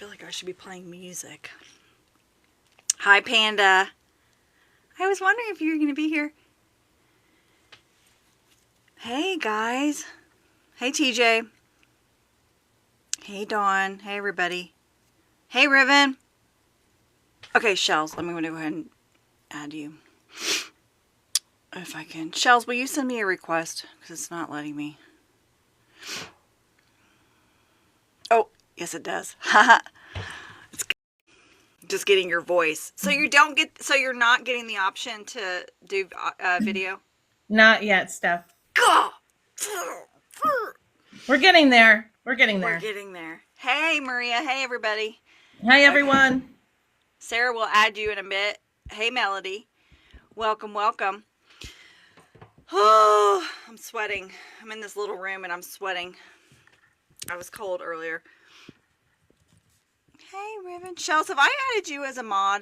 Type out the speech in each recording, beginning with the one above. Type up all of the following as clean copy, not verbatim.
feel like I should be playing music. Hi, Panda. I was wondering if you were going to be here. Hey, guys. Hey, TJ. Hey, Dawn. Hey, everybody. Hey, Riven. Okay, Shels, I'm going to go ahead and add you. If I can. Shels, will you send me a request? Because it's not letting me. Oh, yes, it does. It's just getting your voice. So you're not getting the option to do video? Not yet, Stef. God. We're getting there. We're getting there. Hey, Maria. Hey, everybody. Hi, everyone. Okay. Sarah will add you in a bit. Hey, Melody. Welcome, welcome. Oh, I'm sweating. I'm in this little room and I'm sweating. I was cold earlier. Hey, Riven. Shels, have I added you as a mod?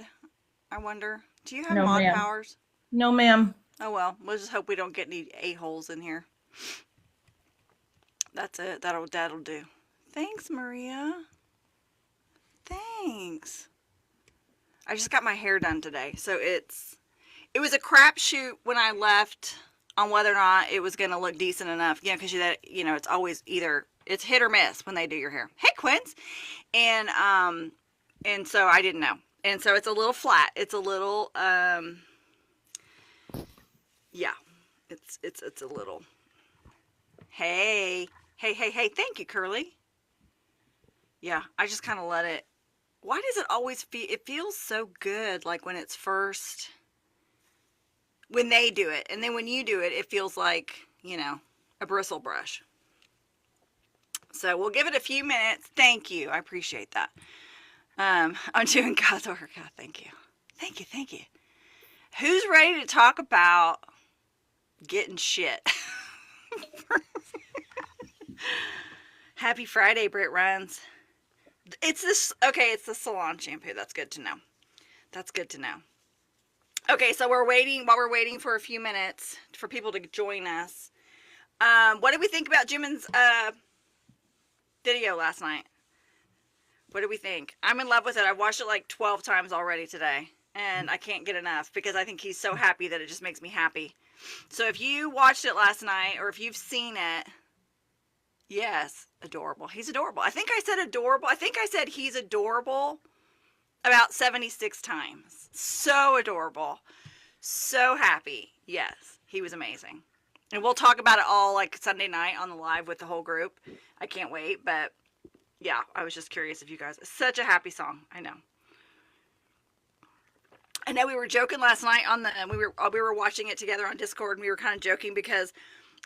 I wonder. Do you have mod powers? No, ma'am. Oh, well. We'll just hope we don't get any a-holes in here. That's it. That'll do. Thanks, Maria. Thanks. I just got my hair done today, so it was a crapshoot when I left on whether or not it was going to look decent enough. Because it's always it's hit or miss when they do your hair. Hey, Quince. And so I didn't know. And so it's a little flat. It's a little yeah. It's a little. Hey. Thank you, Curly. Yeah, I just kind of let it. Why does it always feel, it feels so good, like when it's first, when they do it, and then when you do it, it feels like, a bristle brush. So we'll give it a few minutes. Thank you. I appreciate that. I'm doing God's work. God, thank you. Thank you. Who's ready to talk about getting shit? Happy Friday, Britt Runs. It's the salon shampoo. That's good to know. Okay, so while we're waiting for a few minutes for people to join us, what did we think about Jimin's video last night? What did we think? I'm in love with it. I've watched it like 12 times already today, and I can't get enough because I think he's so happy that it just makes me happy. So if you watched it last night, or if you've seen it, yes, adorable. He's adorable. I think I said adorable. I think I said he's adorable about 76 times. So adorable. So happy. Yes, he was amazing. And we'll talk about it all like Sunday night on the live with the whole group. I can't wait, but yeah, I was just curious if you guys, such a happy song. I know we were joking last night we were watching it together on Discord, and we were kind of joking because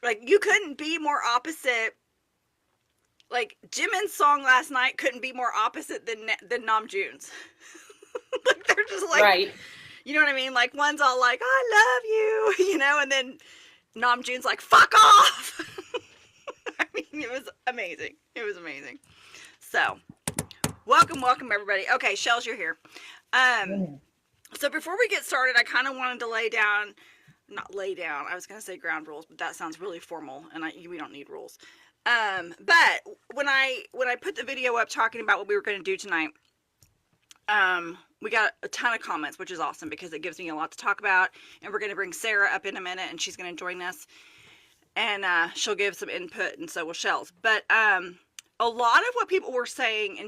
like you couldn't be more opposite. Like Jimin's song last night couldn't be more opposite than Namjoon's. Like they're just like, right. You know what I mean? Like one's all like, I love you, and then Namjoon's like, fuck off. I mean, it was amazing. So, welcome everybody. Okay, Shels, you're here. So before we get started, I kind of wanted to not lay down. I was going to say ground rules, but that sounds really formal, and we don't need rules. But when I put the video up talking about what we were going to do tonight, we got a ton of comments, which is awesome because it gives me a lot to talk about. And we're going to bring Sarah up in a minute, and she's going to join us, and she'll give some input, and so will Shels. But a lot of what people were saying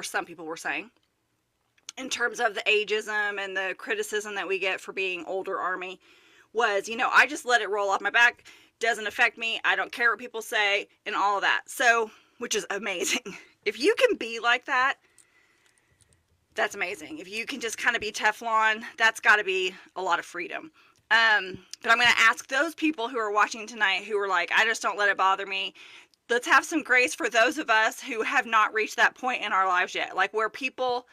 some people were saying in terms of the ageism and the criticism that we get for being older Army was, I just let it roll off my back. Doesn't affect me. I don't care what people say and all of that. So, which is amazing. If you can be like that, that's amazing. If you can just kind of be Teflon, that's got to be a lot of freedom. But I'm going to ask those people who are watching tonight who are like, I just don't let it bother me. Let's have some grace for those of us who have not reached that point in our lives yet. Like where people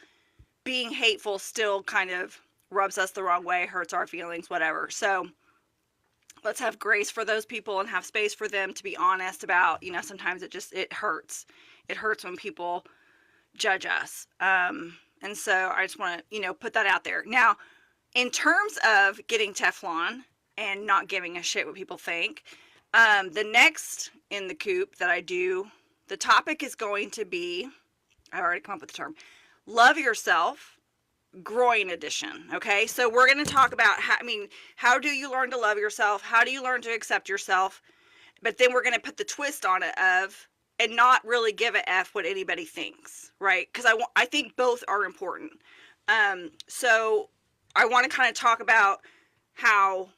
being hateful still kind of rubs us the wrong way, hurts our feelings, whatever. So let's have grace for those people and have space for them to be honest about, sometimes it hurts. It hurts when people judge us. And so I just want to, put that out there. Now, in terms of getting Teflon and not giving a shit what people think, the next in the Coop that I do, the topic is going to be I already come up with the term. Love yourself, growing edition. Okay, so we're going to talk about how do you learn to love yourself? How do you learn to accept yourself? But then we're going to put the twist on it of and not really give a f what anybody thinks, right? Because I think both are important. So I want to kind of talk about how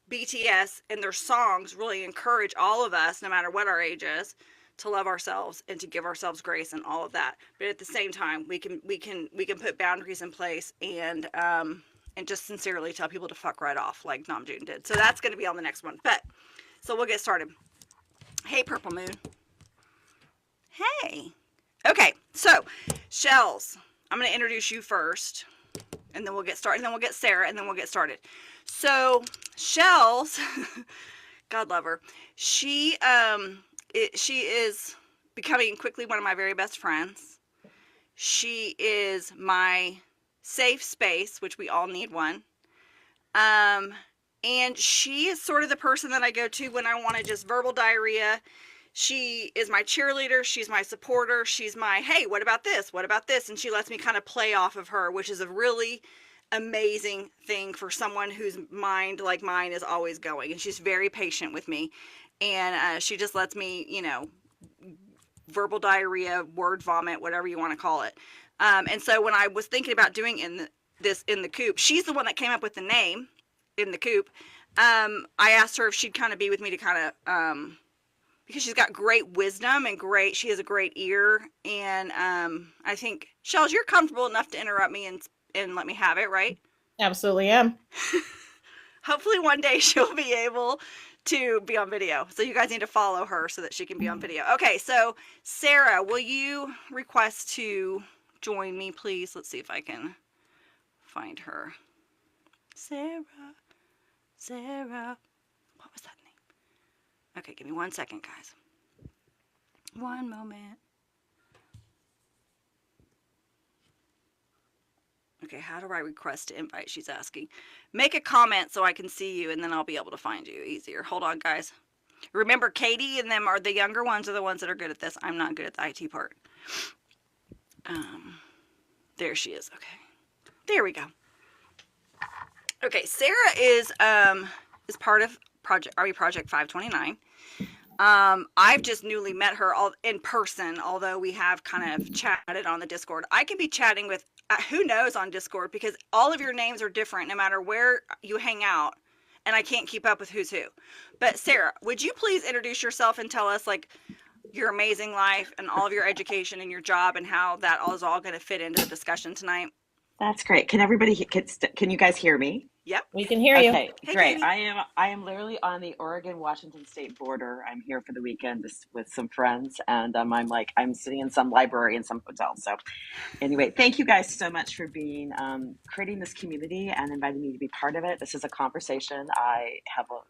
BTS and their songs really encourage all of us, no matter what our age is, to love ourselves and to give ourselves grace and all of that. But at the same time, we can put boundaries in place and just sincerely tell people to fuck right off, like Namjoon did. So that's going to be on the next one. But so we'll get started. Hey, Purple Moon. Hey. Okay, so Shels, I'm going to introduce you first, and then we'll get started. And then we'll get Sarah, and then we'll get started. So Shels, God love her. She is becoming quickly one of my very best friends. She is my safe space, which we all need one. And she is sort of the person that I go to when I want to just verbal diarrhea. She is my cheerleader. She's my supporter. She's my, hey, what about this? What about this? And she lets me kind of play off of her, which is a really amazing thing for someone whose mind, like mine, is always going. And she's very patient with me. And she just lets me, verbal diarrhea, word vomit, whatever you want to call it. And so when I was thinking about doing this in the Coop, she's the one that came up with the name in the Coop. I asked her if she'd kind of be with me to kind of, because she's got great wisdom and she has a great ear. And I think, Shels, you're comfortable enough to interrupt me and let me have it, right? Absolutely am. Hopefully one day she'll be able to be on video. So you guys need to follow her so that she can be on video. Okay, so Sarah, will you request to join me, please? Let's see if I can find her. Sarah. What was that name? Okay, give me 1 second, guys. One moment. Okay, how do I request to invite? She's asking. Make a comment so I can see you, and then I'll be able to find you easier. Hold on, guys. Remember, Katie and them are the younger ones, are the ones that are good at this. I'm not good at the IT part. There she is. Okay, there we go. Okay, Sarah is part of Project 529. I've just newly met her all in person, although we have kind of chatted on the Discord. I can be chatting with who knows on Discord because all of your names are different no matter where you hang out, and I can't keep up with who's who. But Sarah, would you please introduce yourself and tell us like your amazing life and all of your education and your job and how that is all going to fit into the discussion tonight? That's great. Can you guys hear me? Yep. We can hear you. Okay, Hey, great. Katie. I am literally on the Oregon-Washington state border. I'm here for the weekend with some friends, and I'm sitting in some library in some hotel. So anyway, thank you guys so much for being creating this community and inviting me to be part of it. This is a conversation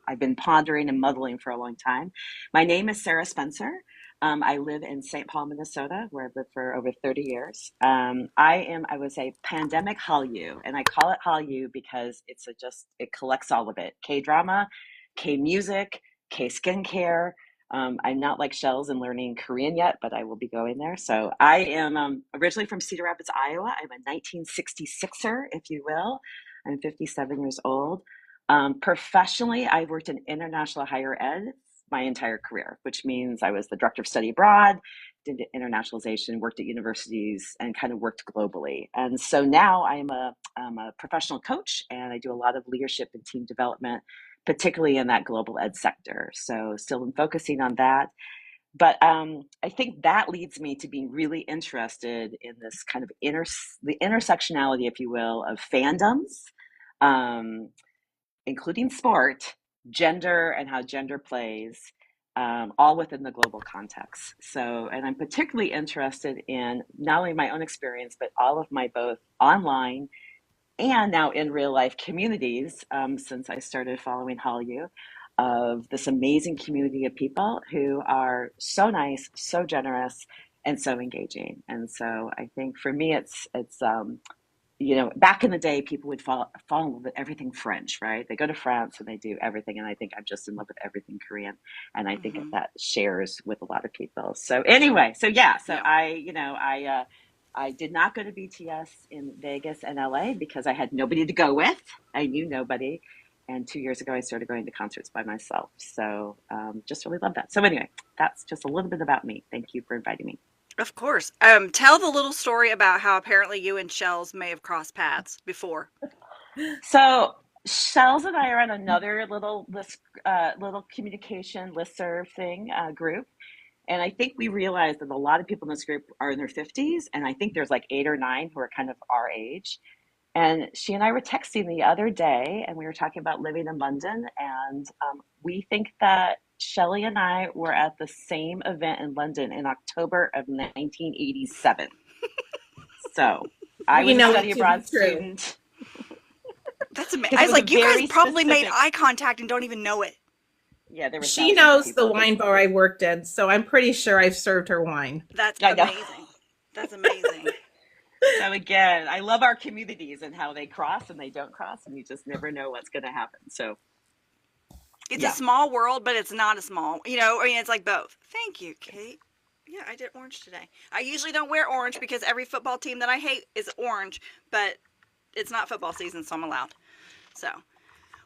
I've been pondering and muddling for a long time. My name is Sarah Spencer. I live in St. Paul, Minnesota, where I've lived for over 30 years. I was a pandemic Hallyu, and I call it Hallyu because it collects all of it. K-drama, K-music, K-skincare. I'm not like Shels in learning Korean yet, but I will be going there. So I am originally from Cedar Rapids, Iowa. I'm a 1966er, if you will. I'm 57 years old. Professionally, I worked in international higher ed my entire career, which means I was the director of study abroad, did internationalization, worked at universities, and kind of worked globally. And so now I'm a professional coach, and I do a lot of leadership and team development, particularly in that global ed sector. So still am focusing on that. But I think that leads me to being really interested in this kind of the intersectionality, if you will, of fandoms, including sport, gender, and how gender plays, all within the global context. So, and I'm particularly interested in not only my own experience, but all of my both online and now in real life communities, since I started following Hallyu, of this amazing community of people who are so nice, so generous, and so engaging. And so I think for me, back in the day, people would fall in love with everything French, right? They go to France and they do everything. And I think I'm just in love with everything Korean. And I think that shares with a lot of people. So anyway, so Yeah. I did not go to BTS in Vegas and LA because I had nobody to go with. I knew nobody. And 2 years ago, I started going to concerts by myself. So just really love that. So anyway, that's just a little bit about me. Thank you for inviting me. Of course. Tell the little story about how apparently you and Shels may have crossed paths before. So Shels and I are on another little communication listserv thing group, and I think we realized that a lot of people in this group are in their 50s, and I think there's like 8 or 9 who are kind of our age. And she and I were texting the other day, and we were talking about living in London, and we think that Shelley and I were at the same event in London in October of 1987. So I We was a know study it to abroad be true. student. That's amazing. Because I it was was a like, you guys very probably made specific. eye contact and don't even know it. Yeah, there were She thousands of knows the people. wine bar I worked in, so I'm pretty sure I've served her wine. That's I know. amazing. That's amazing. So again, I love our communities and how they cross and they don't cross, and you just never know what's going to happen. So It's yeah, a small world, but it's not a small, I mean, it's like both. Thank you, Kate. Yeah, I did orange today. I usually don't wear orange because every football team that I hate is orange, but it's not football season, so I'm allowed. So,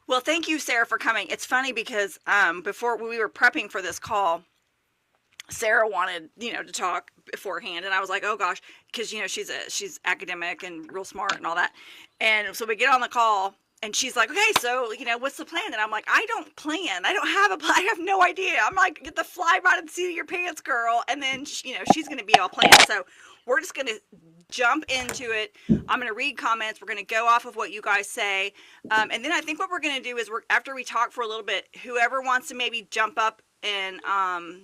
well, thank you, Sarah, for coming. It's funny because before we were prepping for this call, Sarah wanted, to talk beforehand, and I was like, oh gosh, because she's academic and real smart and all that, and so we get on the call, and she's like, okay, so what's the plan? And I'm like, I don't plan. I don't have a plan. I have no idea. I'm like, get the fly by the seat of your pants, girl, and then she's gonna be all planned. So we're just gonna jump into it. I'm gonna read comments. We're gonna go off of what you guys say, and then I think what we're gonna do is after we talk for a little bit, whoever wants to maybe jump up and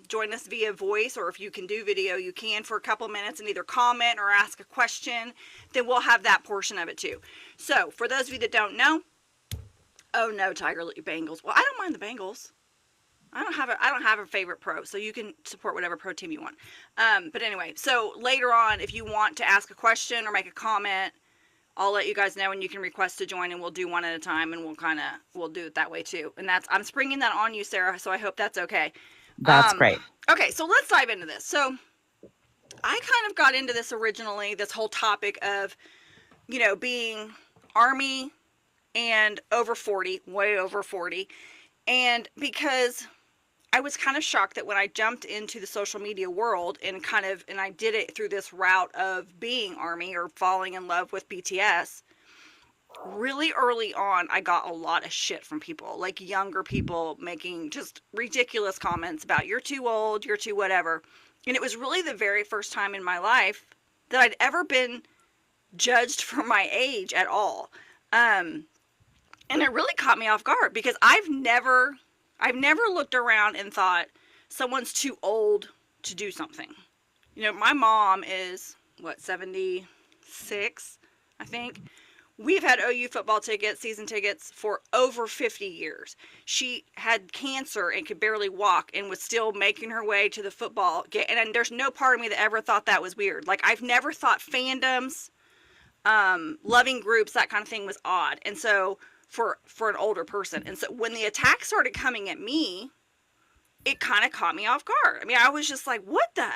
join us via voice, or if you can do video, you can for a couple minutes and either comment or ask a question. Then we'll have that portion of it too. So for those of you that don't know, oh no, Tiger Bengals. Well, I don't mind the Bengals. I don't have a favorite pro, so you can support whatever pro team you want. But anyway, so later on, if you want to ask a question or make a comment, I'll let you guys know, and you can request to join, and we'll do one at a time, and we'll do it that way too. And I'm springing that on you, Sarah, so I hope that's okay. that's great. Okay, so let's dive into this. So I kind of got into this originally, this whole topic of, being Army and over 40, way over 40. And because I was kind of shocked that when I jumped into the social media world and I did it through this route of being Army or falling in love with BTS, really early on, I got a lot of shit from people, like younger people making just ridiculous comments about you're too old, you're too whatever. And it was really the very first time in my life that I'd ever been judged for my age at all. And it really caught me off guard because I've never looked around and thought someone's too old to do something. My mom is, 76, I think. We've had OU football tickets, season tickets, for over 50 years. She had cancer and could barely walk and was still making her way to the football game. And there's no part of me that ever thought that was weird. Like, I've never thought fandoms, loving groups, that kind of thing was odd. And so, for an older person. And so, when the attack started coming at me, it kind of caught me off guard. I mean, I was just like, what the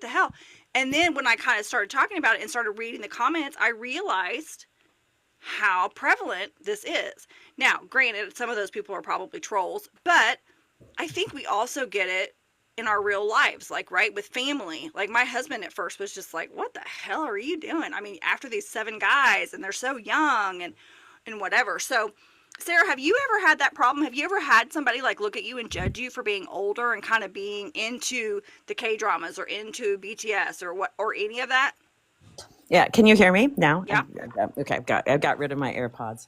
hell? And then when I kind of started talking about it and started reading the comments, I realized how prevalent this is. Now, granted, some of those people are probably trolls, but I think we also get it in our real lives, like, right, with family. Like, my husband at first was just like, what the hell are you doing? I mean, after these 7 guys, and they're so young, and whatever. So, Sarah, have you ever had that problem? Have you ever had somebody, like, look at you and judge you for being older and kind of being into the K-dramas or into BTS or any of that? Yeah, can you hear me now? Yeah. Okay, I've got rid of my AirPods.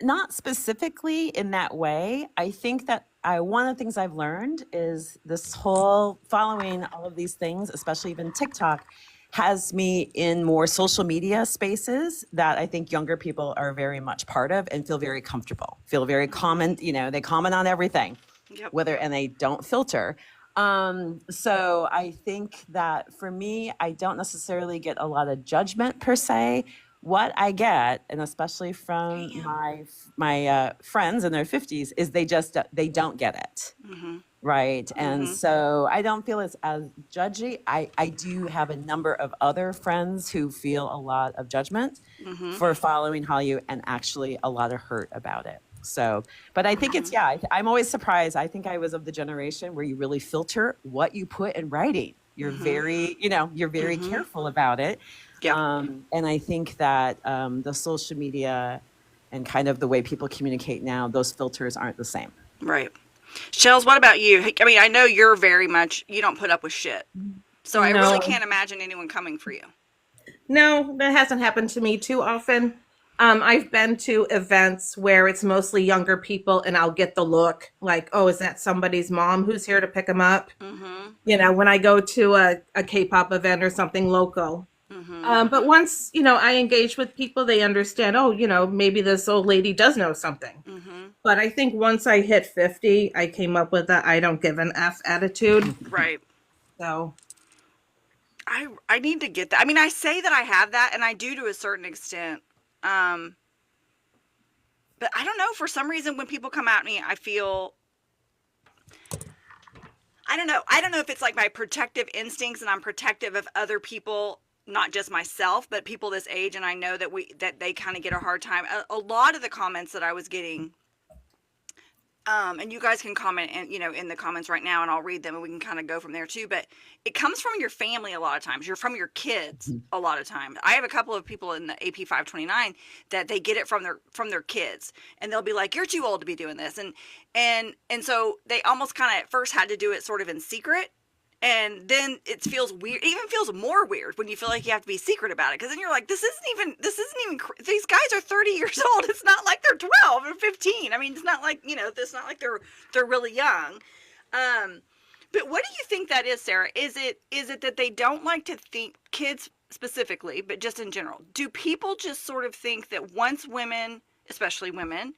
Not specifically in that way. I think that one of the things I've learned is this whole following all of these things, especially even TikTok, has me in more social media spaces that I think younger people are very much part of and feel very comfortable, feel very they comment on everything, Yep. and they don't filter. So I think that for me, I don't necessarily get a lot of judgment per se. What I get, and especially from Damn. my friends in their 50s, is they don't get it. Mm-hmm. Right. And Mm-hmm. so I don't feel it's as judgy. I do have a number of other friends who feel a lot of judgment Mm-hmm. for following Hallyu and actually a lot of hurt about it. So, but I think it's, yeah, I'm always surprised. I think I was of the generation where you really filter what you put in writing. You're very, you're very careful about it. Yeah. And I think that the social media and kind of the way people communicate now, those filters aren't the same. Right. Shels, what about you? I mean, I know you're very much, you don't put up with shit. So I really No, can't imagine anyone coming for you. no, that hasn't happened to me too often. I've been to events where it's mostly younger people, and I'll get the look like, oh, is that somebody's mom who's here to pick them up? Mm-hmm. When I go to a K-pop event or something local. Mm-hmm. But once, I engage with people, they understand, oh, maybe this old lady does know something. Mm-hmm. But I think once I hit 50, I came up with that I don't give an F attitude. Right. So, I need to get that. I mean, I say that I have that, and I do to a certain extent. But I don't know. For some reason, when people come at me, I feel. I don't know. I don't know if it's like my protective instincts, and I'm protective of other people, not just myself, but people this age, and I know that they kind of get a hard time. A lot of the comments that I was getting. And you guys can comment in the comments right now, and I'll read them, and we can kind of go from there too. But it comes from your family a lot of times. You're from your kids a lot of times. I have a couple of people in the AP 529 that they get it from their kids, and they'll be like, "You're too old to be doing this," and so they almost kind of at first had to do it sort of in secret. And then it feels weird. It even feels more weird when you feel like you have to be secret about it. Because then you're like, this isn't even, these guys are 30 years old. It's not like they're 12 or 15. I mean, it's not like, it's not like they're really young. But what do you think that is, Sarah? Is it that they don't like to think, kids specifically, but just in general, do people just sort of think that once women, especially women,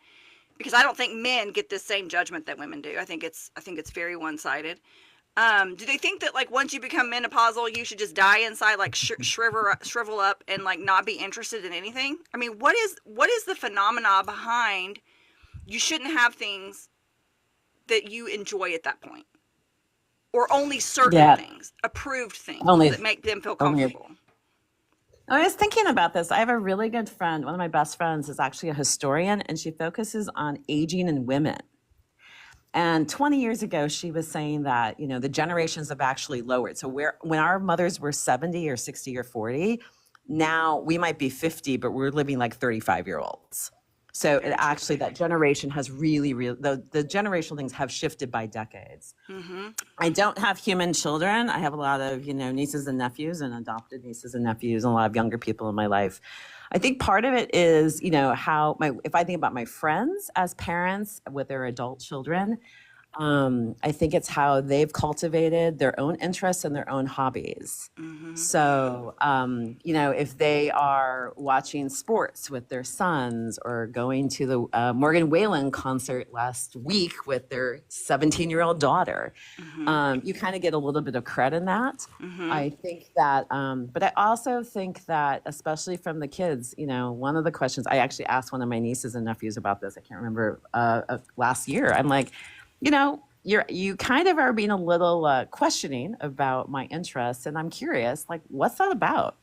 because I don't think men get the same judgment that women do. I think it's very one-sided. Do they think that like once you become menopausal, you should just die inside, like shrivel up, and like not be interested in anything? I mean, what is the phenomena behind you shouldn't have things that you enjoy at that point, or only certain things, approved things that make them feel comfortable? I was thinking about this. I have a really good friend. One of my best friends is actually a historian, and she focuses on aging in women. And 20 years ago, she was saying that, the generations have actually lowered. So when our mothers were 70 or 60 or 40, now we might be 50, but we're living like 35-year-olds. So it actually, that generation has really, the generational things have shifted by decades. Mm-hmm. I don't have human children. I have a lot of, nieces and nephews, and adopted nieces and nephews, and a lot of younger people in my life. I think part of it is, if I think about my friends as parents with their adult children, I think it's how they've cultivated their own interests and their own hobbies. Mm-hmm. So, if they are watching sports with their sons, or going to the Morgan Wallen concert last week with their 17-year-old daughter, mm-hmm. You kind of get a little bit of credit in that. Mm-hmm. I think that, but I also think that, especially from the kids, one of the questions I actually asked one of my nieces and nephews about this, I can't remember, last year. I'm like, you kind of are being a little questioning about my interests, and I'm curious, like, what's that about?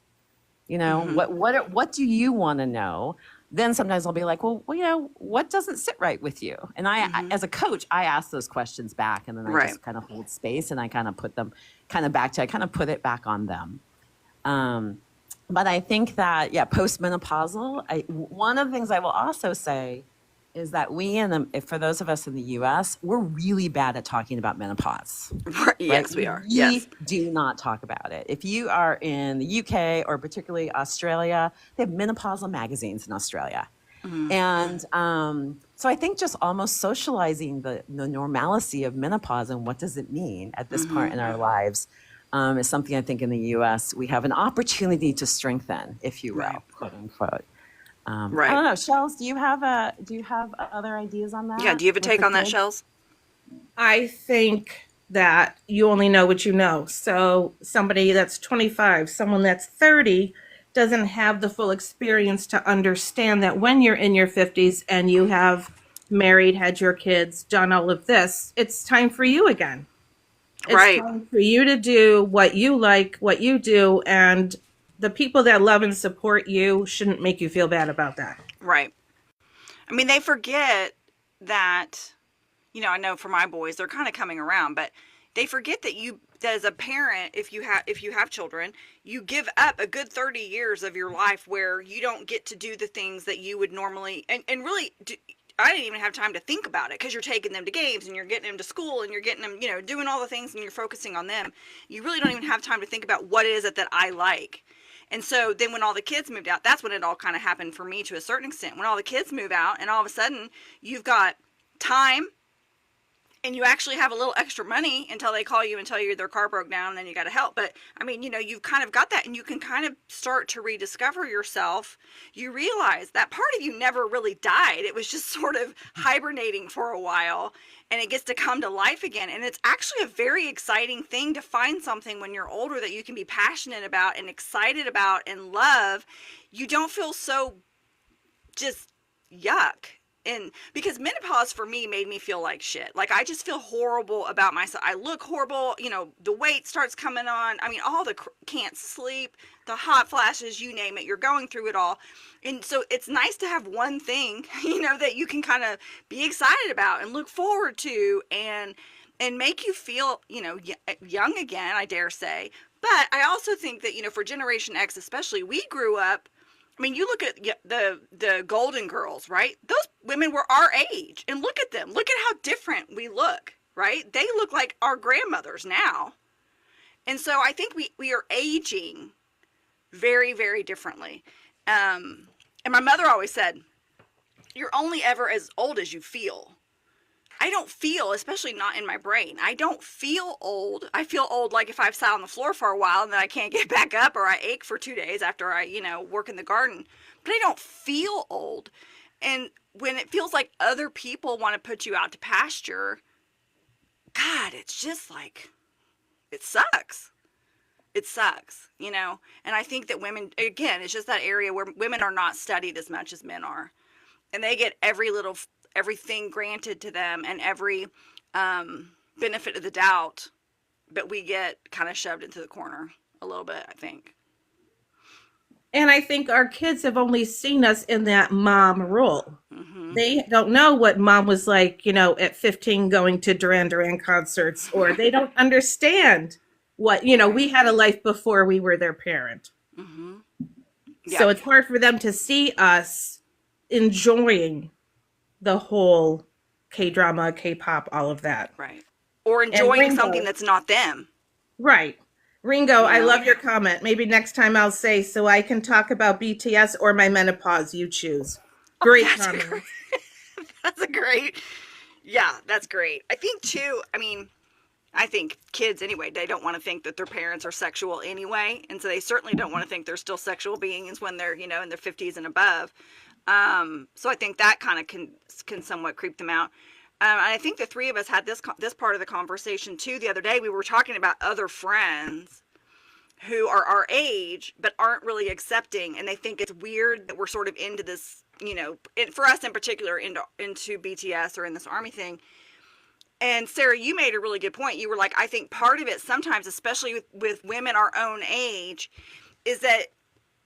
Mm-hmm. What do you want to know? Then sometimes I'll be like, well, what doesn't sit right with you? And I as a coach, I ask those questions back, and then I just kind of hold space, and I kind of put them I kind of put it back on them. But I think that, postmenopausal, one of the things I will also say is that for those of us in the U.S., we're really bad at talking about menopause. Yes, right? We are. Yes. We do not talk about it. If you are in the U.K. or particularly Australia, they have menopausal magazines in Australia. Mm-hmm. And so I think just almost socializing the normalcy of menopause and what does it mean at this point in our lives is something I think in the U.S. we have an opportunity to strengthen, if you will, quote unquote. I don't know, Shels, do you have other ideas on that? Yeah, do you have a take on that, Shels? I think that you only know what you know. So somebody that's 25, someone that's 30 doesn't have the full experience to understand that when you're in your 50s and you have married, had your kids, done all of this, it's time for you again. It's Right. time for you to do what you like, what you do, and the people that love and support you shouldn't make you feel bad about that. Right. I mean, they forget that, I know for my boys, they're kind of coming around, but they forget that that as a parent, if you have children, you give up a good 30 years of your life where you don't get to do the things that you would normally, and really do. I didn't even have time to think about it because you're taking them to games and you're getting them to school and you're getting them, doing all the things and you're focusing on them. You really don't even have time to think about what is it that I like. And so then when all the kids moved out, that's when it all kind of happened for me to a certain extent. When all the kids move out and all of a sudden you've got time and you actually have a little extra money until they call you and tell you their car broke down and then you got to help. But I mean, you've kind of got that and you can kind of start to rediscover yourself. You realize that part of you never really died. It was just sort of hibernating for a while and it gets to come to life again. And it's actually a very exciting thing to find something when you're older that you can be passionate about and excited about and love. You don't feel so just yuck. And because menopause for me made me feel like shit. Like I just feel horrible about myself. I look horrible. The weight starts coming on. I mean, all the can't sleep, the hot flashes, you name it. You're going through it all. And so it's nice to have one thing, that you can kind of be excited about and look forward to and make you feel, young again, I dare say. But I also think that, for Generation X especially, we grew up. I mean, you look at the Golden Girls, right? Those women were our age. And look at them. Look at how different we look, right? They look like our grandmothers now. And so I think we are aging very, very differently. And my mother always said, you're only ever as old as you feel. I don't feel, especially not in my brain, I don't feel old. I feel old like if I've sat on the floor for a while and then I can't get back up, or I ache for 2 days after I, work in the garden. But I don't feel old. And when it feels like other people want to put you out to pasture, God, it's just like, it sucks. It sucks, And I think that women, again, it's just that area where women are not studied as much as men are. And they get everything granted to them and every benefit of the doubt, but we get kind of shoved into the corner a little bit, I think. And I think our kids have only seen us in that mom role. Mm-hmm. They don't know what mom was like, at 15 going to Duran Duran concerts, or they don't understand what, we had a life before we were their parent. Mm-hmm. So it's hard for them to see us enjoying the whole K-drama, K-pop, all of that. Right. Or enjoying something that's not them. Right. Ringo, I love your comment. Maybe next time I'll say, so I can talk about BTS or my menopause. You choose. Great comment. That's a great. Yeah, that's great. I think too, I think kids anyway, they don't want to think that their parents are sexual anyway. And so they certainly don't want to think they're still sexual beings when they're, in their 50s and above. So I think that kind of can somewhat creep them out. And I think the three of us had this part of the conversation too the other day. We were talking about other friends who are our age but aren't really accepting, and they think it's weird that we're sort of into this, for us in particular, into BTS or in this army thing. And Sarah, you made a really good point. You were like, I think part of it sometimes, especially with women our own age, is that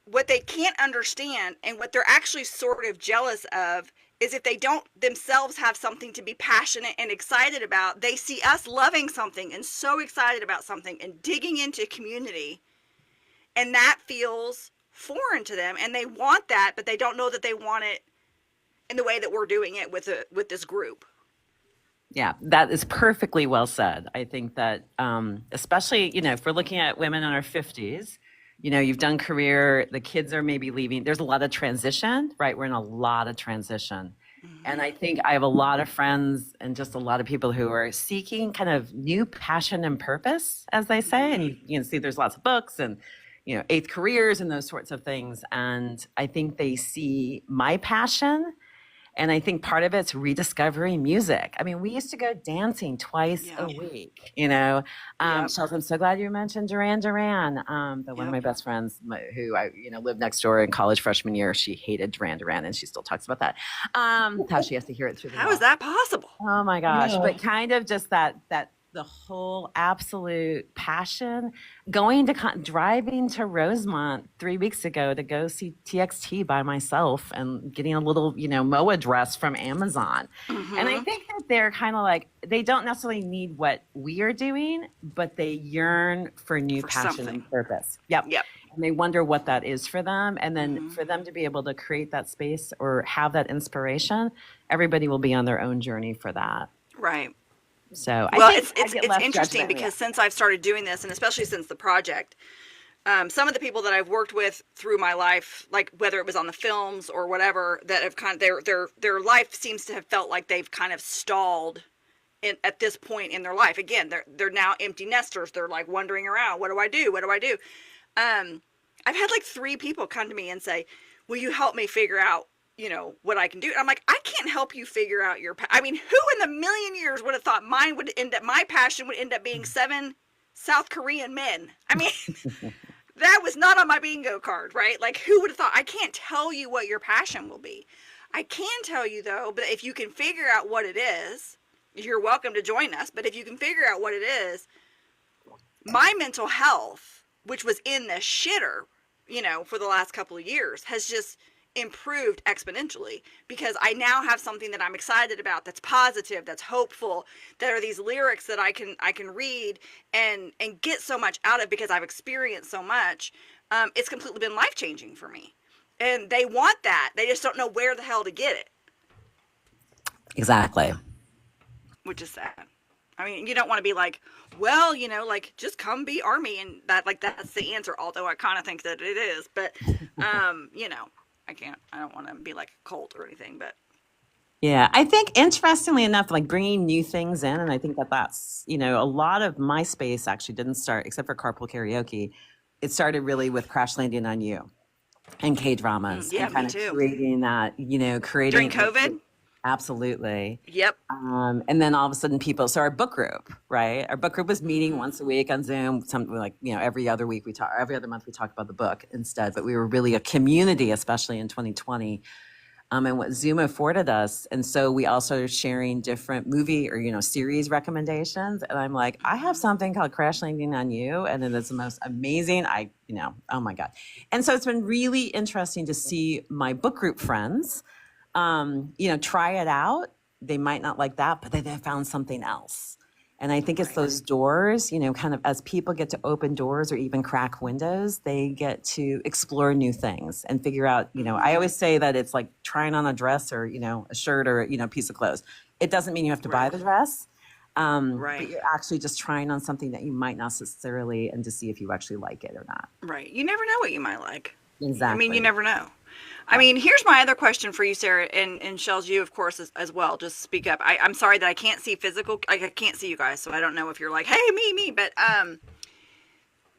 what they can't understand and what they're actually sort of jealous of is if they don't themselves have something to be passionate and excited about. They see us loving something and so excited about something and digging into community, and that feels foreign to them, and they want that, but they don't know that they want it in the way that we're doing it with this group. Yeah, that is perfectly well said. I think that especially, if we're looking at women in our 50s, you've done career, the kids are maybe leaving. There's a lot of transition, right? We're in a lot of transition. Mm-hmm. And I think I have a lot of friends and just a lot of people who are seeking kind of new passion and purpose, as they say. And you can see there's lots of books and, eighth careers and those sorts of things. And I think they see my passion And I think part of it's rediscovering music. I mean, we used to go dancing twice Yeah. a week, you know. Yep. Shels, I'm so glad you mentioned Duran Duran. But one of my Yep. best friends who I, lived next door in college freshman year, she hated Duran Duran and she still talks about that. How she has to hear it through the How wall. is that possible? Oh my gosh. Yeah. But kind of just that the whole absolute passion driving to Rosemont 3 weeks ago to go see TXT by myself and getting a little, MOA dress from Amazon. Mhm. And I think that they're kind of like, they don't necessarily need what we are doing, but they yearn for new For passion something. and purpose. Yep. Yep. And they wonder what that is for them. And then Mhm. for them to be able to create that space or have that inspiration, everybody will be on their own journey for that. Right. So Well, I think it's interesting because since I've started doing this, and especially since the project, some of the people that I've worked with through my life, like whether it was on the films or whatever, that have kind of their life seems to have felt like they've kind of stalled at this point in their life. Again, they're now empty nesters. They're like wandering around. What do I do? What do I do? I've had like 3 people come to me and say, "Will you help me figure out, what I can do?" And I'm like, I can't help you figure out I mean, who in the million years would have thought my passion would end up being 7 South Korean men? I mean, that was not on my bingo card, right? Like, who would have thought? I can't tell you what your passion will be. I can tell you though, but if you can figure out what it is, you're welcome to join us. But if you can figure out what it is, my mental health, which was in the shitter, for the last couple of years, has just improved exponentially because I now have something that I'm excited about, that's positive, that's hopeful, that are these lyrics that I can read and get so much out of because I've experienced so much. It's completely been life-changing for me. And they want that. They just don't know where the hell to get it. Exactly. Which is sad. I mean, you don't want to be like, well, like just come be Army and that's the answer. Although I kind of think that it is, but I don't want to be like a cult or anything, but. Yeah, I think interestingly enough, like bringing new things in, and I think that's, a lot of my space actually didn't start, except for carpool karaoke. It started really with Crash Landing on You and K-dramas Yeah, and kind me of too. creating that, During COVID? Absolutely. Yep. And then all of a sudden so our book group, right? Our book group was meeting once a week on Zoom, something like, every other month we talk about the book instead, but we were really a community, especially in 2020. And what Zoom afforded us. And so we also are sharing different movie or, series recommendations. And I'm like, I have something called Crash Landing on You. And it is the most amazing, oh my God. And so it's been really interesting to see my book group friends, try it out. They might not like that, but they found something else. And I think it's those doors, kind of as people get to open doors or even crack windows, they get to explore new things and figure out, I always say that it's like trying on a dress or, a shirt or, a piece of clothes. It doesn't mean you have to buy the dress, but you're actually just trying on something that you might not necessarily, and to see if you actually like it or not. Right. You never know what you might like. Exactly. I mean, you never know. I mean, here's my other question for you, Sarah, and Shels, you, of course, as well. Just speak up. I'm sorry that I can't see physical. I can't see you guys, so I don't know if you're like, hey, me. But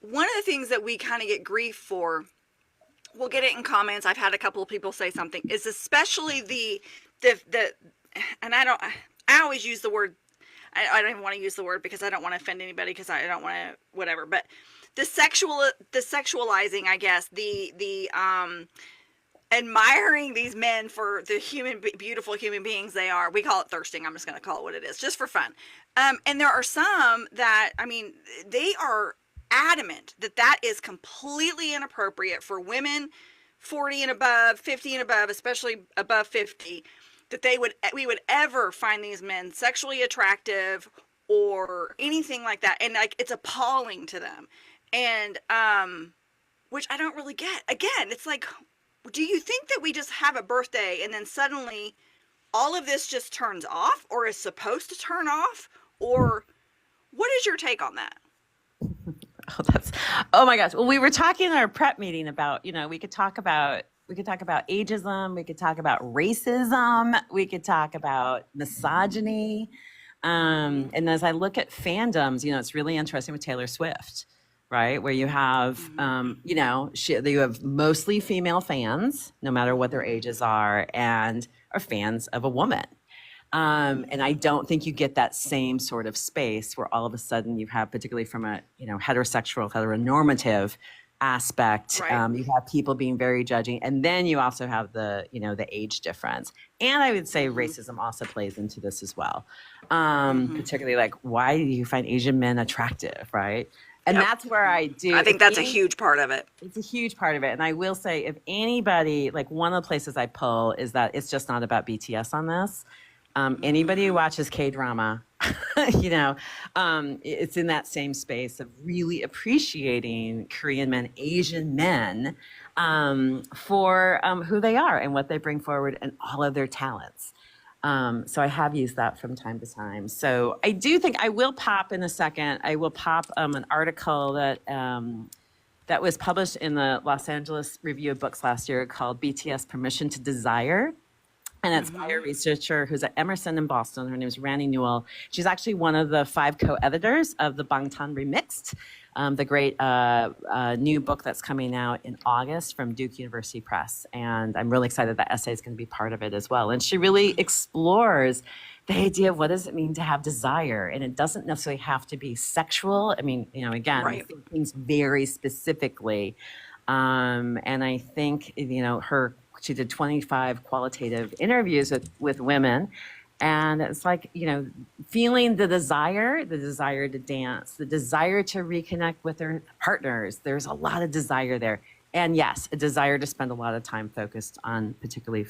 one of the things that we kind of get grief for, we'll get it in comments. I've had a couple of people say something, is especially the and I always use the word, I don't even want to use the word because I don't want to offend anybody because I don't want to, whatever. But the sexualizing, I guess, the admiring these men for the beautiful human beings they are. We call it thirsting. I'm just going to call it what it is, just for fun. And there are some that, I mean, they are adamant that is completely inappropriate for women 40 and above, 50 and above, especially above 50, that we would ever find these men sexually attractive or anything like that. And like, it's appalling to them. And, which I don't really get. Again, it's like, do you think that we just have a birthday and then suddenly all of this just turns off or is supposed to turn off? Or what is your take on that? Oh my gosh. Well, we were talking in our prep meeting about, we could talk about ageism, we could talk about racism, we could talk about misogyny. And as I look at fandoms, it's really interesting with Taylor Swift, right? Where you have, you know, you have mostly female fans, no matter what their ages are, and are fans of a woman. And I don't think you get that same sort of space where all of a sudden you have, particularly from a, you know, heteronormative aspect, Right. you have people being very judging, and then you also have the, you know, the age difference. And I would say racism also plays into this as well. Particularly like, why do you find Asian men attractive, right? And Yep. that's where I do. I think that's a huge part of it. It's a huge part of it. And I will say, if anybody, like one of the places I pull is that it's just not about BTS on this. Anybody who watches K-drama, you know, it's in that same space of really appreciating Korean men, Asian men, for who they are and what they bring forward and all of their talents. So I have used that from time to time. So I do think I will pop in a second. I will pop an article that that was published in the Los Angeles Review of Books last year called BTS Permission to Desire. And it's by a researcher who's at Emerson in Boston. Her name is Randy Newell. She's actually one of the 5 co-editors of the Bangtan Remixed, the great new book that's coming out in August from Duke University Press. And I'm really excited that essay is going to be part of it as well. And she really explores the idea of what does it mean to have desire. And it doesn't necessarily have to be sexual. I mean, you know, again, things very specifically. And I think, you know, she did 25 qualitative interviews with women. And it's like, you know, feeling the desire to dance, the desire to reconnect with their partners. There's a lot of desire there. And yes, a desire to spend a lot of time focused on particularly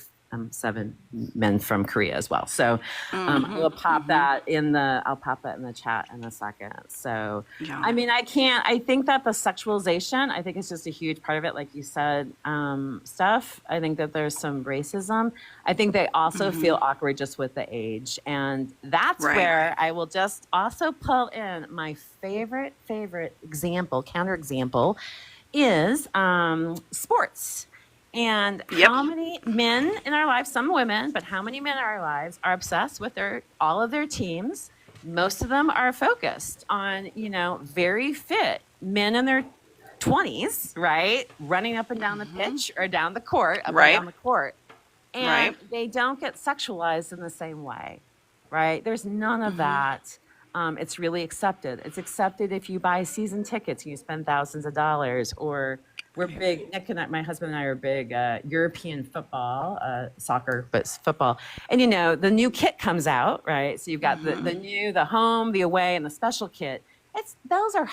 7 men from Korea as well. So I'll pop that in the chat in a second. So, I mean, I think that the sexualization, I think it's just a huge part of it. Like you said, Stef, I think that there's some racism. I think they also feel awkward just with the age. And that's where I will just also pull in my favorite example, counterexample is sports. And how many men in our lives, some women, but how many men in our lives are obsessed with all of their teams? Most of them are focused on, you know, very fit men in their 20s, right? Running up and down the pitch or down the court, up and down the court. And they don't get sexualized in the same way, right? There's none of that. It's really accepted. It's accepted if you buy season tickets and you spend thousands of dollars, or we're big, Nick and I, my husband and I are big European football, soccer, but football. And, you know, the new kit comes out, right? So you've got the home, the away, and the special kit. Those are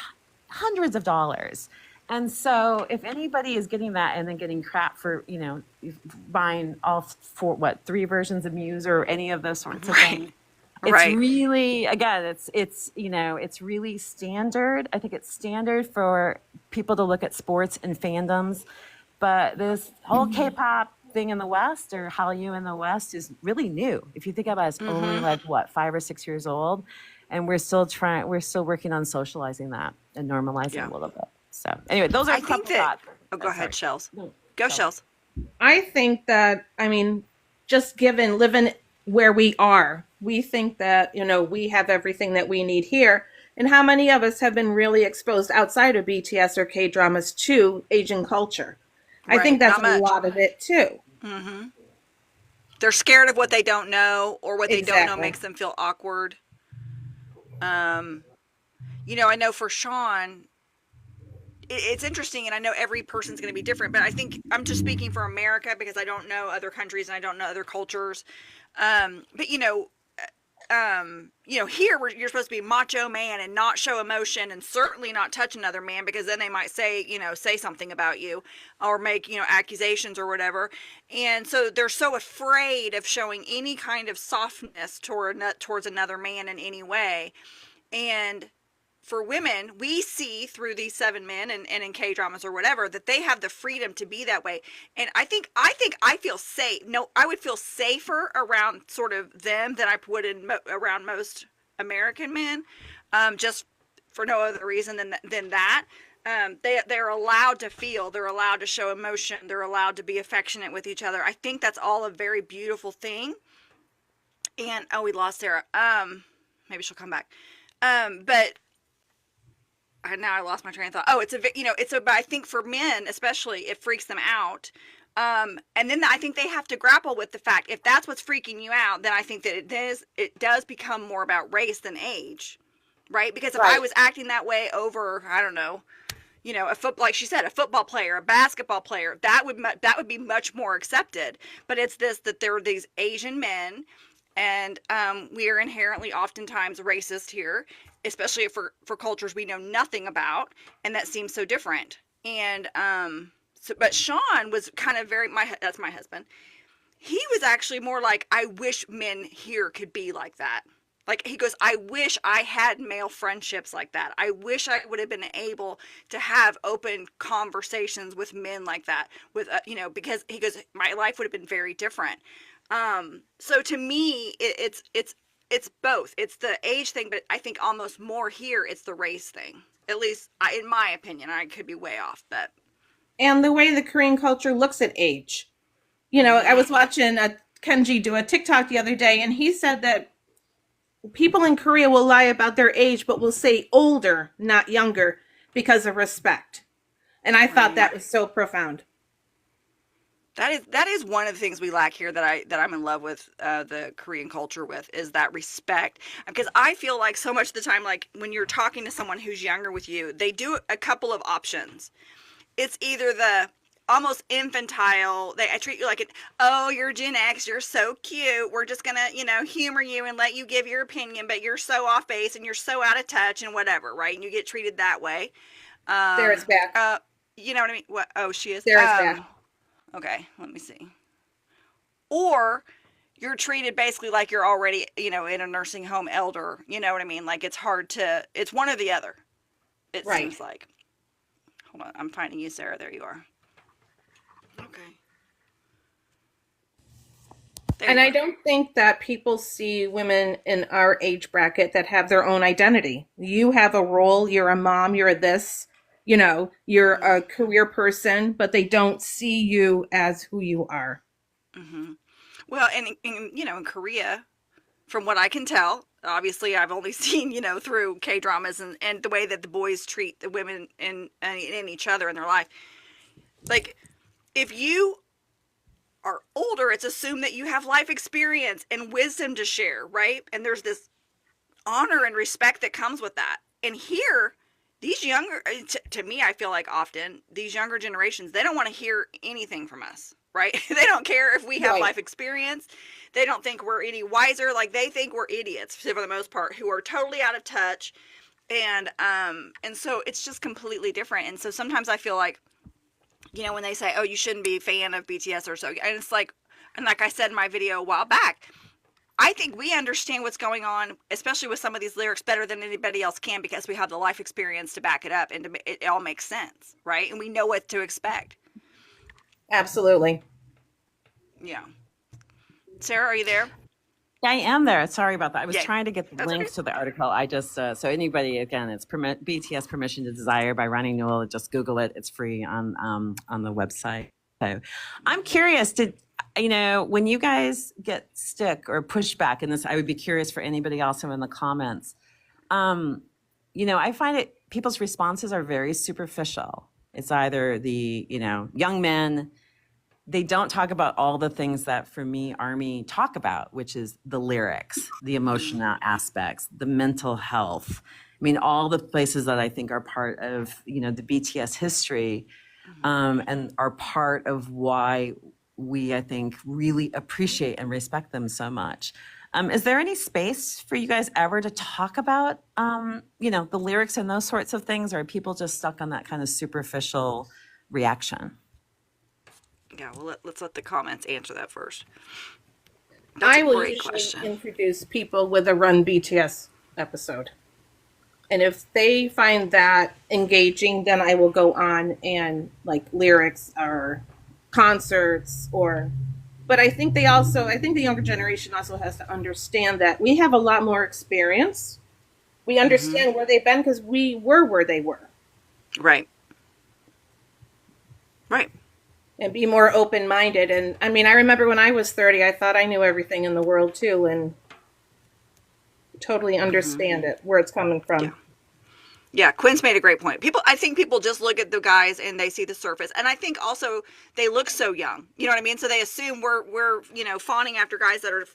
hundreds of dollars. And so if anybody is getting that and then getting crap for, you know, buying all 3 versions of Muse or any of those sorts of things, it's really, again, it's you know, it's really standard. I think it's standard for people to look at sports and fandoms, but this whole K-pop thing in the West, or Hallyu in the West, is really new. If you think about it, it's only like 5 or 6 years old, and we're still working on socializing that and normalizing a little bit. So anyway, those are a couple thoughts. Oh, go ahead, Shels. Go, Shels. I think that, I mean, just living where we are, we think that, you know, we have everything that we need here. And how many of us have been really exposed outside of BTS or K-dramas to Asian culture? I think that's a lot of it too. They're scared of what they don't know, or what they don't know makes them feel awkward. You know, I know for Sean, it's interesting, and I know every person's going to be different, but I think I'm just speaking for America because I don't know other countries and I don't know other cultures. But here you're supposed to be macho man and not show emotion, and certainly not touch another man, because then they might say something about you, or make, you know, accusations or whatever. And so they're so afraid of showing any kind of softness towards another man in any way. And for women, we see through these 7 men and in K-dramas or whatever, that they have the freedom to be that way. And I think I feel safe. No, I would feel safer around sort of them than I would around most American men, just for no other reason than that. They're allowed to feel, they're allowed to show emotion, they're allowed to be affectionate with each other. I think that's all a very beautiful thing. And we lost Sarah. Maybe she'll come back. But now I lost my train of thought. Oh, but I think for men especially, it freaks them out. And then I think they have to grapple with the fact, if that's what's freaking you out, then I think that it does become more about race than age, right? Because if I Right. was acting that way over, I don't know, like she said, a football player, a basketball player, that would be much more accepted. But it's this, that there are these Asian men, and we are inherently oftentimes racist here, especially for cultures we know nothing about, and that seems so different. And but Sean was kind of that's my husband. He was actually more like, I wish men here could be like that. Like, he goes, I wish I had male friendships like that. I wish I would have been able to have open conversations with men like that, with because he goes, my life would have been very different. So to me, it's both. It's the age thing, but I think almost more here it's the race thing. At least in my opinion. I could be way off, but And the way the Korean culture looks at age. I was watching Kenji do a TikTok the other day, and he said that people in Korea will lie about their age, but will say older, not younger, because of respect. And I thought that was so profound. That is one of the things we lack here, that I'm in love with the Korean culture with, is that respect. Because I feel like so much of the time, like when you're talking to someone who's younger with you, they do a couple of options. It's either the almost infantile, I treat you like oh, you're Gen X, you're so cute, we're just gonna humor you and let you give your opinion, but you're so off base and you're so out of touch and whatever, right? And you get treated that way. Sarah's back. You know what I mean? What? Oh, she is. Sarah's back. Okay, let me see. Or you're treated basically like you're already, in a nursing home elder. You know what I mean? Like, it's one or the other. It seems like. Hold on, I'm finding you, Sarah. There you are. Okay. And I don't think that people see women in our age bracket that have their own identity. You have a role, you're a mom, you're this, you're a career person, but they don't see you as who you are. Mm-hmm. Well, and in Korea, from what I can tell, obviously I've only seen, through K-dramas and the way that the boys treat the women in each other in their life. Like, if you are older, it's assumed that you have life experience and wisdom to share, right? And there's this honor and respect that comes with that. And here, these younger, to me, I feel like often these younger generations, they don't want to hear anything from us, right? They don't care if we have life experience. They don't think we're any wiser. Like, they think we're idiots for the most part, who are totally out of touch. And so it's just completely different. And so sometimes I feel like, when they say, oh, you shouldn't be a fan of BTS or so, and it's like, and like I said in my video a while back, I think we understand what's going on, especially with some of these lyrics, better than anybody else can, because we have the life experience to back it up, and it all makes sense, right? And we know what to expect. Absolutely. Yeah. Sarah, are you there? I am there. Sorry about that. I was Yeah. trying to get the That's links okay. to the article. I just, so anybody, again, it's BTS Permission to Desire by Ronnie Newell. Just Google it. It's free on the website. So I'm curious, when you guys get stick or pushback in this, I would be curious for anybody also in the comments. I find people's responses are very superficial. It's either the, young men, they don't talk about all the things that, for me, ARMY talk about, which is the lyrics, the emotional aspects, the mental health. I mean, all the places that I think are part of, the BTS history, and are part of why we, I think, really appreciate and respect them so much. Is there any space for you guys ever to talk about, the lyrics and those sorts of things, or are people just stuck on that kind of superficial reaction? Yeah, well, let's let the comments answer that first. I will usually introduce people with a Run BTS episode. And if they find that engaging, then I will go on and lyrics or concerts but I think the younger generation also has to understand that we have a lot more experience. We understand where they've been because we were where they were. Right. Right. And be more open-minded. And I mean, I remember when I was 30, I thought I knew everything in the world too, and totally understand it, where it's coming from. Yeah. Yeah, Quinn's made a great point. I think people just look at the guys and they see the surface, and I think also they look so young. You know what I mean? So they assume we're fawning after guys that are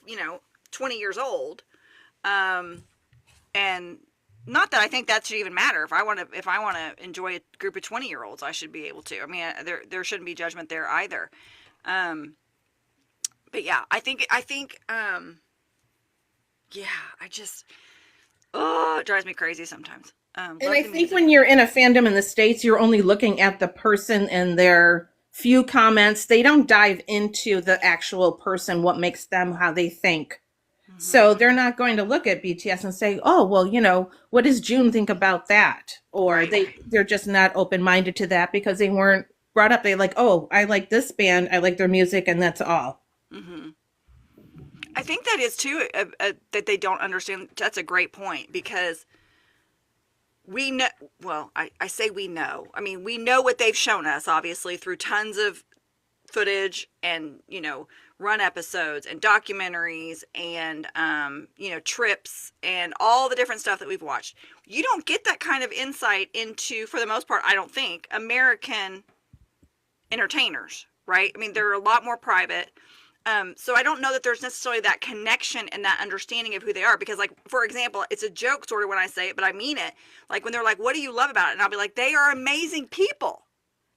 20 years old, and not that I think that should even matter. If I want to enjoy a group of 20-year-olds, I should be able to. I mean, there shouldn't be judgment there either. But yeah, yeah, I just it drives me crazy sometimes. And I think when you're in a fandom in the States, you're only looking at the person and their few comments. They don't dive into the actual person, what makes them how they think. Mm-hmm. So they're not going to look at BTS and say, oh, well, what does June think about that? Or right. they're just not open-minded to that because they weren't brought up. They like, oh, I like this band. I like their music, and that's all. Mm-hmm. I think that is too, that they don't understand. That's a great point, because we know, well, I say we know. I mean, we know what they've shown us, obviously, through tons of footage and, run episodes and documentaries and, trips and all the different stuff that we've watched. You don't get that kind of insight into, for the most part, I don't think, American entertainers, right? I mean, they're a lot more private. So I don't know that there's necessarily that connection and that understanding of who they are, because, like, for example, it's a joke sort of when I say it, but I mean it. Like, when they're like, what do you love about it? And I'll be like, they are amazing people.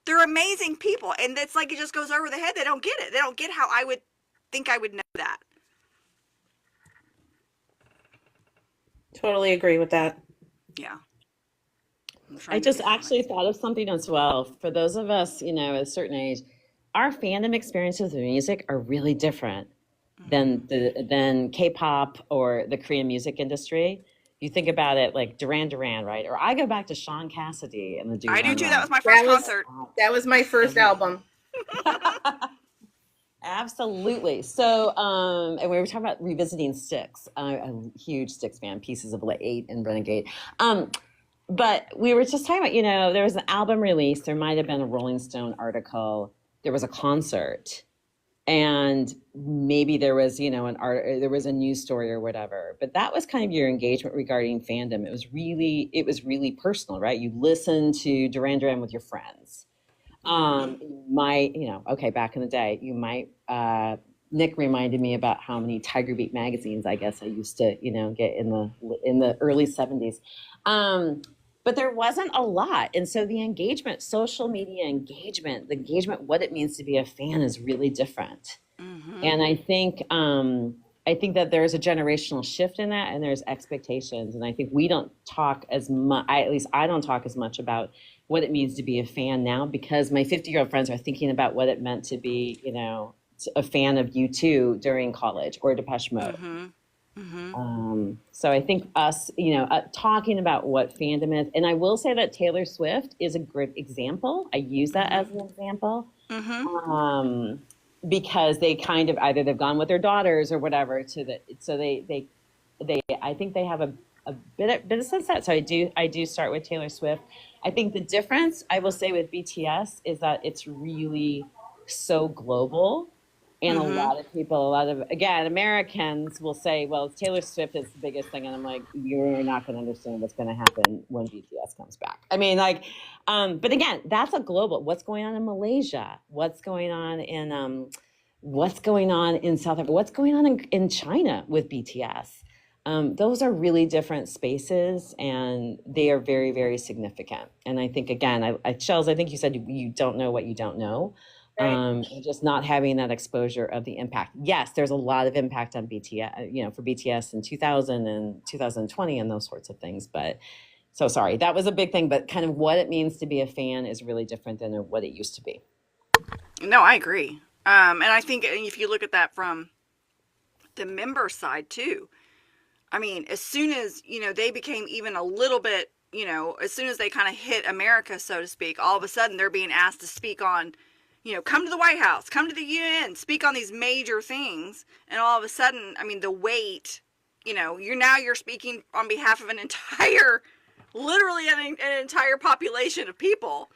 They're amazing people. And it's like, it just goes over the head. They don't get it. They don't get how I would think I would know that. Totally agree with that. Yeah. I just actually thought of something as well. For those of us, at a certain age, our fandom experiences with music are really different than K-pop or the Korean music industry. You think about it, like Duran Duran, right? Or I go back to Sean Cassidy and the Duran. I do too. That was my first concert. That was my first album. Absolutely. So, and we were talking about revisiting Styx. I'm a huge Styx fan, Pieces of Eight and Renegade. But we were just talking about, there was an album release. There might have been a Rolling Stone article. There was a concert, and maybe there was, there was a news story or whatever. But that was kind of your engagement regarding fandom. It was really personal, right? You listen to Duran Duran with your friends. Back in the day, you might, Nick reminded me about how many Tiger Beat magazines, I guess I used to, get in the early 70s. But there wasn't a lot. And so the engagement, social media engagement, what it means to be a fan is really different. Mm-hmm. And I think that there's a generational shift in that, and there's expectations. And I think we don't talk as much, at least I don't talk as much about what it means to be a fan now, because my 50-year-old friends are thinking about what it meant to be, a fan of U2 during college, or Depeche Mode. Mm-hmm. Mm-hmm. So I think us, talking about what fandom is, and I will say that Taylor Swift is a great example. I use that as an example, because they kind of either they've gone with their daughters or whatever so they I think they have a bit of sense that. So I do start with Taylor Swift. I think the difference I will say with BTS is that it's really so global. And a lot of people, again, Americans will say, well, Taylor Swift is the biggest thing. And I'm like, you're not going to understand what's going to happen when BTS comes back. I mean, but again, that's a global, what's going on in Malaysia? What's going on in South Africa? What's going on in China with BTS? Those are really different spaces, and they are very, very significant. And I think, again, Shels, I think you said you don't know what you don't know. Right. Just not having that exposure of the impact. Yes, there's a lot of impact on BTS, for BTS in 2000 and 2020 and those sorts of things. But so sorry, that was a big thing, but kind of what it means to be a fan is really different than what it used to be. No, I agree. And I think if you look at that from the member side too, I mean, as soon as, they became even a little bit, as soon as they kind of hit America, so to speak, all of a sudden they're being asked to speak on, come to the White House, come to the UN, speak on these major things. And all of a sudden, I mean, the weight, you're speaking on behalf of literally an entire population of people,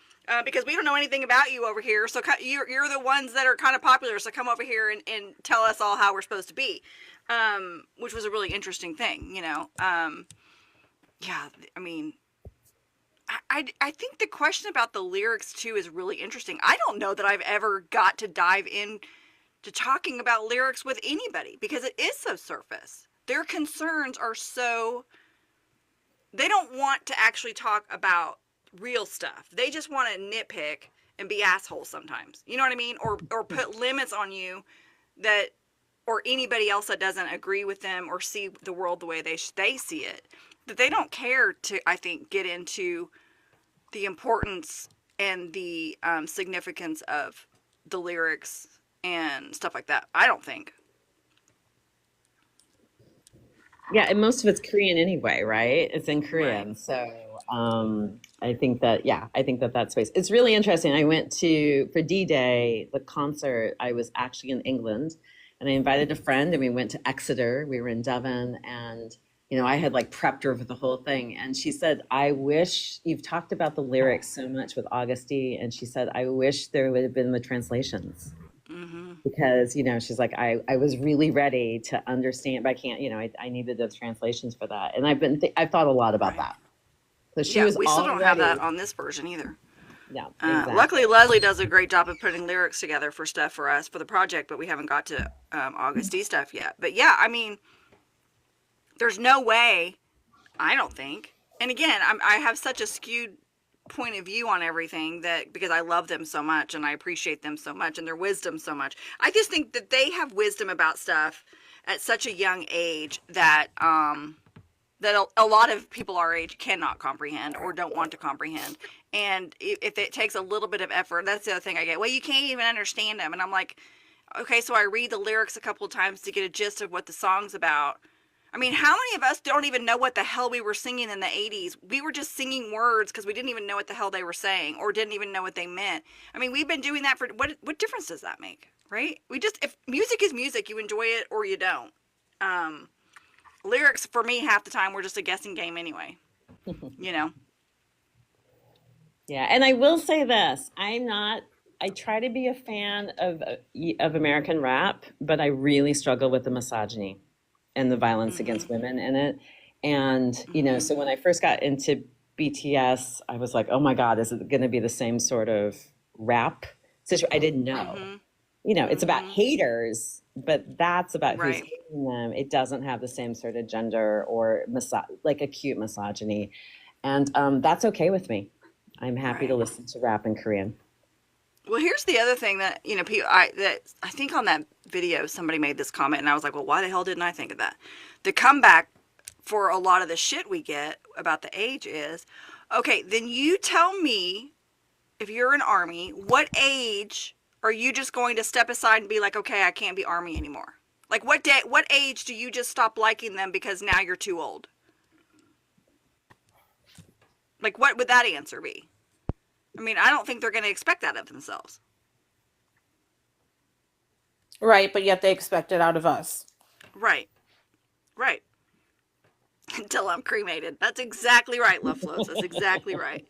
because we don't know anything about you over here. So you're the ones that are kind of popular. So come over here and tell us all how we're supposed to be, which was a really interesting thing, Yeah, I mean, I think the question about the lyrics too is really interesting. I don't know that I've ever got to dive in to talking about lyrics with anybody because it is so surface. Their concerns are so, they don't want to actually talk about real stuff. They just want to nitpick and be assholes sometimes. You know what I mean? Or put limits on you that, or anybody else that doesn't agree with them or see the world the way they see it. That they don't care to, I think, get into the importance and the significance of the lyrics and stuff like that. I don't think. Yeah, and most of it's Korean anyway, right? It's in Right. Korean. So I think that, yeah, I think that that space. It's really interesting. I went to, for D-Day, the concert, I was actually in England and I invited a friend and we went to Exeter. We were in Devon and, you know, I had like prepped her for the whole thing. And she said, I wish you've talked about the lyrics so much with Augusty. And she said, I wish there would have been the translations Mm-hmm. because, you know, she's like, I was really ready to understand, but I can't, you know, I needed the translations for that. And I've thought a lot about Right. that. So she Yeah, was we still don't have that already, on this version either. yeah, Luckily, exactly. Leslie does a great job of putting lyrics together for stuff for us for the project, but we haven't got to August D stuff yet. But yeah, I mean, there's no way, I don't think. And again, I have such a skewed point of view on everything that because I love them so much and I appreciate them so much and their wisdom so much. I just think that they have wisdom about stuff at such a young age that that a lot of people our age cannot comprehend or don't want to comprehend. And if it takes a little bit of effort, that's the other thing I get. Well, you can't even understand them, and I'm like, okay, so I read the lyrics a couple of times to get a gist of what the song's about. I mean, how many of us don't even know what the hell we were singing in the 80s? We were just singing words because we didn't even know what the hell they were saying or didn't even know what they meant. I mean, we've been doing that for what difference does that make, right? We just, if music is music, you enjoy it or you don't. Um, Lyrics for me half the time were just a guessing game anyway, you know. Yeah, and I will say this, I try to be a fan of American rap, but I really struggle with the misogyny and the violence against Mhm. women in it. And, you know, Mhm. so when I first got into BTS, I was like, oh my God, is it going to be the same sort of rap situation? I didn't know. Mhm. You know, it's about Mhm. haters, but that's about who's Right. hating them. It doesn't have the same sort of gender or like acute misogyny. And that's okay with me. I'm happy to Right. listen to rap in Korean. Well, here's the other thing that you know, people, that I think on that video somebody made this comment, and I was like, well, why the hell didn't I think of that? The comeback for a lot of the shit we get about the age is, okay, then you tell me if you're an army, what age are you just going to step aside and be like, okay, I can't be army anymore? Like what age do you just stop liking them because now you're too old? Like what would that answer be? I mean, I don't think they're going to expect that of themselves. Right, but yet they expect it out of us. Right. Right. Until I'm cremated. That's exactly right, Love Flows. That's exactly right.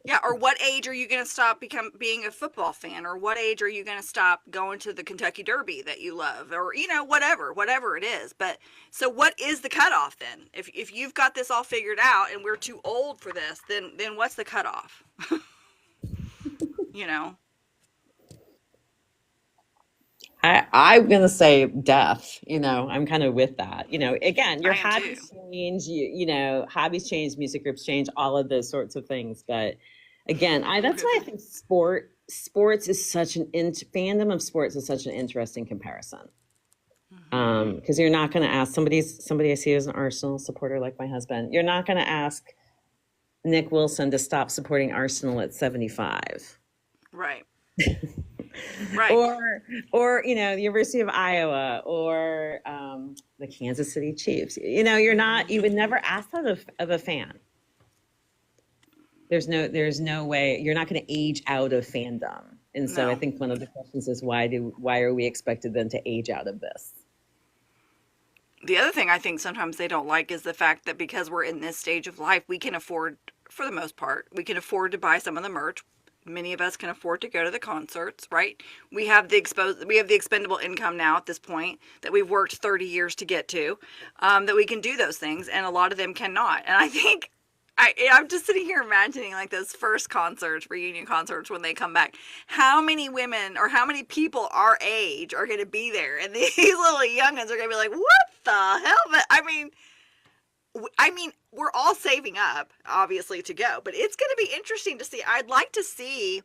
Yeah, or what age are you going to stop being a football fan, or what age are you going to stop going to the Kentucky Derby that you love, or you know, whatever it is. But so what is the cutoff then? If you've got this all figured out and we're too old for this, then what's the cutoff? You know. I'm gonna say death. You know, I'm kind of with that. You know, again, your I am too. hobbies change. You know, hobbies change, music groups change, all of those sorts of things. But again, I that's why I think sports is such fandom of sports is such an interesting comparison. Mm-hmm. Because you're not going to ask somebody I see as an Arsenal supporter like my husband. You're not going to ask Nick Wilson to stop supporting Arsenal at 75. Right. Right. or you know, the University of Iowa or the Kansas City Chiefs. You know, you would never ask that of a fan. There's no way you're not going to age out of fandom. And so I No. think one of the questions is why are we expected then to age out of this? The other thing I think sometimes they don't like is the fact that because we're in this stage of life, we can afford, for the most part, we can afford to buy some of the merch. Many of us can afford to go to the concerts, right? We have the expendable income now at this point that we've worked 30 years to get to, that we can do those things, and a lot of them cannot. And I think I'm just sitting here imagining like those first concerts, reunion concerts when they come back. How many women or how many people our age are going to be there, and these little youngins are going to be like, "What the hell?" But I mean, we're all saving up, obviously, to go, but it's going to be interesting to see. I'd like to see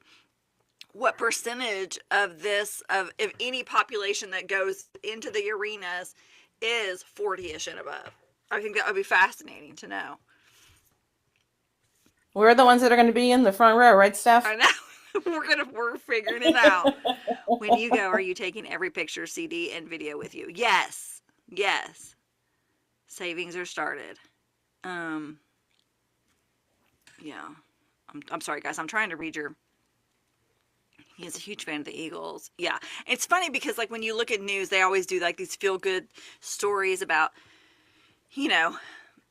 what percentage of this, of if any population that goes into the arenas is 40-ish and above. I think that would be fascinating to know. We're the ones that are going to be in the front row, right, Steph? I know. We're figuring it out. When you go, are you taking every picture, CD, and video with you? Yes. Yes. Savings are started. Yeah. I'm sorry, guys. I'm trying to read your. He is a huge fan of the Eagles. Yeah. It's funny because, like, when you look at news, they always do, like, these feel-good stories about, you know,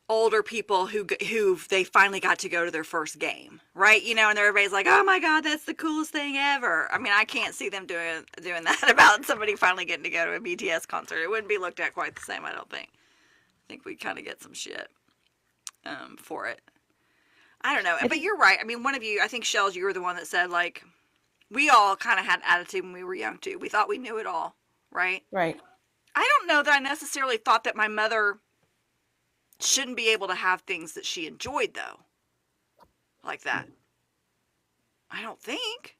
older people who they finally got to go to their first game, right? You know, and everybody's like, "Oh my God, that's the coolest thing ever." I mean, I can't see them doing that about somebody finally getting to go to a BTS concert. It wouldn't be looked at quite the same, I don't think. I think we kind of get some shit for it. I don't know, but you're right. I mean, one of you, I think Shels, you were the one that said, like, we all kind of had attitude when we were young too. We thought we knew it all, right? Right. I don't know that I necessarily thought that my mother shouldn't be able to have things that she enjoyed, though, like that. I don't think.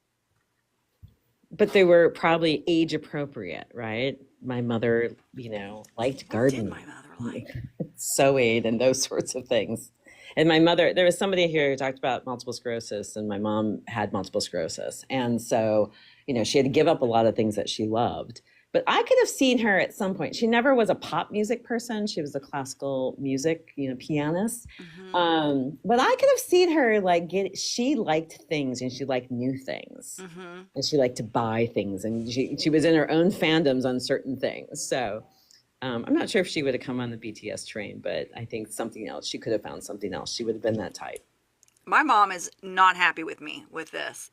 But they were probably age appropriate, right? My mother, liked What did gardening, my mother like? sewing, and those sorts of things. And my mother, there was somebody here who talked about multiple sclerosis, and my mom had multiple sclerosis. And so, she had to give up a lot of things that she loved. But I could have seen her at some point. She never was a pop music person. She was a classical music, pianist. But I could have seen her she liked things, and she liked new things. And she liked to buy things, and she was in her own fandoms on certain things. So I'm not sure if she would have come on the BTS train, but I think something else. She could have found something else. She would have been that type. My mom is not happy with me with this,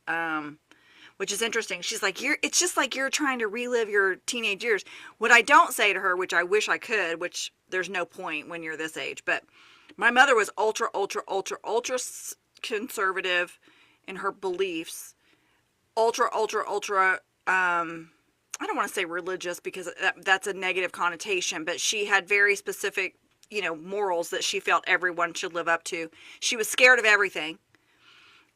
which is interesting. She's like, it's just like you're trying to relive your teenage years. What I don't say to her, which I wish I could, which there's no point when you're this age, but my mother was ultra, ultra, ultra, ultra conservative in her beliefs. Ultra, ultra, ultra, I don't want to say religious because that's a negative connotation, but she had very specific, morals that she felt everyone should live up to. She was scared of everything.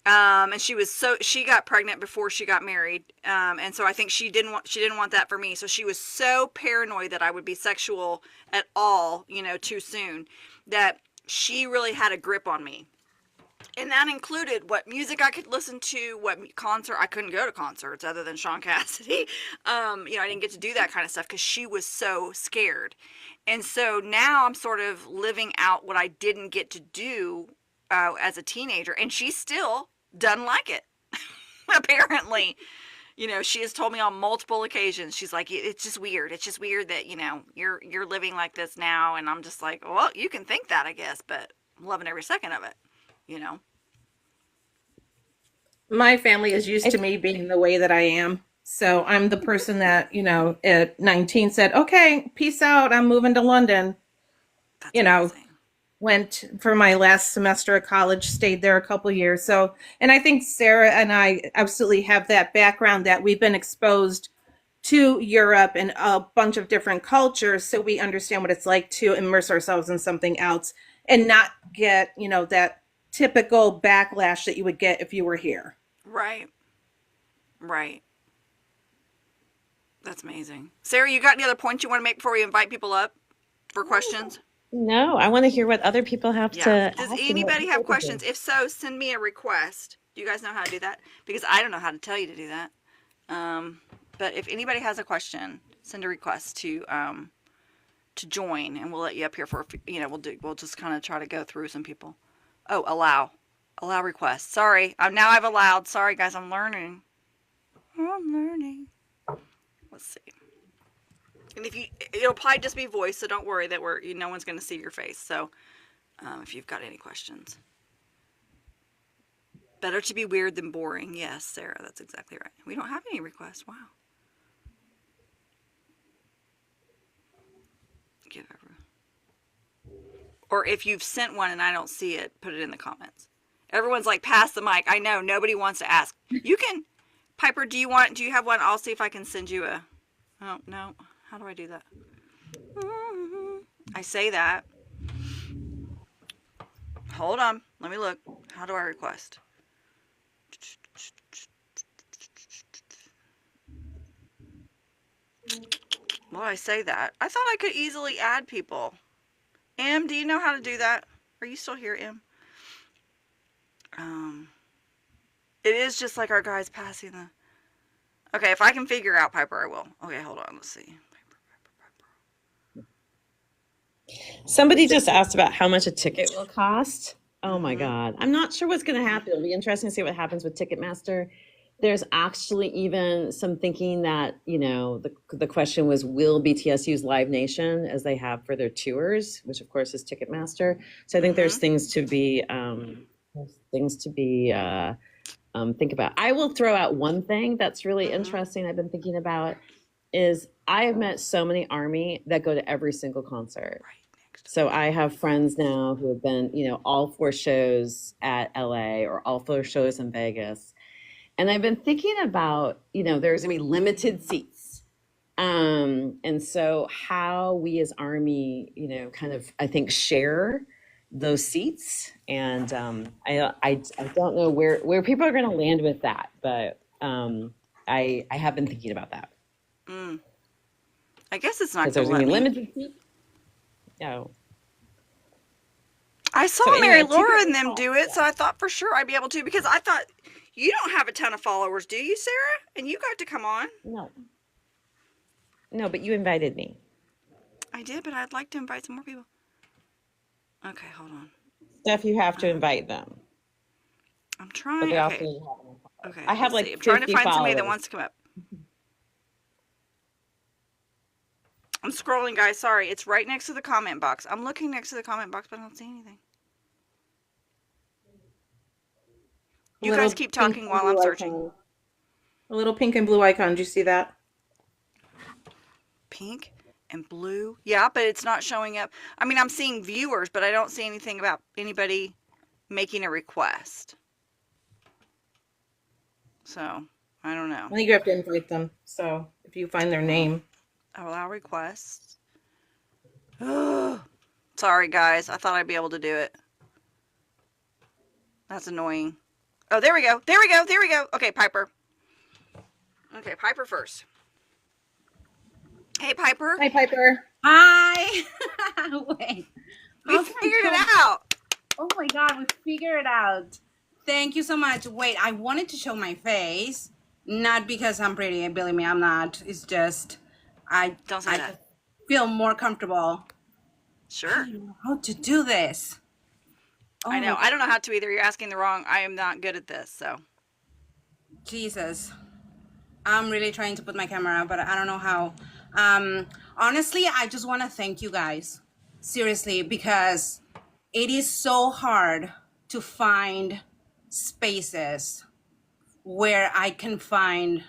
And she got pregnant before she got married. And so I think she didn't want that for me. So she was so paranoid that I would be sexual at all, too soon, that she really had a grip on me. And that included what music I could listen to, what concert. I couldn't go to concerts other than Sean Cassidy. I didn't get to do that kind of stuff because she was so scared. And so now I'm sort of living out what I didn't get to do as a teenager. And she still doesn't like it, apparently. She has told me on multiple occasions, she's like, it's just weird. It's just weird that, you're living like this now. And I'm just like, well, you can think that, I guess, but I'm loving every second of it. My family is used to me being the way that I am. So I'm the person that, at 19 said, okay, peace out. I'm moving to London. That's amazing. Went for my last semester of college, stayed there a couple of years. So, and I think Sarah and I absolutely have that background that we've been exposed to Europe and a bunch of different cultures. So we understand what it's like to immerse ourselves in something else and not get, that typical backlash that you would get if you were here. Right. That's amazing. Sarah, you got any other points you want to make before we invite people up for questions? No, I want to hear what other people have to. Does anybody have questions? If so, send me a request. Do you guys know how to do that? Because I don't know how to tell you to do that. But if anybody has a question, send a request to join, and we'll let you up here for we'll just kind of try to go through some people. Oh, allow requests. Sorry, I've allowed. Sorry, guys, I'm learning. Let's see. And it'll probably just be voice, so don't worry that no one's going to see your face. So, if you've got any questions, better to be weird than boring. Yes, Sarah, that's exactly right. We don't have any requests. Wow. Or if you've sent one and I don't see it, put it in the comments. Everyone's like, pass the mic. I know, nobody wants to ask. You can, Piper, do you have one? I'll see if I can send you a, oh, no. How do I do that? I say that. Hold on. Let me look. How do I request? Well, I say that. I thought I could easily add people. Em, do you know how to do that? Are you still here, Em? It is just like our guys passing the... Okay, if I can figure out Piper, I will. Okay, hold on. Let's see. Somebody just asked about how much a ticket will cost. Oh my God. I'm not sure what's going to happen. It'll be interesting to see what happens with Ticketmaster. There's actually even some thinking that, you know, the question was, will BTS use Live Nation as they have for their tours, which of course is Ticketmaster. So I think there's things to be, think about. I will throw out one thing that's really interesting I've been thinking about is I have met so many ARMY that go to every single concert. So I have friends now who have been, you know, all 4 shows at LA or all 4 shows in Vegas. And I've been thinking about, you know, there's gonna be limited seats. And so how we as ARMY, you know, kind of, I think, share those seats. And I don't know where people are going to land with that, but I have been thinking about that. I guess it's not going to be me. limited seats. No. I saw Mary Laura and them do it, so I thought for sure I'd be able to, because I thought, you don't have a ton of followers, do you, Sarah? And you got to come on. No, but you invited me. I did, but I'd like to invite some more people. Okay, hold on. Steph, you have to invite them. I'm trying. Okay. I have like 50 I'm trying to find followers. somebody that wants to come up. I'm scrolling, guys. Sorry. It's right next to the comment box. I'm looking next to the comment box, but I don't see anything. You guys keep talking while I'm searching. A little pink and blue icon. Did you see that? Pink and blue? Yeah, but it's not showing up. I mean, I'm seeing viewers, but I don't see anything about anybody making a request. So, I don't know. I think you have to invite them. So, if you find their name. Allow requests. Oh, sorry, guys. I thought I'd be able to do it. That's annoying. Oh, there we go. There we go. There we go. Okay, Piper. Okay, Piper first. Hey, Piper. Hi, Piper. Hi. Wait. We figured it out. Oh my God, we figured it out. Thank you so much. Wait, I wanted to show my face, not because I'm pretty. Believe me, I'm not. It's just I feel more comfortable. Sure. I don't know how to do this. Oh, I know. I don't know how to either. You're asking the wrong. I am not good at this, so. Jesus. I'm really trying to put my camera up, but I don't know how. Honestly, I just want to thank you guys. Seriously, because it is so hard to find spaces where I can find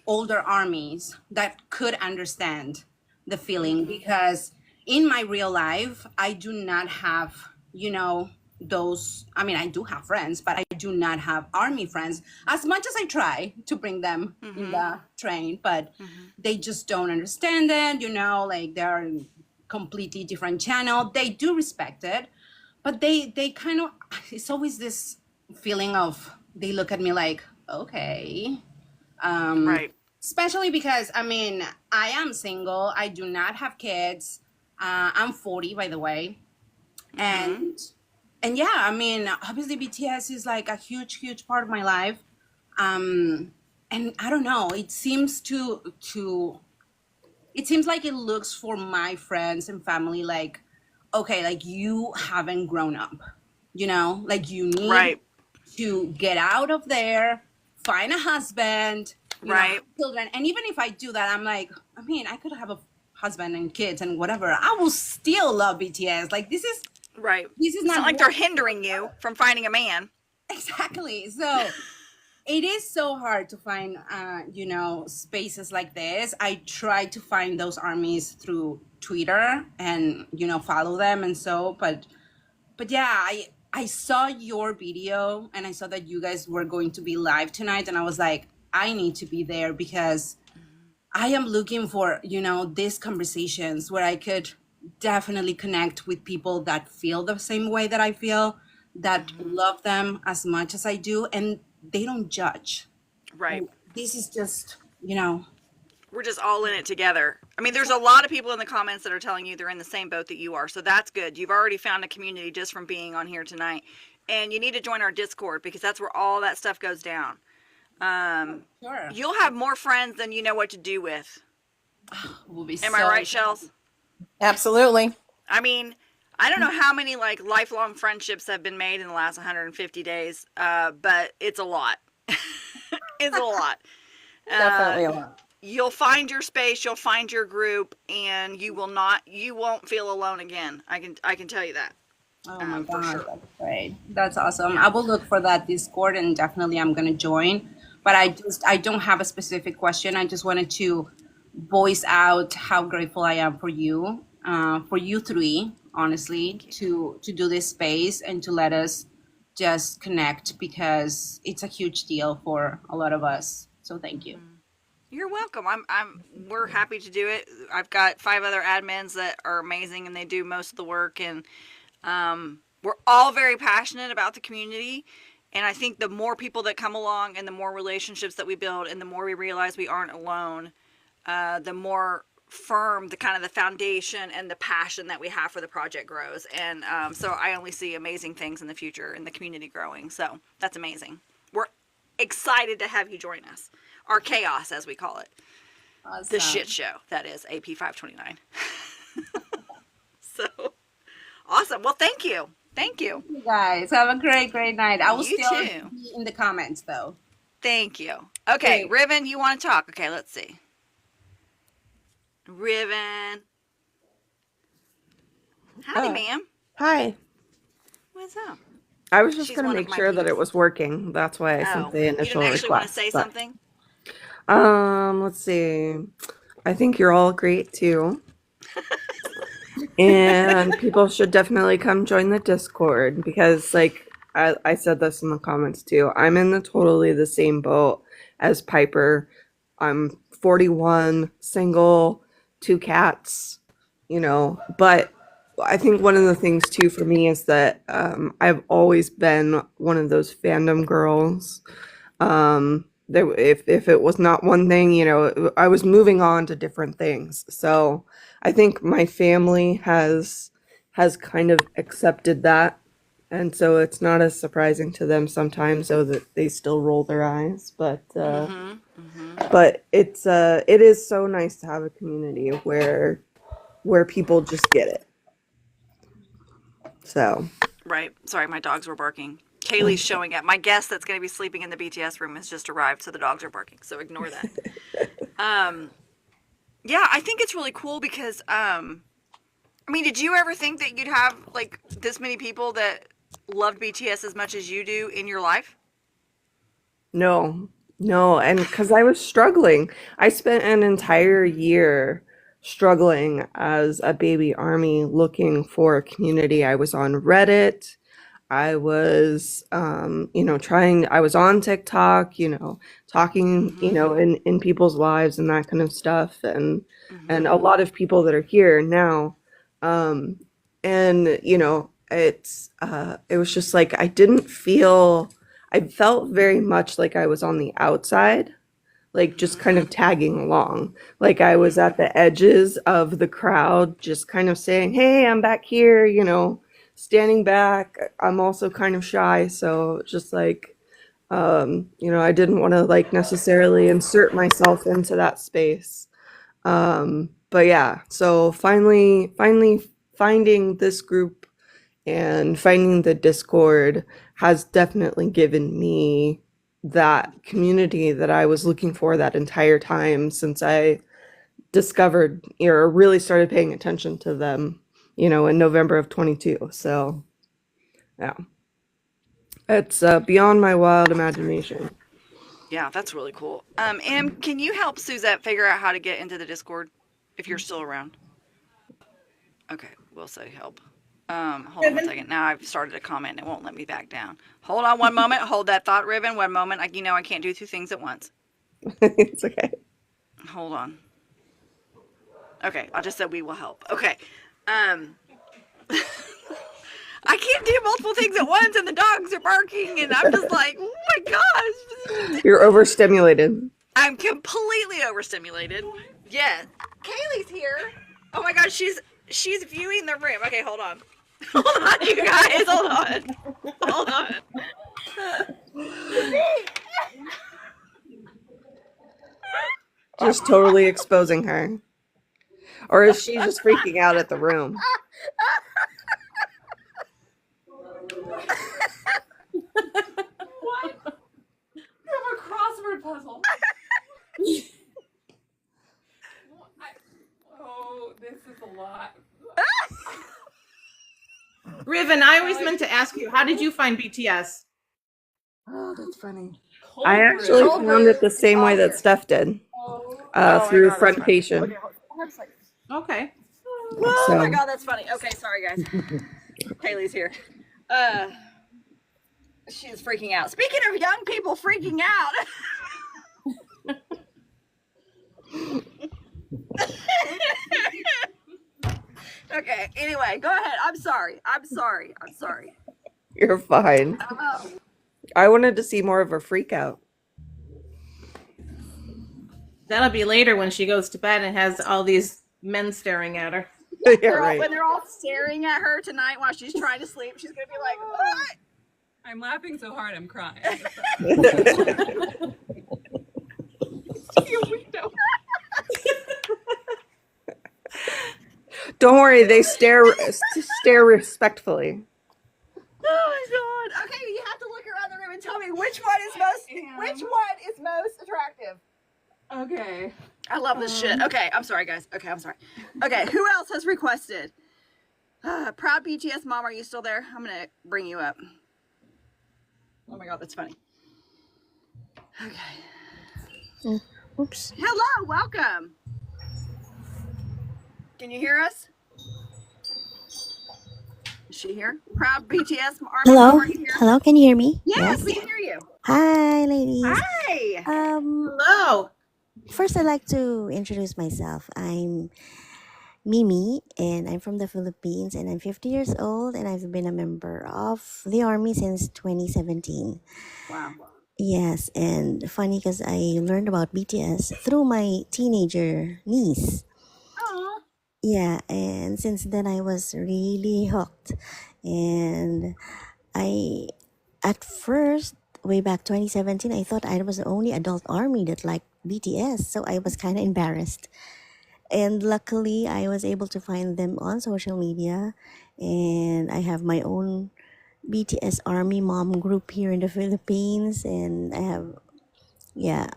older armies that could understand the feeling, because in my real life, I do not have, you know, those, I mean, I do have friends, but I do not have army friends, as much as I try to bring them in the train, but they just don't understand it, you know, like they're in completely different channel. They do respect it, but they kind of, it's always this feeling of, they look at me like, okay. Right. Especially because, I mean, I am single. I do not have kids. I'm 40, by the way. And yeah, I mean, obviously BTS is like a huge, huge part of my life. And I don't know, it seems like it looks for my friends and family like, okay, like you haven't grown up, you know, like you need to get out of there, find a husband, you know, have children. And even if I do that, I'm like, I mean, I could have a husband and kids and whatever. I will still love BTS. Like this is not like they're hindering you from finding a man. Exactly. So it is so hard to find, you know, spaces like this. I try to find those armies through Twitter and follow them and so. But yeah, I saw your video and I saw that you guys were going to be live tonight, and I was like, I need to be there because I am looking for, these conversations where I could definitely connect with people that feel the same way that I feel, that love them as much as I do, and they don't judge. Right. And this is just, We're just all in it together. I mean, there's a lot of people in the comments that are telling you they're in the same boat that you are. So that's good. You've already found a community just from being on here tonight. And you need to join our Discord because that's where all that stuff goes down. sure. You'll have more friends than you know what to do with. We'll be Am I right, Shels? Absolutely. I mean, I don't know how many like lifelong friendships have been made in the last 150 days, but it's a lot. It's a lot. Definitely a lot. You'll find your space, you'll find your group, and you won't feel alone again. I can tell you that. Oh my For God, sure. that's great. That's awesome. I will look for that Discord and definitely I'm gonna join. But I don't have a specific question. I just wanted to voice out how grateful I am for you three, honestly, to do this space and to let us just connect because it's a huge deal for a lot of us. So thank you. You're welcome. We're happy to do it. I've got 5 other admins that are amazing and they do most of the work, and we're all very passionate about the community. And I think the more people that come along and the more relationships that we build and the more we realize we aren't alone, the more firm the kind of the foundation and the passion that we have for the project grows. And so I only see amazing things in the future and the community growing. So that's amazing. We're excited to have you join us. Our chaos, as we call it. Awesome. The shit show, that is AP 529. So awesome. Well, thank you. Thank you. You guys have a great night. I will You still too. be in the comments though. Thank you. Okay, Great. Riven, you want to talk? Okay, let's see. Riven. Howdy, ma'am. Hi. What's up? I was just She's going to one of make my sure that peeps. it was working. That's why I sent the You initial didn't actually want to request. say but- something? Let's see. I think you're all great too. And people should definitely come join the Discord because, like, I said this in the comments too. I'm in totally the same boat as Piper. I'm 41, single, 2 cats, but I think one of the things too for me is that I've always been one of those fandom girls. If it was not one thing, I was moving on to different things. So I think my family has kind of accepted that, and so it's not as surprising to them sometimes, though that they still roll their eyes. But it is so nice to have a community where people just get it. So Right. Sorry, my dogs were barking. Kaylee's showing up. My guest that's going to be sleeping in the BTS room has just arrived, so the dogs are barking. So ignore that. Yeah, I think it's really cool because, I mean, did you ever think that you'd have like this many people that loved BTS as much as you do in your life? no, and because I was struggling, I spent an entire year struggling as a baby army looking for a community. I was on Reddit. I was, I was on TikTok, talking, in people's lives and that kind of stuff, and a lot of people that are here now, and it was just like I felt very much like I was on the outside, like just kind of tagging along, like I was at the edges of the crowd, just kind of saying, "Hey, I'm back here," standing back. I'm also kind of shy, so just like, I didn't want to like necessarily insert myself into that space. But yeah, so finally finding this group and finding the Discord has definitely given me that community that I was looking for that entire time since I discovered or really started paying attention to them, in November of 22. So, yeah, it's beyond my wild imagination. Yeah, that's really cool. Em, can you help Suzette figure out how to get into the Discord if you're still around? Okay, we'll say help. Hold on one second. Now I've started a comment and it won't let me back down. Hold on one moment. Hold that thought, Ribbon. One moment. I can't do two things at once. It's okay. Hold on. Okay, I just said we will help. Okay. I can't do multiple things at once and the dogs are barking and I'm just like, oh my gosh. You're overstimulated. I'm completely overstimulated. Yes. Kaylee's here. Oh my gosh, she's viewing the room. Okay, hold on. Hold on, you guys. Hold on. Hold on. Just totally exposing her. Or is she just freaking out at the room? What? You have a crossword puzzle. Oh, this is a lot. Riven, I always meant to ask you, how did you find BTS? Oh, that's funny. Cold I brew. actually found it the same way that Steph did. Through frontation. Okay. Oh my god, that's funny. Okay, sorry guys. Haley's here. She's freaking out. Speaking of young people freaking out. Okay, anyway, go ahead. I'm sorry. You're fine. Oh. I wanted to see more of a freak out. That'll be later when she goes to bed and has all these men staring at her. Yeah, right. When they're all staring at her tonight while she's trying to sleep, she's gonna be like, "What?" I'm laughing so hard I'm crying. Don't worry, they stare respectfully. Oh my god. Okay, you have to look around the room and tell me which one is most attractive. Okay. I love this shit. Okay, I'm sorry guys. Okay, I'm sorry. Okay, who else has requested? Proud BTS mom, are you still there? I'm gonna bring you up. Oh my god, that's funny. Okay. Oops. Hello, welcome. Can you hear us? Is she here? Proud BTS army. Hello? Are you here? Hello, can you hear me? Yes, we can hear you. Hi, ladies. Hi. Hello. First I'd like to introduce myself. I'm Mimi, and I'm from the Philippines, and I'm 50 years old, and I've been a member of the Army since 2017. Wow. Yes, and funny because I learned about BTS through my teenager niece. Aw. Yeah, and since then I was really hooked. And at first, way back 2017, I thought I was the only adult army that liked BTS, so I was kind of embarrassed. And luckily, I was able to find them on social media, and I have my own BTS Army Mom group here in the Philippines, and I have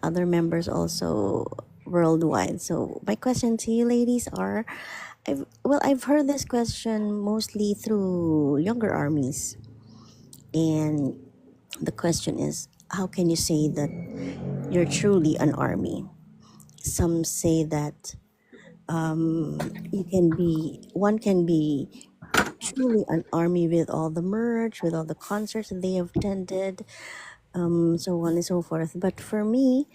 other members also worldwide. So my question to you ladies are, I've heard this question mostly through younger armies, and the question is, how can you say that you're truly an army? Some say that one can be truly an army with all the merch, with all the concerts that they have attended, so on and so forth. But for me,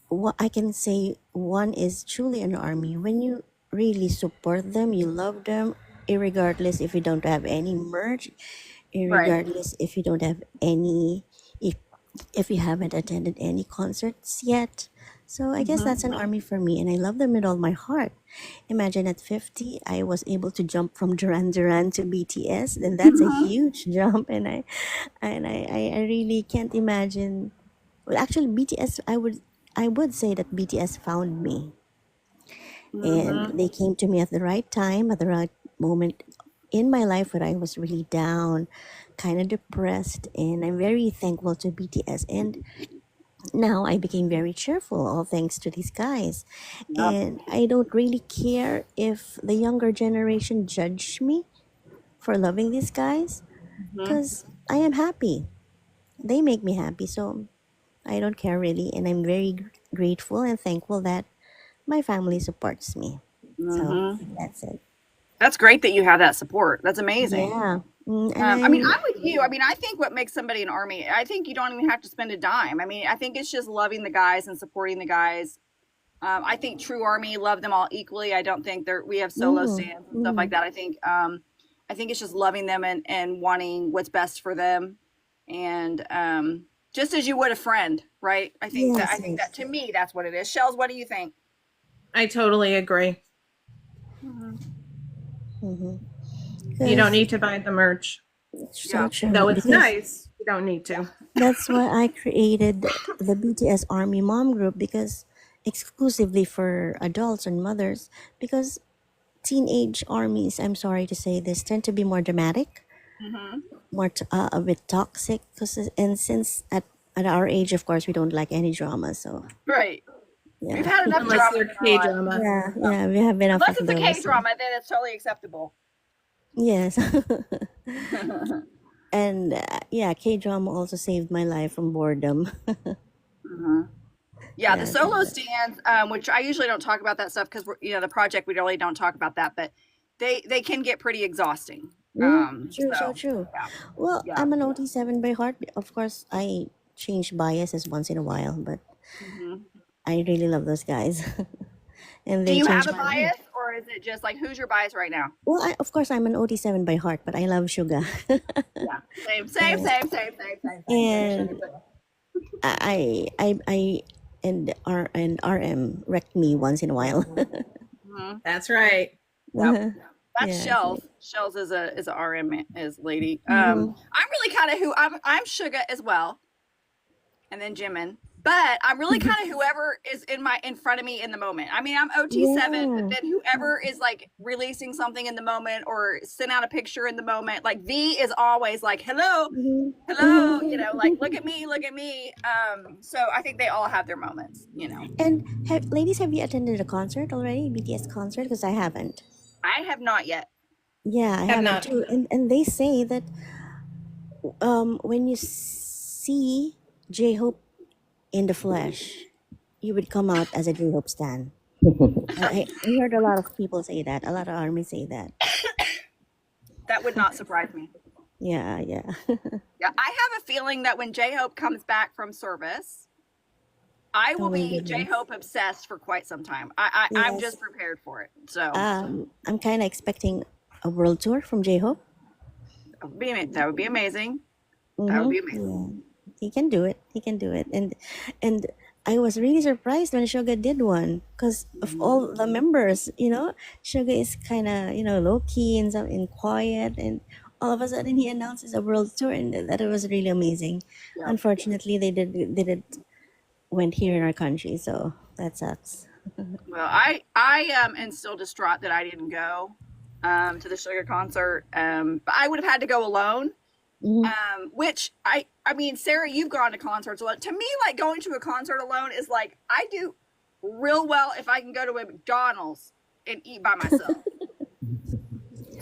what I can say, one is truly an army when you really support them, you love them, irregardless if you don't have any merch, irregardless if you don't have any, if you haven't attended any concerts yet. So I guess that's an army for me, and I love them with all my heart. Imagine at 50, I was able to jump from Duran Duran to BTS. Then that's a huge jump, and I really can't imagine. Well, actually, BTS, I would say that BTS found me, and they came to me at the right time, at the right moment in my life where I was really down, kind of depressed, and I'm very thankful to BTS. And now I became very cheerful, all thanks to these guys. And I don't really care if the younger generation judge me for loving these guys, because I am happy. They make me happy, so I don't care really. And I'm very grateful and thankful that my family supports me. So that's it. That's great that you have that support. That's amazing. Yeah. And I mean, I'm with you. I mean, I think what makes somebody an army, I think you don't even have to spend a dime. I mean, I think it's just loving the guys and supporting the guys. I think true army love them all equally. I don't think we have solo stands and stuff like that. I think it's just loving them and wanting what's best for them, and just as you would a friend, right? I think that to me that's what it is. Shels, what do you think? I totally agree. Mm-hmm. You don't need to buy the merch. So true. Though it's because nice, you don't need to. that's why I created the BTS Army Mom group, because exclusively for adults and mothers, because teenage armies, I'm sorry to say this, tend to be more dramatic, more a bit toxic, and since at our age, of course, we don't like any drama, so Right. yeah. We've had enough Unless drama. they're in our life. K-drama. Yeah, we have enough Unless of it's a those. K-drama, then it's totally acceptable. Yes. And yeah, K-drama also saved my life from boredom. Yeah, the Yeah. solo stands, which I usually don't talk about that stuff because the project, we really don't talk about that, but they can get pretty exhausting. True, so true. yeah, Well, yeah. I'm an OT7 by heart. Of course, I change biases once in a while, but I really love those guys. And Do they you have change a my life. bias, or is it just like who's your bias right now? Well, of course, I'm an OT7 by heart, but I love Suga. Yeah, same. And I and RM wrecked me once in a while. That's right. That's Yeah, Shels. Shels is a RM is lady. I'm really kind of who I'm Suga as well, and then Jimin. But I'm really kind of whoever is in front of me in the moment. I mean, I'm OT7, but then whoever is like releasing something in the moment or send out a picture in the moment. Like V is always like, hello, like look at me. So I think they all have their moments, And ladies, have you attended a concert already? BTS concert? Because I haven't. I have not yet. Yeah, I haven't not. too. And they say that when you see J-Hope in the flesh, you would come out as a J-Hope stan. I heard a lot of people say that. A lot of armies say that. That would not surprise me. Yeah. Yeah, I have a feeling that when J-Hope comes back from service, I will be J-Hope obsessed for quite some time. I'm Yes. just prepared for it. So I'm kind of expecting a world tour from J-Hope. that would be amazing. That would be amazing. Yeah. He can do it. And I was really surprised when Suga did one, because of all the members. Suga is kind of low key and quiet, and all of a sudden he announces a world tour, and that was really amazing. Yeah. Unfortunately, they didn't went here in our country, so that sucks. Well, I am still distraught that I didn't go to the Sugar concert. But I would have had to go alone. Which I mean, Sarah, you've gone to concerts alone. To me, like going to a concert alone is like I do real well if I can go to a McDonald's and eat by myself.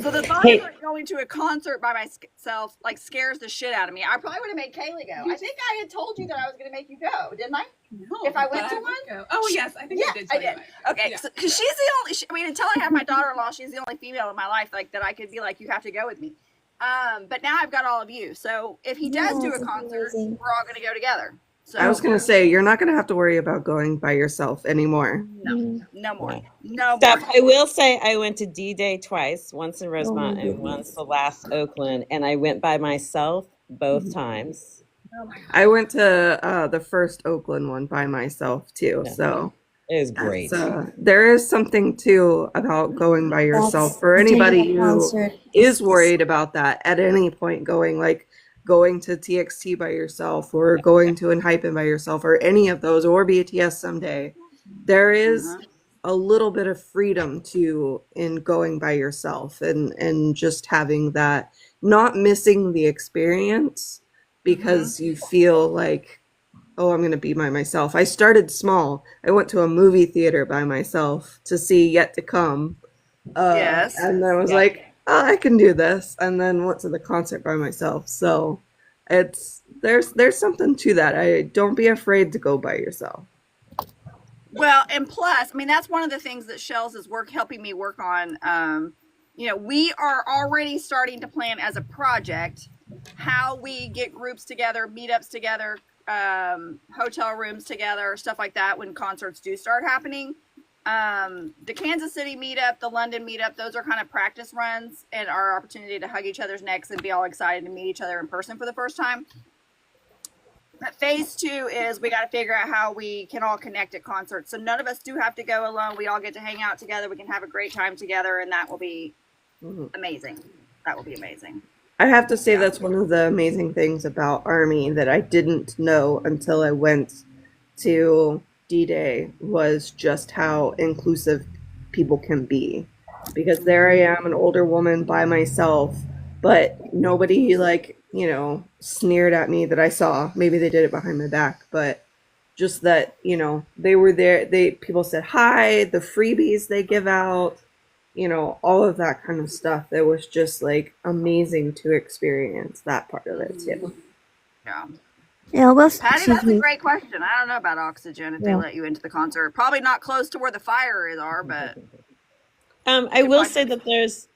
So the thought of going to a concert by myself like scares the shit out of me. I probably would have made Kaylee go. I think I had told you that I was going to make you go, didn't I? No, If I went but to would one? go. Oh yes, I think I did. Tell you that. Okay, Yeah. because she's the only. I mean, until I have my daughter-in-law, she's the only female in my life like that I could be like, you have to go with me. But now I've got all of you. So if he does do a it's concert, amazing. we're all going to go together. So I was going to say, you're not going to have to worry about going by yourself anymore. no more. No Steph, more. I will say I went to D-Day twice, once in Oh my Rosemont and goodness. once the last Oakland, and I went by myself both times. I went to the first Oakland one by myself too. Yeah. So It was great. there is something too about going by yourself That's for anybody during a who concert. is worried about that at any point, going to TXT by yourself or going to Enhypen by yourself or any of those, or BTS someday. There is a little bit of freedom too in going by yourself and just having that, not missing the experience because you feel like, oh, I'm going to be by myself. I started small. I went to a movie theater by myself to see Yet to Come. Yes. And then I was like, oh, I can do this. And then went to the concert by myself. So there's something to that. Don't be afraid to go by yourself. Well, and plus, I mean, that's one of the things that Shels is helping me work on we are already starting to plan as a project how we get groups together, meetups together, hotel rooms together, stuff like that when concerts do start happening. The Kansas City meetup, the London meetup, those are kind of practice runs and our opportunity to hug each other's necks and be all excited to meet each other in person for the first time. But phase 2 is we got to figure out how we can all connect at concerts. So none of us do have to go alone. We all get to hang out together. We can have a great time together, and that will be amazing. That will be amazing. I have to say that's one of the amazing things about Army that I didn't know until I went to D-Day was just how inclusive people can be. Because there I am, an older woman by myself, but nobody sneered at me that I saw. Maybe they did it behind my back, but just that, they were there. People said hi, the freebies they give out, all of that kind of stuff. That was just like amazing to experience that part of it too. Yeah. Yeah, well, Patty, that's a great question. I don't know about oxygen if they let you into the concert. Probably not close to where the fire are, but I will say that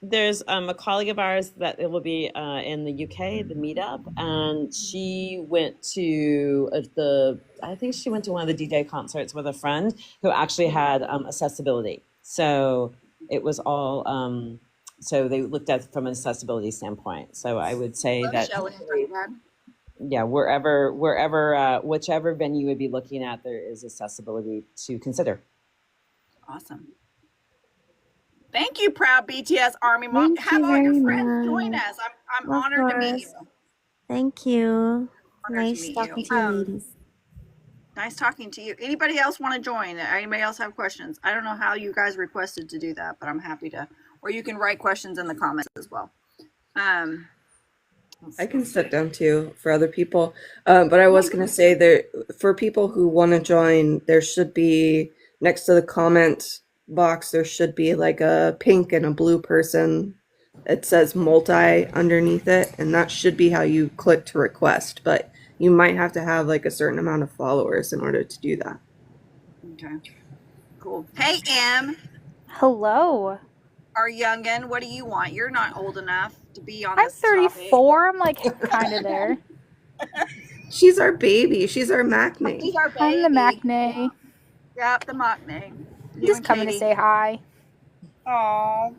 there's a colleague of ours that it will be in the UK, the meetup, and she went to I think she went to one of the D-Day concerts with a friend who actually had accessibility. So it was all so they looked at it from an accessibility standpoint. So I would say that whichever venue you would be looking at, there is accessibility to consider. Awesome. Thank you, proud BTS Army Mom. Have all your friends join us. I'm honored to meet you. Thank you. Nice talking to you, ladies. Nice talking to you. Anybody else want to join? Anybody else have questions? I don't know how you guys requested to do that, but I'm happy to. Or you can write questions in the comments as well. I can sit down too for other people. But I was going to say there for people who want to join, there should be next to the comment box, there should be like a pink and a blue person. It says multi underneath it, and that should be how you click to request. But you might have to have like a certain amount of followers in order to do that. Okay. Cool. Hey, Em. Hello. Our youngin', what do you want? You're not old enough to be on I'm this 34. I'm like kind of there. She's our baby. She's our Macne. She's our baby. I'm the Macne. Yep, the Macne. Just coming to say hi. Aww.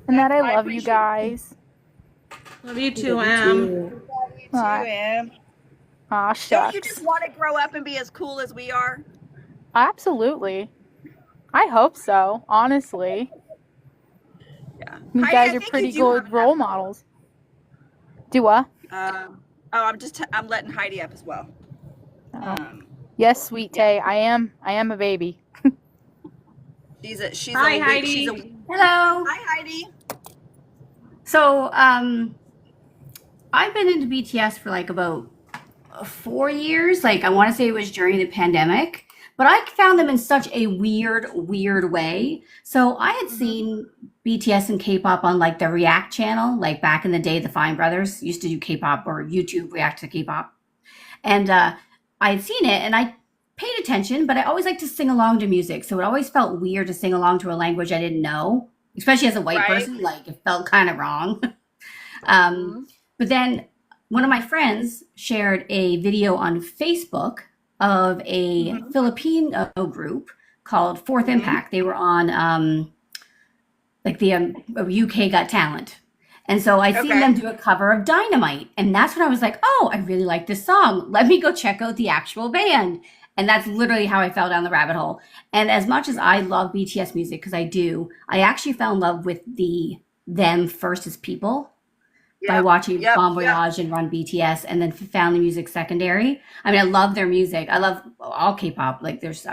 And that I love you guys. Love you too, Em. Love you too, Em. Aw, shucks. Don't you just want to grow up and be as cool as we are? Absolutely. I hope so, honestly. Yeah. You guys are pretty good role models. Do what? I'm letting Heidi up as well. Yes, sweet Tay. I am a baby. She's Hi, Heidi. Hello. Hi, Heidi. So, I've been into BTS for like about 4 years. Like, I want to say it was during the pandemic, but I found them in such a weird way. So I had seen BTS and K-pop on like the React channel, like back in the day, the Fine Brothers used to do K-pop, or YouTube react to K-pop. And I had seen it and I paid attention, but I always like to sing along to music. So it always felt weird to sing along to a language I didn't know, especially as a white person. Like, it felt kind of wrong. But then one of my friends shared a video on Facebook of a Filipino group called Fourth Impact. They were on like the UK Got Talent. And so I seen them do a cover of Dynamite. And that's when I was like, oh, I really like this song. Let me go check out the actual band. And that's literally how I fell down the rabbit hole. And as much as I love BTS music, because I do, I actually fell in love with them first as people by watching Bon Voyage and Run BTS, and then found the music secondary. I mean, I love their music. I love all K-pop. Like, there's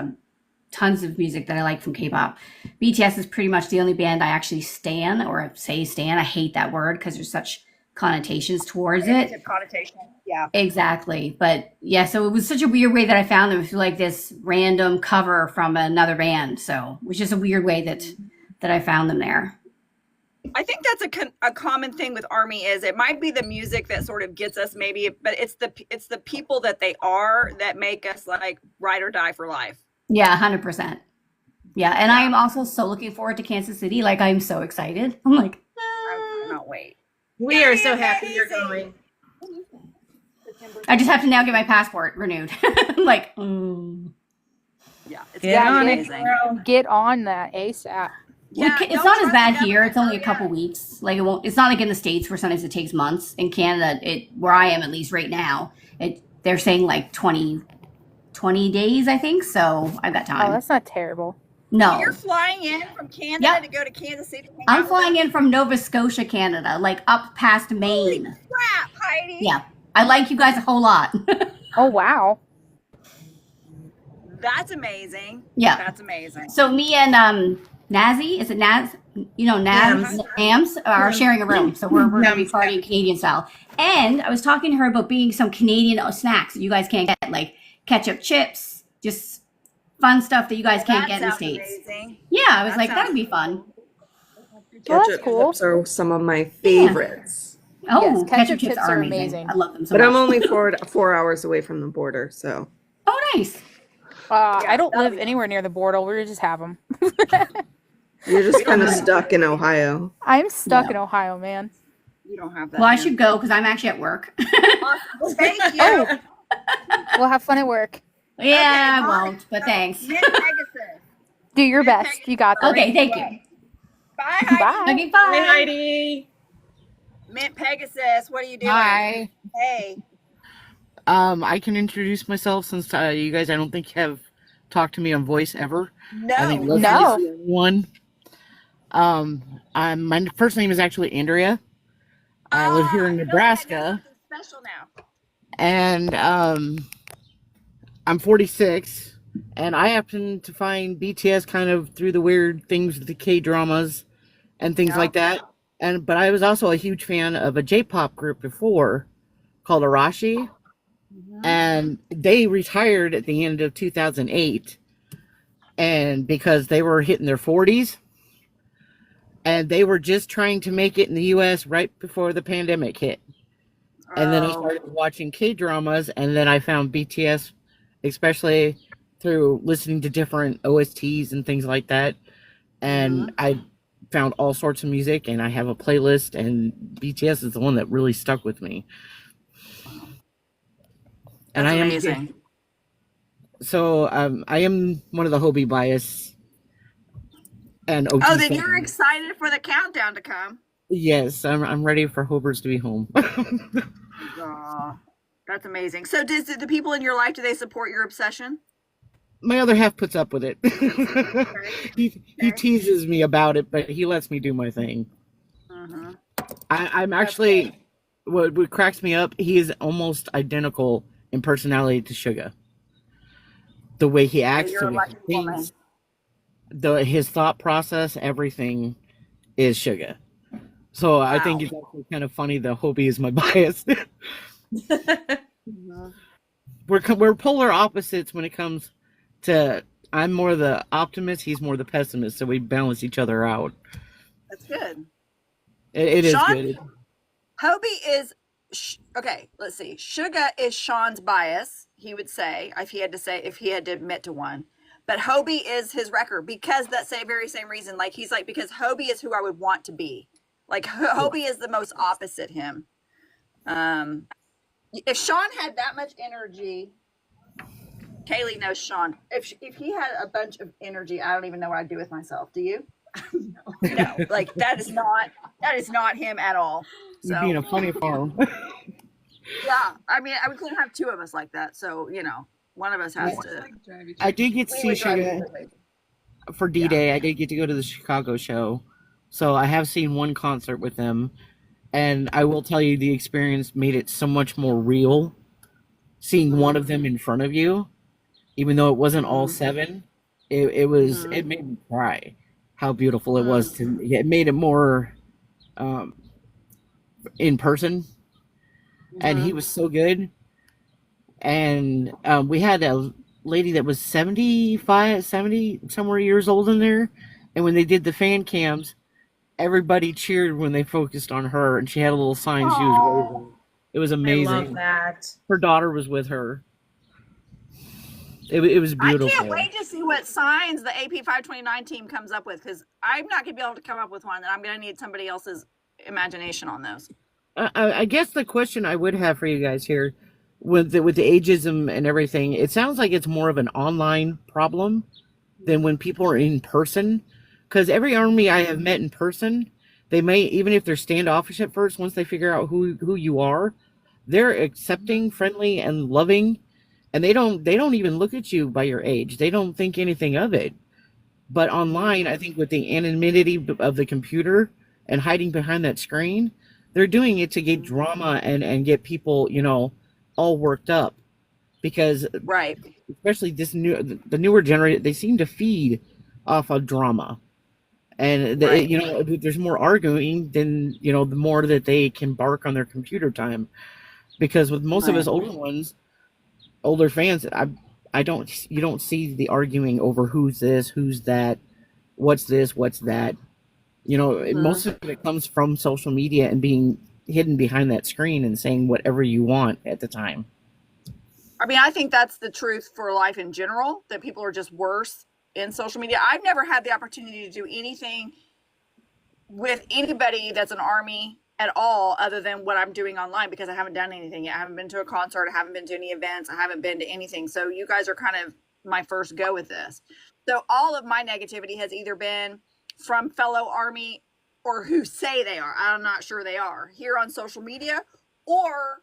tons of music that I like from K-pop. BTS is pretty much the only band I actually stan, or say stan. I hate that word because there's such connotations towards it. Connotation. Yeah. Exactly. But yeah, so it was such a weird way that I found them, like this random cover from another band. So it was just a weird way that I found them there. I think that's a common thing with Army is it might be the music that sort of gets us maybe, but it's the people that they are that make us like ride or die for life. Yeah, 100%. Yeah, and I am also so looking forward to Kansas City. Like, I'm so excited. I'm like, I cannot wait. We are so happy you're going. I just have to now get my passport renewed. I'm like, Yeah, it's Get gonna on be it, amazing. girl. Get on that ASAP. it's don't not as trust bad the here. It's only a government. couple weeks. Like, it won't. It's not like in the States where sometimes it takes months. In Canada, where I am at least right now, they're saying like 20 days, I think. So I've got Oh, time. that's not terrible. No, You're flying in from Canada Yep. to go to Kansas City. to hang I'm out with flying us? in from Nova Scotia, Canada, like up past Maine. Crap, Heidi. Yeah, I like you guys a whole lot. Oh, wow. That's amazing. Yeah. That's amazing. So me and Nazi, is it Naz? You know, Nams are sharing a room. So we're going to be partying Canadian style. And I was talking to her about being some Canadian snacks that you guys can't get, like ketchup chips, just fun stuff that you guys can't get in the States. Amazing. Yeah, I was like, that would be fun. Well, that's Ketchup cool. chips are some of my favorites. Oh, Yes, ketchup chips are amazing. I love them so But much. I'm only 4 hours away from the border, so. Oh, nice. I don't live anywhere near the border. We just have them. You're just kind of stuck in Ohio. I'm stuck in Ohio, man. You don't have that. Well, I should go because I'm actually at work. Well, thank you. Oh, we'll have fun at work. Yeah, I won't, but thanks. Mint Pegasus. Do your best. You got this. Okay, thank you. Bye, Heidi. Bye. Okay, bye. Hey, Heidi. Mint Pegasus, what are you doing? Hi. Hey. I can introduce myself since you guys, I don't think, have talked to me on voice ever. I think No. Leslie's the only one. My first name is actually Andrea. I live here in Nebraska, Special now. and I'm 46, and I happen to find BTS kind of through the weird things with the K-dramas and things like that. But I was also a huge fan of a J-pop group before called Arashi. And they retired at the end of 2008, and because they were hitting their 40s, and they were just trying to make it in the US right before the pandemic hit. And then I started watching K-dramas, and then I found BTS, especially through listening to different OSTs and things like that. And I found all sorts of music, and I have a playlist, and BTS is the one that really stuck with me. And That's I am amazing. So I am one of the Hobie bias and OG Oh, then fans. you're excited for the countdown to come. Yes, I'm ready for Hobers to be home. Aw, that's amazing. So does the people in your life, do they support your obsession? My other half puts up with it. He teases me about it, but he lets me do my thing. I'm actually, what cracks me up, he is almost identical in personality to Suga. The way he acts, the way he thinks, his thought process, everything is Suga. So I think it's actually kind of funny that Hobie is my bias. We're polar opposites when it comes to, I'm more the optimist, he's more the pessimist, so we balance each other out. That's good. It is Sean, good. Hobie is, okay, let's see. Suga is Sean's bias, he would say, if he had to admit to one. But Hobie is his record because that very same reason. Like, he's like, because Hobie is who I would want to be. Like, Hobie is the most opposite him. If Sean had that much energy, Kaylee knows Sean. If he had a bunch of energy, I don't even know what I'd do with myself. Do you? No. Like, that is not him at all. So, You'd be in a funny farm. yeah, I mean, we couldn't have two of us like that. So, one of us has to. I did get to see Suga for D-Day. I did get to go to the Chicago show. So I have seen one concert with them. And I will tell you, the experience made it so much more real. Seeing one of them in front of you, even though it wasn't all seven, it made me cry. How beautiful it was it made it more in person, and he was so good. And we had a lady that was 75, 70 somewhere years old in there, and when they did the fan cams, everybody cheered when they focused on her, and she had a little sign she was waving. It was amazing. I love that. Her daughter was with her. It was I beautiful. can't wait to see what signs the AP 529 team comes up with, because I'm not going to be able to come up with one, and I'm going to need somebody else's imagination on those. I guess the question I would have for you guys here, with the ageism and everything, it sounds like it's more of an online problem than when people are in person. Because every army I have met in person, they may, even if they're standoffish at first, once they figure out who you are, they're accepting, friendly, and loving, and they don't even look at you by your age. They don't think anything of it. But online, I think with the anonymity of the computer and hiding behind that screen, they're doing it to get drama and get people, all worked up. Because Right. especially the newer generation, they seem to feed off of drama. And Right. there's more arguing than, the more that they can bark on their computer time. Because with most of us older fans, you don't see the arguing over who's this, who's that, what's this, what's that. Most of it comes from social media and being hidden behind that screen and saying whatever you want at the time. I mean, I think that's the truth for life in general, that people are just worse in social media. I've never had the opportunity to do anything with anybody that's an army at all other than what I'm doing online, because I haven't done anything yet. I haven't been to a concert. I haven't been to any events. I haven't been to anything. So you guys are kind of my first go with this. So all of my negativity has either been from fellow army or who say they are, I'm not sure they are, here on social media, or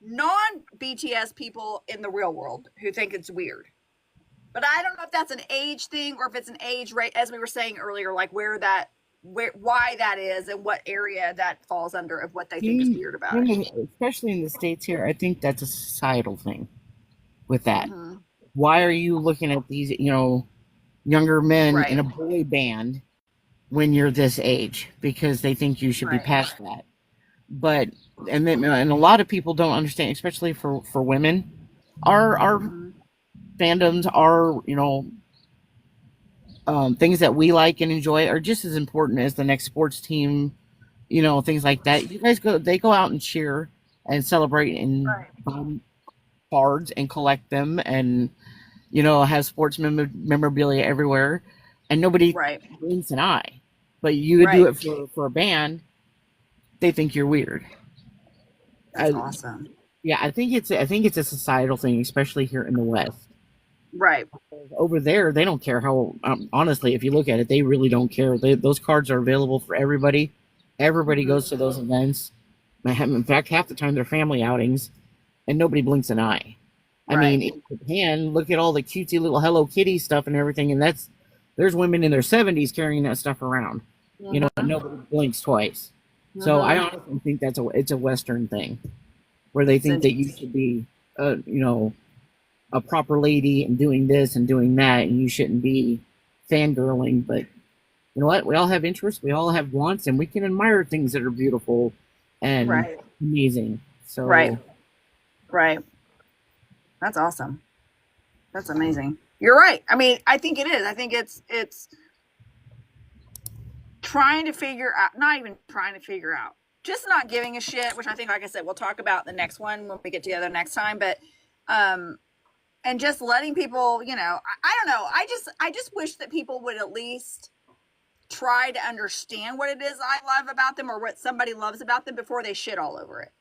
non-BTS people in the real world who think it's weird. But I don't know if that's an age thing or if it's an age rate, as we were saying earlier, like why that is and what area that falls under of what they think is weird about it. Especially in the States here, I think that's a societal thing with that. Why are you looking at these, younger men in a boy band when you're this age? Because they think you should be past that. But and a lot of people don't understand, especially for women, our fandoms are, things that we like and enjoy are just as important as the next sports team, things like that. You guys they go out and cheer and celebrate and buy cards and collect them and, have sports memorabilia everywhere, and nobody blinks an eye. But you do it for a band, they think you're weird. That's awesome. Yeah, I think it's a societal thing, especially here in the West. Right. Over there, they don't care how. Honestly, if you look at it, they really don't care. Those cards are available for everybody. Everybody goes to those events. In fact, half the time they're family outings, and nobody blinks an eye. I mean, in Japan, look at all the cutesy little Hello Kitty stuff and everything, and there's women in their 70s carrying that stuff around. And nobody blinks twice. So I honestly think it's a Western thing, where they think that you should be, a proper lady and doing this and doing that, and you shouldn't be fangirling. But you know what? We all have interests, we all have wants, and we can admire things that are beautiful and amazing. So right. That's awesome. That's amazing. You're right. I mean, I think it is. I think it's trying to figure out, not even trying to figure out, just not giving a shit, which I think, like I said, we'll talk about the next one when we get together next time. But and just letting people, I don't know. I just wish that people would at least try to understand what it is I love about them or what somebody loves about them before they shit all over it.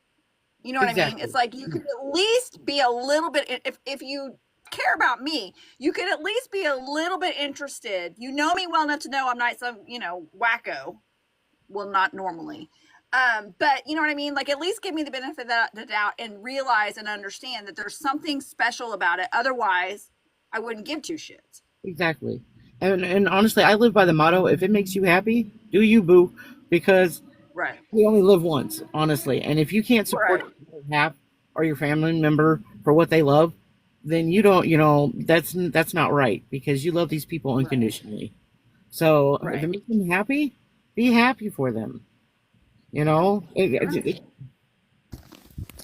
You know what I mean? It's like you could at least be a little bit, if you care about me, you could at least be a little bit interested. You know me well enough to know I'm not some, wacko. Well, not normally. But you know what I mean? Like, at least give me the benefit of the doubt and realize and understand that there's something special about it. Otherwise, I wouldn't give two shits. Exactly. And honestly, I live by the motto, if it makes you happy, do you, boo. Because we only live once, honestly. And if you can't support half or your family member for what they love, then you don't, that's not right, because you love these people unconditionally. So if it makes them happy, be happy for them.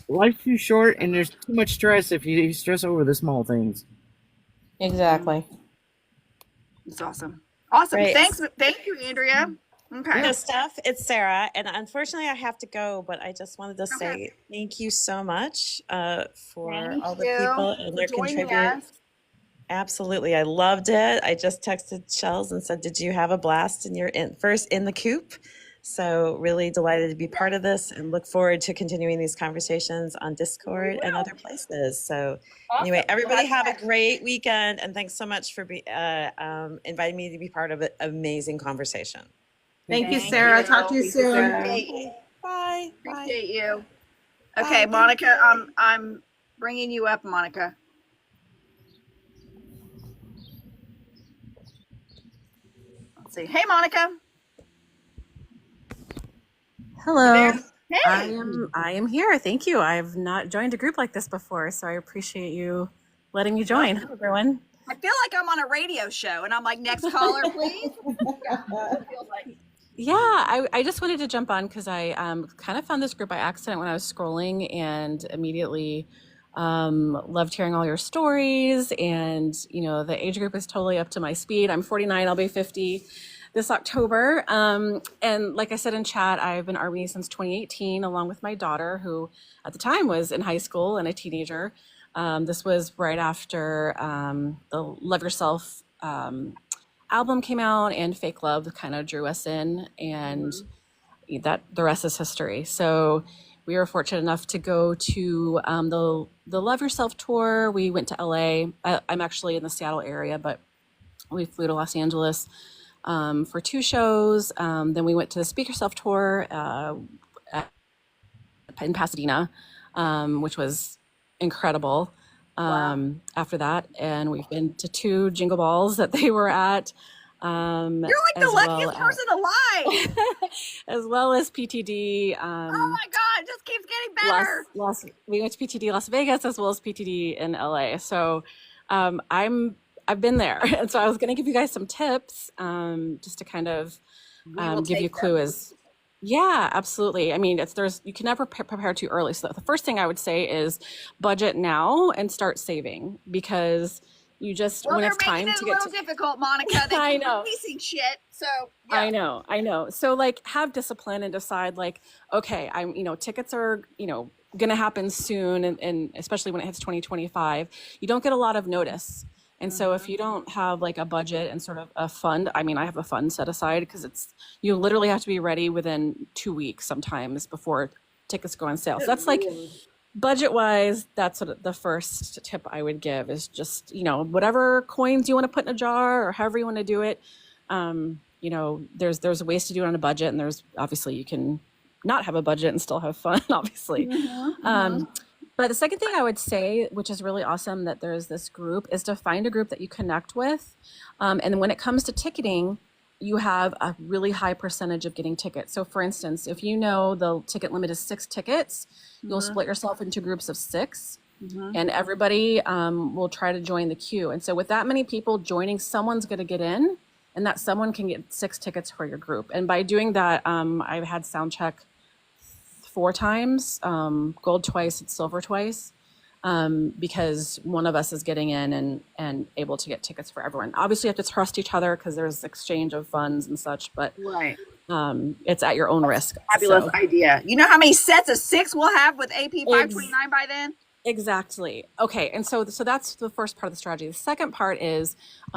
Life's too short, and there's too much stress if you stress over the small things. Exactly. It's awesome. Awesome. Great. Thank you, Andrea. Okay. No, Steph, it's Sarah, and unfortunately I have to go, but I just wanted to say thank you so much for all the people and their contributions. Absolutely. I loved it. I just texted Shels and said, did you have a blast in your first in the Coop? So really delighted to be part of this and look forward to continuing these conversations on Discord and other places. So anyway, everybody have a great weekend. And thanks so much for inviting me to be part of an amazing conversation. Thank you, Sarah. Talk to you soon. Bye. Appreciate you. Okay, Monica, I'm bringing you up, Monica. Let's see. Hey, Monica. Hello. Hey. I am here. Thank you. I've not joined a group like this before, so I appreciate you letting me join. Hi, everyone. I feel like I'm on a radio show, and I'm like, next caller, please. Yeah, I just wanted to jump on because I kind of found this group by accident when I was scrolling and immediately loved hearing all your stories. And, you know, the age group is totally up to my speed. I'm 49, I'll be 50 this October. And like I said in chat, I've been Army since 2018, along with my daughter, who at the time was in high school and a teenager. This was right after the Love Yourself album came out, and Fake Love kind of drew us in, and that the rest is history. So we were fortunate enough to go to the Love Yourself tour. We went to LA. I'm actually in the Seattle area, but we flew to Los Angeles for 2 shows. Then we went to the Speak Yourself tour in Pasadena, which was incredible. After that, and we've been to 2 Jingle Balls that they were at. You're like the luckiest person alive. As well as PTD. Oh my God, it just keeps getting better. We went to PTD Las Vegas as well as PTD in LA. So I've been there, and so I was going to give you guys some tips, just to kind of give you a clue. Yeah, absolutely. I mean, you can never prepare too early. So the first thing I would say is budget now and start saving, because you just, when it's time to get to. Well, they're making it a little difficult, Monica. They I keep know. releasing shit. So yeah. I know. So like, have discipline and decide like, okay, tickets are, going to happen soon. And especially when it hits 2025, you don't get a lot of notice. And so if you don't have like a budget and sort of a fund, I mean, I have a fund set aside because you literally have to be ready within 2 weeks sometimes before tickets go on sale. So that's like budget wise, that's what the first tip I would give is just, whatever coins you want to put in a jar or however you want to do it. There's ways to do it on a budget, and there's obviously you can not have a budget and still have fun, obviously. But the second thing I would say, which is really awesome that there's this group, is to find a group that you connect with. And when it comes to ticketing, you have a really high percentage of getting tickets. So for instance, if you know the ticket limit is 6 tickets, you'll split yourself into groups of 6, and everybody will try to join the queue. And so with that many people joining, someone's going to get in, and that someone can get 6 tickets for your group. And by doing that, I've had sound check 4 times, gold twice and silver twice, because one of us is getting in and able to get tickets for everyone. Obviously, you have to trust each other because there's exchange of funds and such, but it's at your own risk. Fabulous idea. You know how many sets of 6 we'll have with AP 529 by then? Exactly. Okay, and so that's the first part of the strategy. The second part is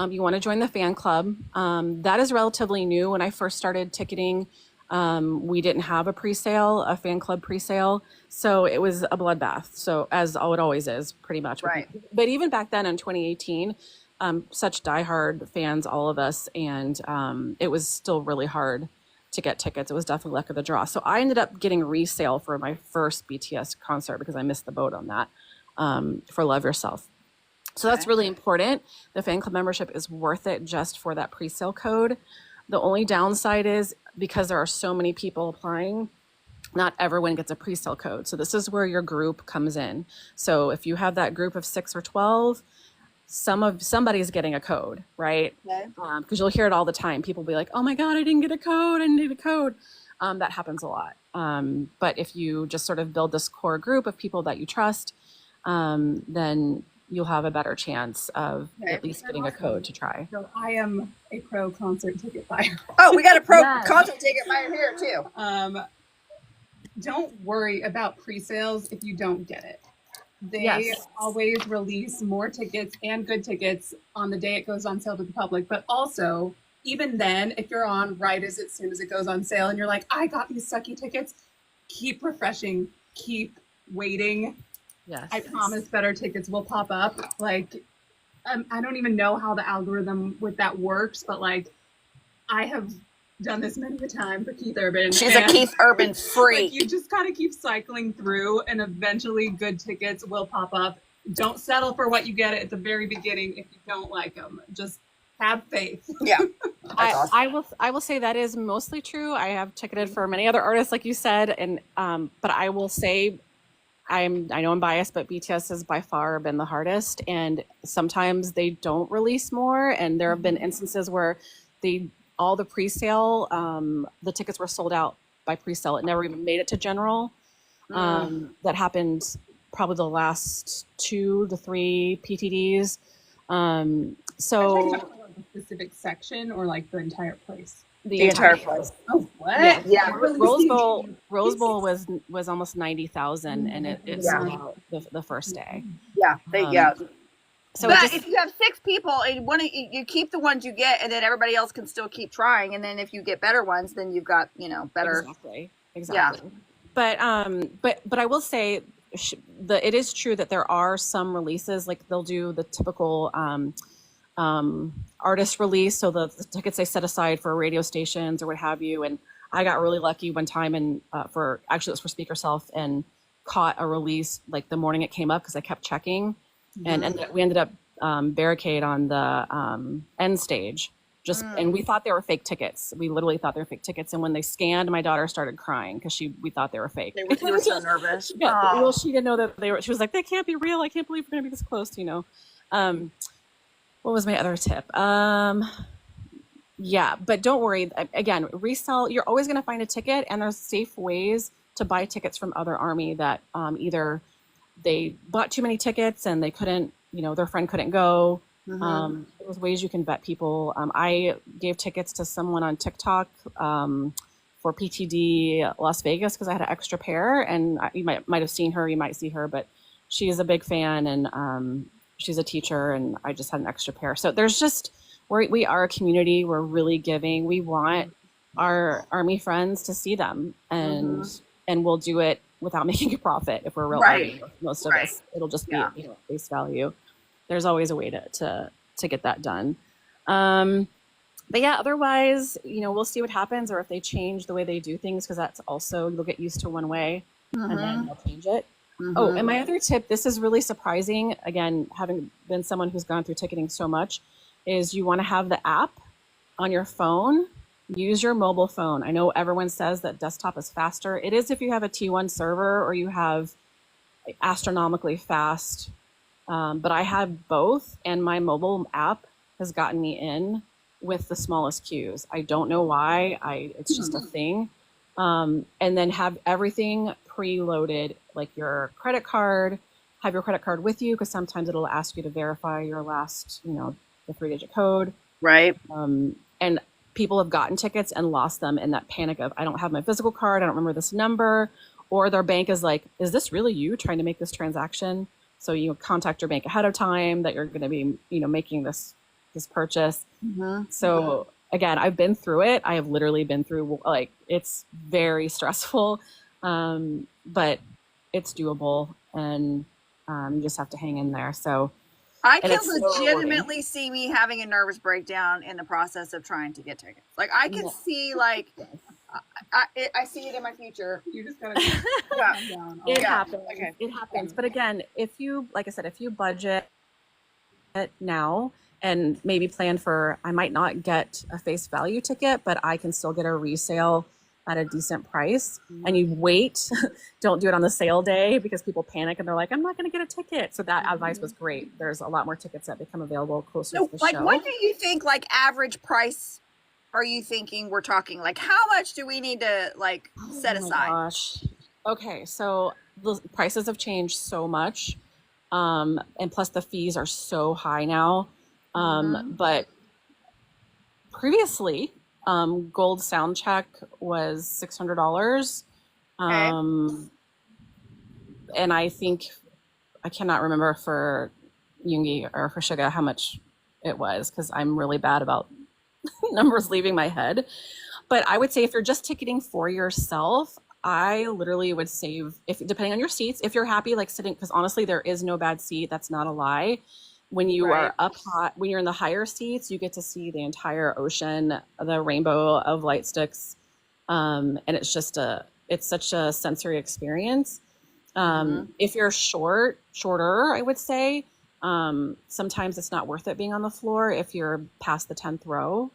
you want to join the fan club. That is relatively new. When I first started ticketing, we didn't have a fan club pre-sale. So it was a bloodbath. So as it always is, pretty much. Right. But even back then in 2018, such diehard fans, all of us, and it was still really hard to get tickets. It was definitely luck of the draw. So I ended up getting resale for my first BTS concert because I missed the boat on that, for Love Yourself. So that's really important. The fan club membership is worth it just for that pre-sale code. The only downside is because there are so many people applying, not everyone gets a pre-sale code. So this is where your group comes in. So if you have that group of 6 or 12, somebody's getting a code, right? Because you'll hear it all the time. People will be like, oh my God, I didn't get a code. I need a code. That happens a lot. But if you just sort of build this core group of people that you trust, then you'll have a better chance of at least getting a code to try. So I am a pro concert ticket buyer. Oh, we got a pro concert ticket buyer here too. Don't worry about pre-sales if you don't get it. they Yes. always release more tickets and good tickets on the day it goes on sale to the public. But also, even then, if you're on right as soon as it goes on sale and you're like, I got these sucky tickets, keep refreshing, keep waiting. Yes. I promise better tickets will pop up. Like, I don't even know how the algorithm with that works, but like, I have done this many a time for Keith Urban. She's a Keith Urban freak. Like, you just kind of keep cycling through, and eventually good tickets will pop up. Don't settle for what you get at the very beginning if you don't like them. Just have faith. Yeah. I will say that is mostly true. I have ticketed for many other artists, like you said, and but I will say I know I'm biased, but BTS has by far been the hardest, and sometimes they don't release more. And there have been instances where all the pre-sale, the tickets were sold out by pre-sale. It never even made it to general. That happened probably the last 2 to 3 PTDs. So a specific section or like the entire place? The entire place. Oh, what? Yeah. Rose Bowl was almost 90,000, and it sold out the first day. Yeah. So but if you have 6 people and you keep the ones you get, and then everybody else can still keep trying, and then if you get better ones, then you've got better. Exactly. Yeah. But I will say it is true that there are some releases, like they'll do the typical artist release, so the tickets they set aside for radio stations or what have you. And I got really lucky one time, and it was for Speaker Self, and caught a release like the morning it came up because I kept checking, and we ended up barricade on the end stage. And we thought they were fake tickets. We literally thought they were fake tickets. And when they scanned, my daughter started crying because we thought they were fake. You were so nervous. Yeah, well, she didn't know that they were. She was like, "They can't be real. I can't believe we're gonna be this close." What was my other tip? Yeah, but don't worry. Again, resell. You're always gonna find a ticket, and there's safe ways to buy tickets from other Army that either they bought too many tickets and they couldn't, their friend couldn't go. There's ways you can vet people. I gave tickets to someone on TikTok for PTD Las Vegas because I had an extra pair, and you might have seen her, you might see her, but she is a big fan, and she's a teacher, and I just had an extra pair. So there's we are a community. We're really giving. We want our Army friends to see them, and we'll do it without making a profit if we're real Army. Most of us, it'll just be face value. There's always a way to get that done. But yeah, otherwise, we'll see what happens, or if they change the way they do things, because that's also, you'll get used to one way and then they'll change it. Oh, and my other tip, this is really surprising, again, having been someone who's gone through ticketing so much, is you want to have the app on your phone. Use your mobile phone. I know everyone says that desktop is faster. It is if you have a T1 server or you have astronomically fast. But I have both, and my mobile app has gotten me in with the smallest queues. I don't know why. It's just a thing. And then have everything preloaded, like your credit card. Have your credit card with you, because sometimes it'll ask you to verify your last, the 3-digit code. Right. And people have gotten tickets and lost them in that panic of, I don't have my physical card, I don't remember this number, or their bank is like, is this really you trying to make this transaction? So you contact your bank ahead of time that you're going to be, making this purchase. So again, I've been through it. I have literally been through, it's very stressful, but it's doable, and you just have to hang in there. So I can legitimately see me having a nervous breakdown in the process of trying to get tickets. Like, I can see, I see it in my future. You just gotta calm down. It happens. Okay. It happens. But again, if you budget it now and maybe plan for, I might not get a face value ticket, but I can still get a resale at a decent price, and you wait, don't do it on the sale day, because people panic and they're like, I'm not going to get a ticket. So that advice was great. There's a lot more tickets that become available closer to the show. What do you think, average price are you thinking we're talking? How much do we need to set aside? Gosh. Okay, so the prices have changed so much, and plus the fees are so high now. But previously, gold sound check was $600. And I think I cannot remember for Yoongi or for Suga how much it was, because I'm really bad about numbers leaving my head. But I would say if you're just ticketing for yourself, I literally would save, if depending on your seats, if you're happy like sitting, because honestly there is no bad seat, that's not a lie. When you are up high, when you're in the higher seats, you get to see the entire ocean, the rainbow of light sticks, and it's such a sensory experience. If you're shorter, I would say, sometimes it's not worth it being on the floor if you're past the 10th row.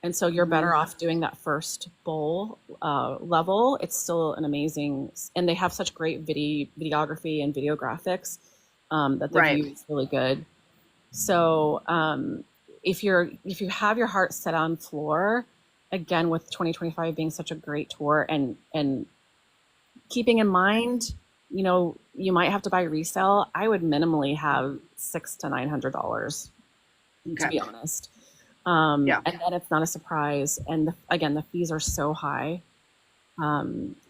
And so you're better off doing that first bowl level. It's still an amazing, and they have such great videography and video graphics that the view is really good. So if you have your heart set on floor, again, with 2025 being such a great tour, and keeping in mind, you know, you might have to buy resale, I would minimally have $600 to $900, to be honest. And then it's not a surprise. And again, the fees are so high.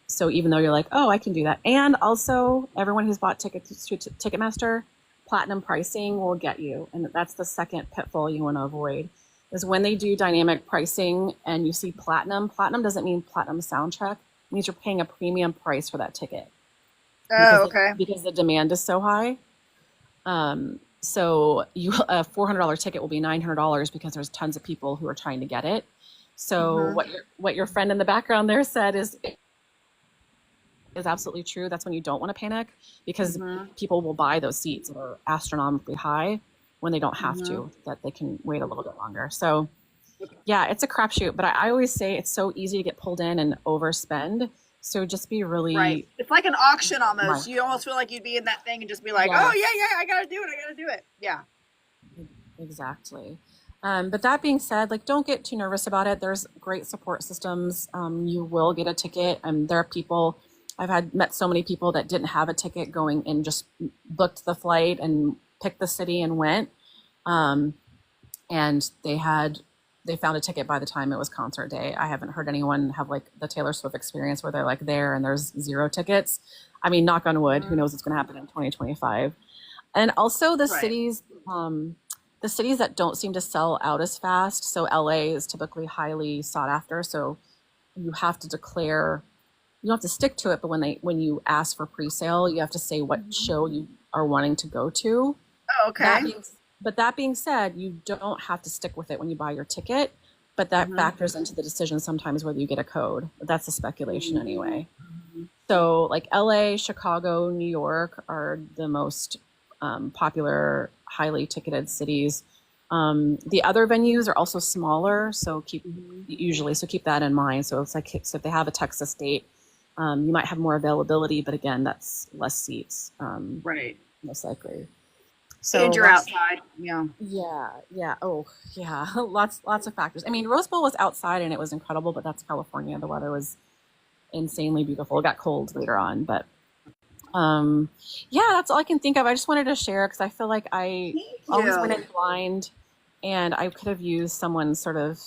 So even though you're like, oh, I can do that. And also everyone who's bought tickets to Ticketmaster, platinum pricing will get you. And that's the second pitfall you want to avoid, is when they do dynamic pricing and you see platinum doesn't mean platinum soundtrack. It means you're paying a premium price for that ticket. Because the demand is so high. So a $400 ticket will be $900 because there's tons of people who are trying to get it. So what your friend in the background there said is absolutely true. That's when you don't want to panic, because people will buy those seats that are astronomically high when they don't have to, that they can wait a little bit longer. So yeah, it's a crapshoot, but I always say it's so easy to get pulled in and overspend. So just be really It's like an auction almost. You almost feel like you'd be in that thing and just be like, oh yeah, I gotta do it. Yeah. Exactly. But that being said, like, don't get too nervous about it. There's great support systems. You will get a ticket. There are people, met so many people that didn't have a ticket going and just booked the flight and picked the city and went. And they found a ticket by the time it was concert day. I haven't heard anyone have like the Taylor Swift experience where they're like there and there's 0 tickets. I mean, knock on wood, who knows what's going to happen in 2025. And also the cities that don't seem to sell out as fast. So LA is typically highly sought after. So you have to declare, you don't have to stick to it, but when you ask for pre-sale, you have to say what show you are wanting to go to. Oh, okay. But that being said, you don't have to stick with it when you buy your ticket, but that factors into the decision sometimes whether you get a code. That's a speculation anyway. So like LA, Chicago, New York are the most popular, highly ticketed cities. The other venues are also smaller, so keep that in mind. So it's like, so if they have a Texas date, you might have more availability, but again, that's less seats, most likely. So and you're outside. Yeah. Oh, yeah. Lots of factors. I mean, Rose Bowl was outside and it was incredible, but that's California. The weather was insanely beautiful. It got cold later on, but that's all I can think of. I just wanted to share because I feel like I always went in blind, and I could have used someone sort of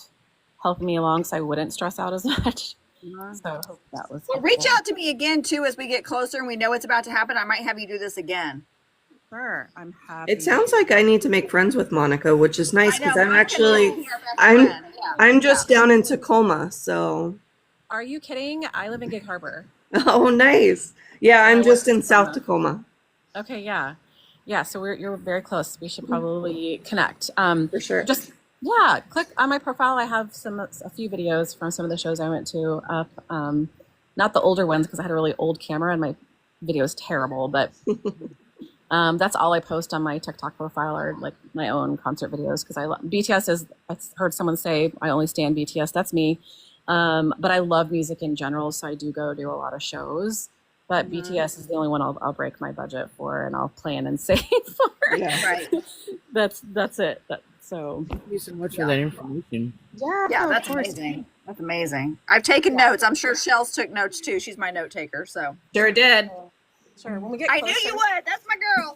helping me along so I wouldn't stress out as much. So I hope that was helpful. Reach out to me again too as we get closer and we know it's about to happen. I might have you do this again. Sure, I'm happy. It sounds like I need to make friends with Monica, which is nice because I'm just down in Tacoma, so. Are you kidding? I live in Gig Harbor. Oh, nice. Yeah, I'm just in South Tacoma. Okay, yeah. So you're very close. We should probably connect. For sure. Click on my profile. I have a few videos from some of the shows I went to up. Not the older ones because I had a really old camera and my video is terrible, but. That's all I post on my TikTok profile, or like my own concert videos, because BTS I heard someone say I only stand BTS. That's me. But I love music in general, so I do a lot of shows. But BTS is the only one I'll break my budget for, and I'll plan and save for. Yeah, right. That's it. So thank you so much for that information. Yeah, that's amazing. That's amazing. I've taken notes. I'm sure Shels took notes too. She's my note taker. So sure did. Sure. When we get I knew you would. That's my girl.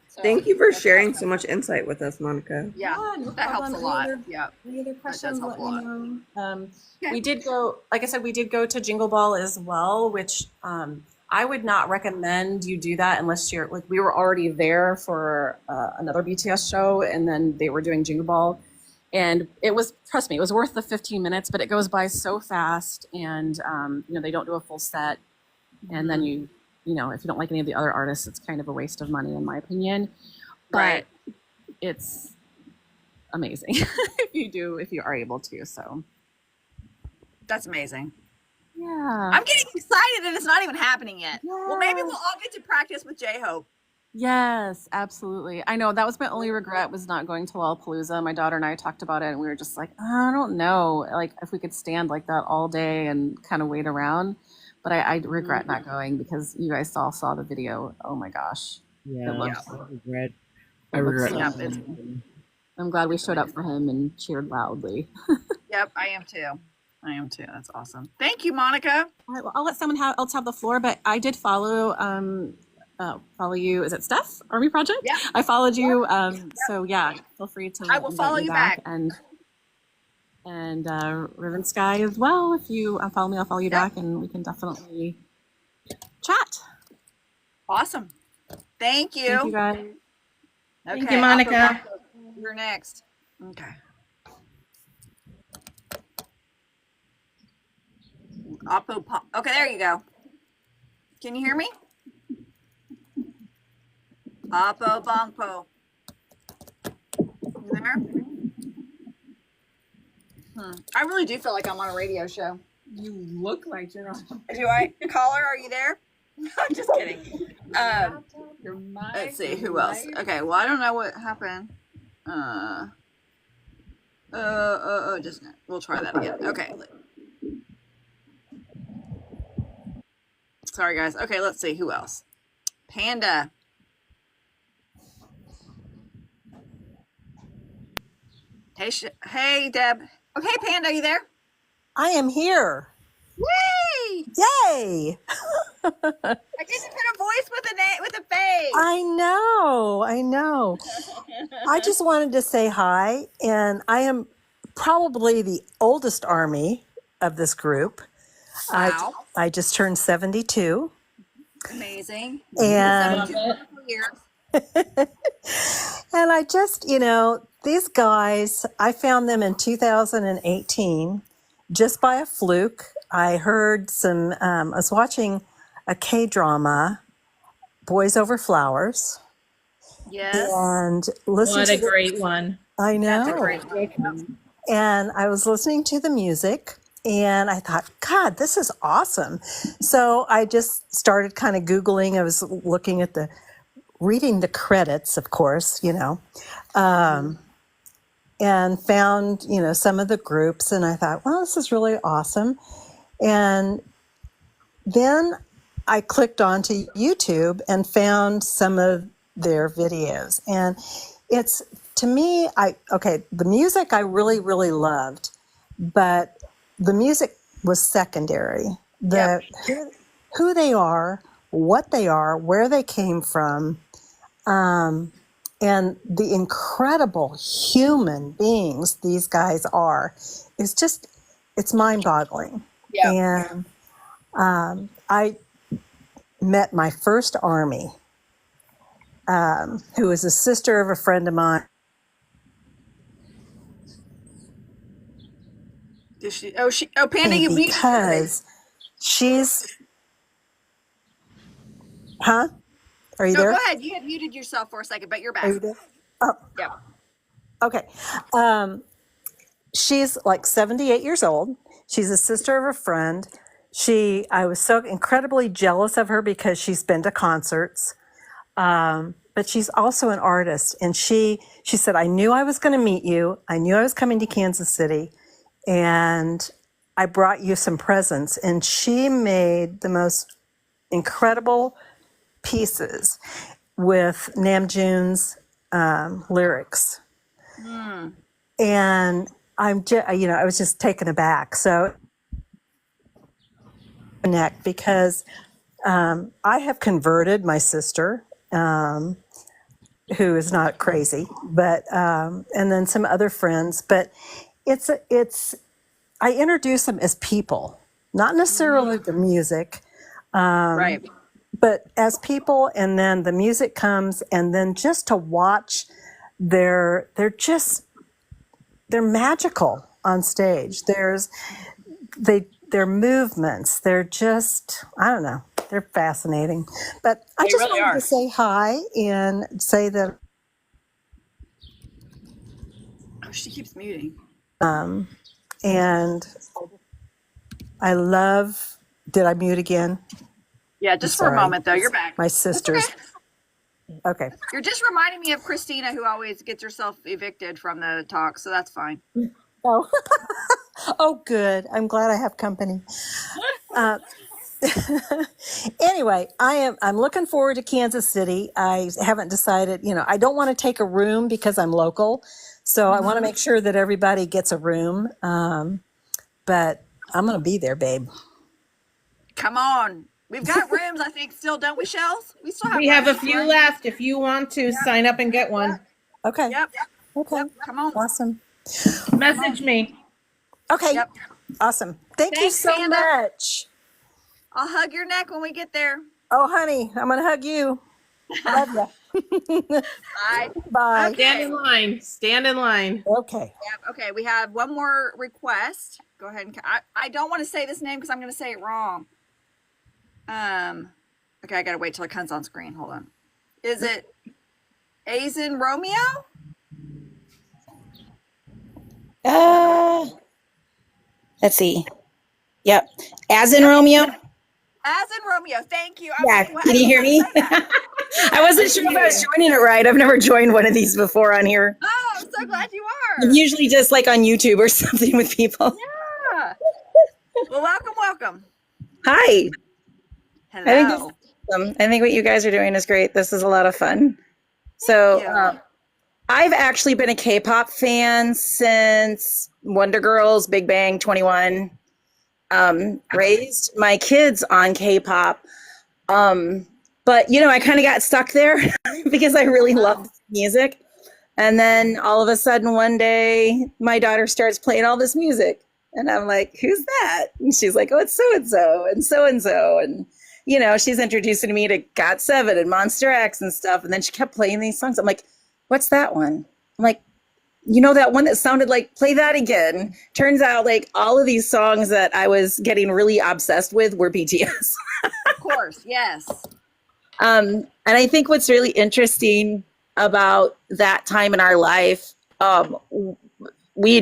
So, thank you for sharing so much insight with us, Monica. Yeah, that helps a lot. Any other questions? Let me know. We did go, like I said, we did go to Jingle Ball as well, which I would not recommend you do that unless you're like, we were already there for another BTS show, and then they were doing Jingle Ball. And it was, trust me, it was worth the 15 minutes, but it goes by so fast. And, they don't do a full set. And then if you don't like any of the other artists, it's kind of a waste of money, in my opinion. But Right. it's amazing if you are able to. So That's amazing. yeah. I'm getting excited and it's not even happening yet. Well, maybe we'll Yes. all get to practice with J-Hope. Yes, absolutely. I know that was my only regret, was not going to Lollapalooza. My daughter and I talked about it, and we were just like, I don't know, like if we could stand like that all day and kind of wait around. But I regret not going, because you guys all saw the video. Oh my gosh. Yeah, It looks, I regret. it looks so Yep, amazing. I'm glad we showed up for him and cheered loudly. Yep, I am too. That's awesome. Thank you, Monica. All right, well, I'll let someone else have the floor, but I did follow you. Is it Stef, Army Project? Yeah. I followed you. So yeah, feel free to I will invite follow me you back. and Riven Sky as well. If you follow me, I'll follow you back, and we can definitely chat. Awesome. Thank you. Thank you guys. Okay, Thank you, Monica. You're next. Okay. Okay, there you go. Can you hear me? Oppo Bongpo. You there? I really do feel like I'm on a radio show. You look like you're on. Do I? Caller, are you there? I'm just kidding. Your mic, Let's see, your who else? light. Okay, well, I don't know what happened. Just we'll try that again. Okay. Sorry, guys. Okay, let's see who else. Panda. Hey, Deb. Okay, Panda, you there? I am here. Yay! Yay! I get to put a voice with a face. I know. I just wanted to say hi, and I am probably the oldest Army of this group. Wow. I just turned 72. Amazing. And 72 years. and I just, these guys, I found them in 2018 just by a fluke. I heard I was watching a K-drama, Boys Over Flowers. Yes. And listened What a to great one. I know. That's a great one. And I was listening to the music, and I thought, God, this is awesome. So I just started kind of Googling. I was looking at reading the credits, of course, and found, some of the groups. And I thought, well, this is really awesome. And then I clicked onto YouTube and found some of their videos. And it's, to me, the music I really, really loved, but the music was secondary. Who they are, what they are, where they came from, and the incredible human beings these guys are, it's mind-boggling. Yeah. And I met my first Army, who is a sister of a friend of mine. Panda, you muted because she's, huh? Are you No, there? go ahead. You had muted yourself for a second, but you're back. Are you there? Oh, Yeah. okay. She's like 78 years old. She's a sister of a friend. I was so incredibly jealous of her because she's been to concerts. But she's also an artist. And she said, I knew I was going to meet you. I knew I was coming to Kansas City. And I brought you some presents. And she made the most incredible pieces with Namjoon's lyrics. And I'm just, I was just taken aback. So connect because I have converted my sister, who is not crazy, but and then some other friends. But I introduce them as people, not necessarily the music. Right. but as people, and then the music comes, and then just to watch they're magical on stage. Their movements, they're just, I don't know, they're fascinating. But I They just really wanted are. to say hi and say that Oh, she keeps muting. and I love, did I mute again? Yeah, I'm just for a sorry. moment though. You're back. My That's sisters. okay. Okay. You're just reminding me of Christina, who always gets herself evicted from the talk, so that's fine. Oh, oh, good. I'm glad I have company. Uh, anyway, I'm looking forward to Kansas City. I haven't decided, I don't want to take a room because I'm local. So I want to make sure that everybody gets a room. But I'm going to be there, babe. Come on. We've got rooms, I think, still, don't we, Shels? We still have We have a rooms, few right? left. If you want to sign up and get one, Okay. Yep. Okay. Yep. Come on. Awesome. message me. Okay. Yep. Awesome. Thank you Thanks, so Panda. much. I'll hug your neck when we get there. Oh, honey, I'm going to hug you. Love you. Bye. Bye. Stand in line. Stand in line. Okay. Yep. Okay, we have one more request. Go ahead and I don't want to say this name because I'm going to say it wrong. Okay, I gotta wait till it comes on screen. Hold on. Is it Ageism Romeo? Let's see. Yep. As in Romeo? As in Romeo. Thank you. Yeah. Can you hear me? I wasn't sure if I was joining it right. I've never joined one of these before on here. Oh, I'm so glad you are. I'm usually just like on YouTube or something with people. Yeah. Well, welcome. Hi. Hello. I think what you guys are doing is great. This is a lot of fun. So I've actually been a K-pop fan since Wonder Girls, Big Bang, 21. Raised my kids on K-pop. But, I kind of got stuck there because I really loved music. And then all of a sudden one day, my daughter starts playing all this music. And I'm like, who's that? And she's like, oh, it's so-and-so and so-and-so. And, she's introducing me to GOT7 and Monster X and stuff. And then she kept playing these songs. I'm like, what's that one? I'm like, that one that sounded like, play that again. Turns out like all of these songs that I was getting really obsessed with were BTS. Of course, yes. And I think what's really interesting about that time in our life, we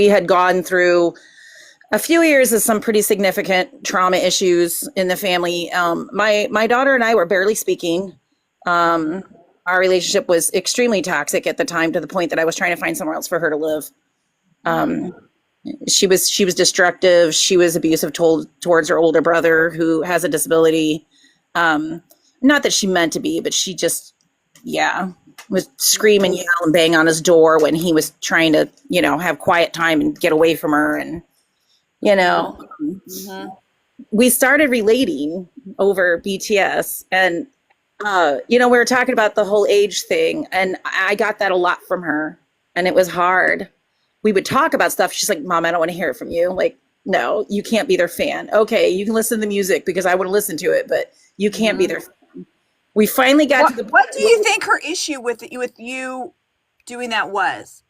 had gone through a few years of some pretty significant trauma issues in the family. My daughter and I were barely speaking. Our relationship was extremely toxic at the time, to the point that I was trying to find somewhere else for her to live. She was destructive. She was abusive towards her older brother, who has a disability. Not that she meant to be, but she just, was scream and yell and bang on his door when he was trying to, have quiet time and get away from her. And, we started relating over BTS, and, we were talking about the whole age thing, and I got that a lot from her, and it was hard. We would talk about stuff. She's like, Mom, I don't want to hear it from you. Like, no, you can't be their fan. Okay, you can listen to the music because I want to listen to it, but you can't be their fan. We finally got to the point. What do you think her issue with you doing that was?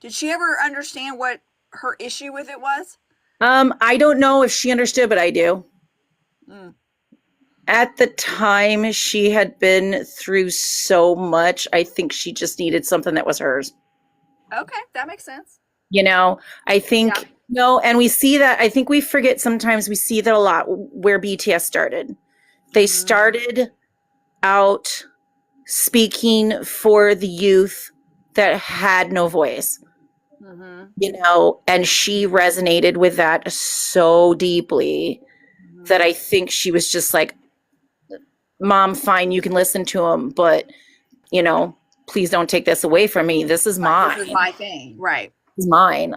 Did she ever understand what her issue with it was? I don't know if she understood, but I do. At the time, she had been through so much. I think she just needed something that was hers. Okay, that makes sense. I think, and we see that, I think we forget sometimes, we see that a lot where BTS started. They started out speaking for the youth that had no voice. And she resonated with that so deeply that I think she was just like, Mom, fine, you can listen to him, but, please don't take this away from me. This is mine. This is my thing. Right. is mine.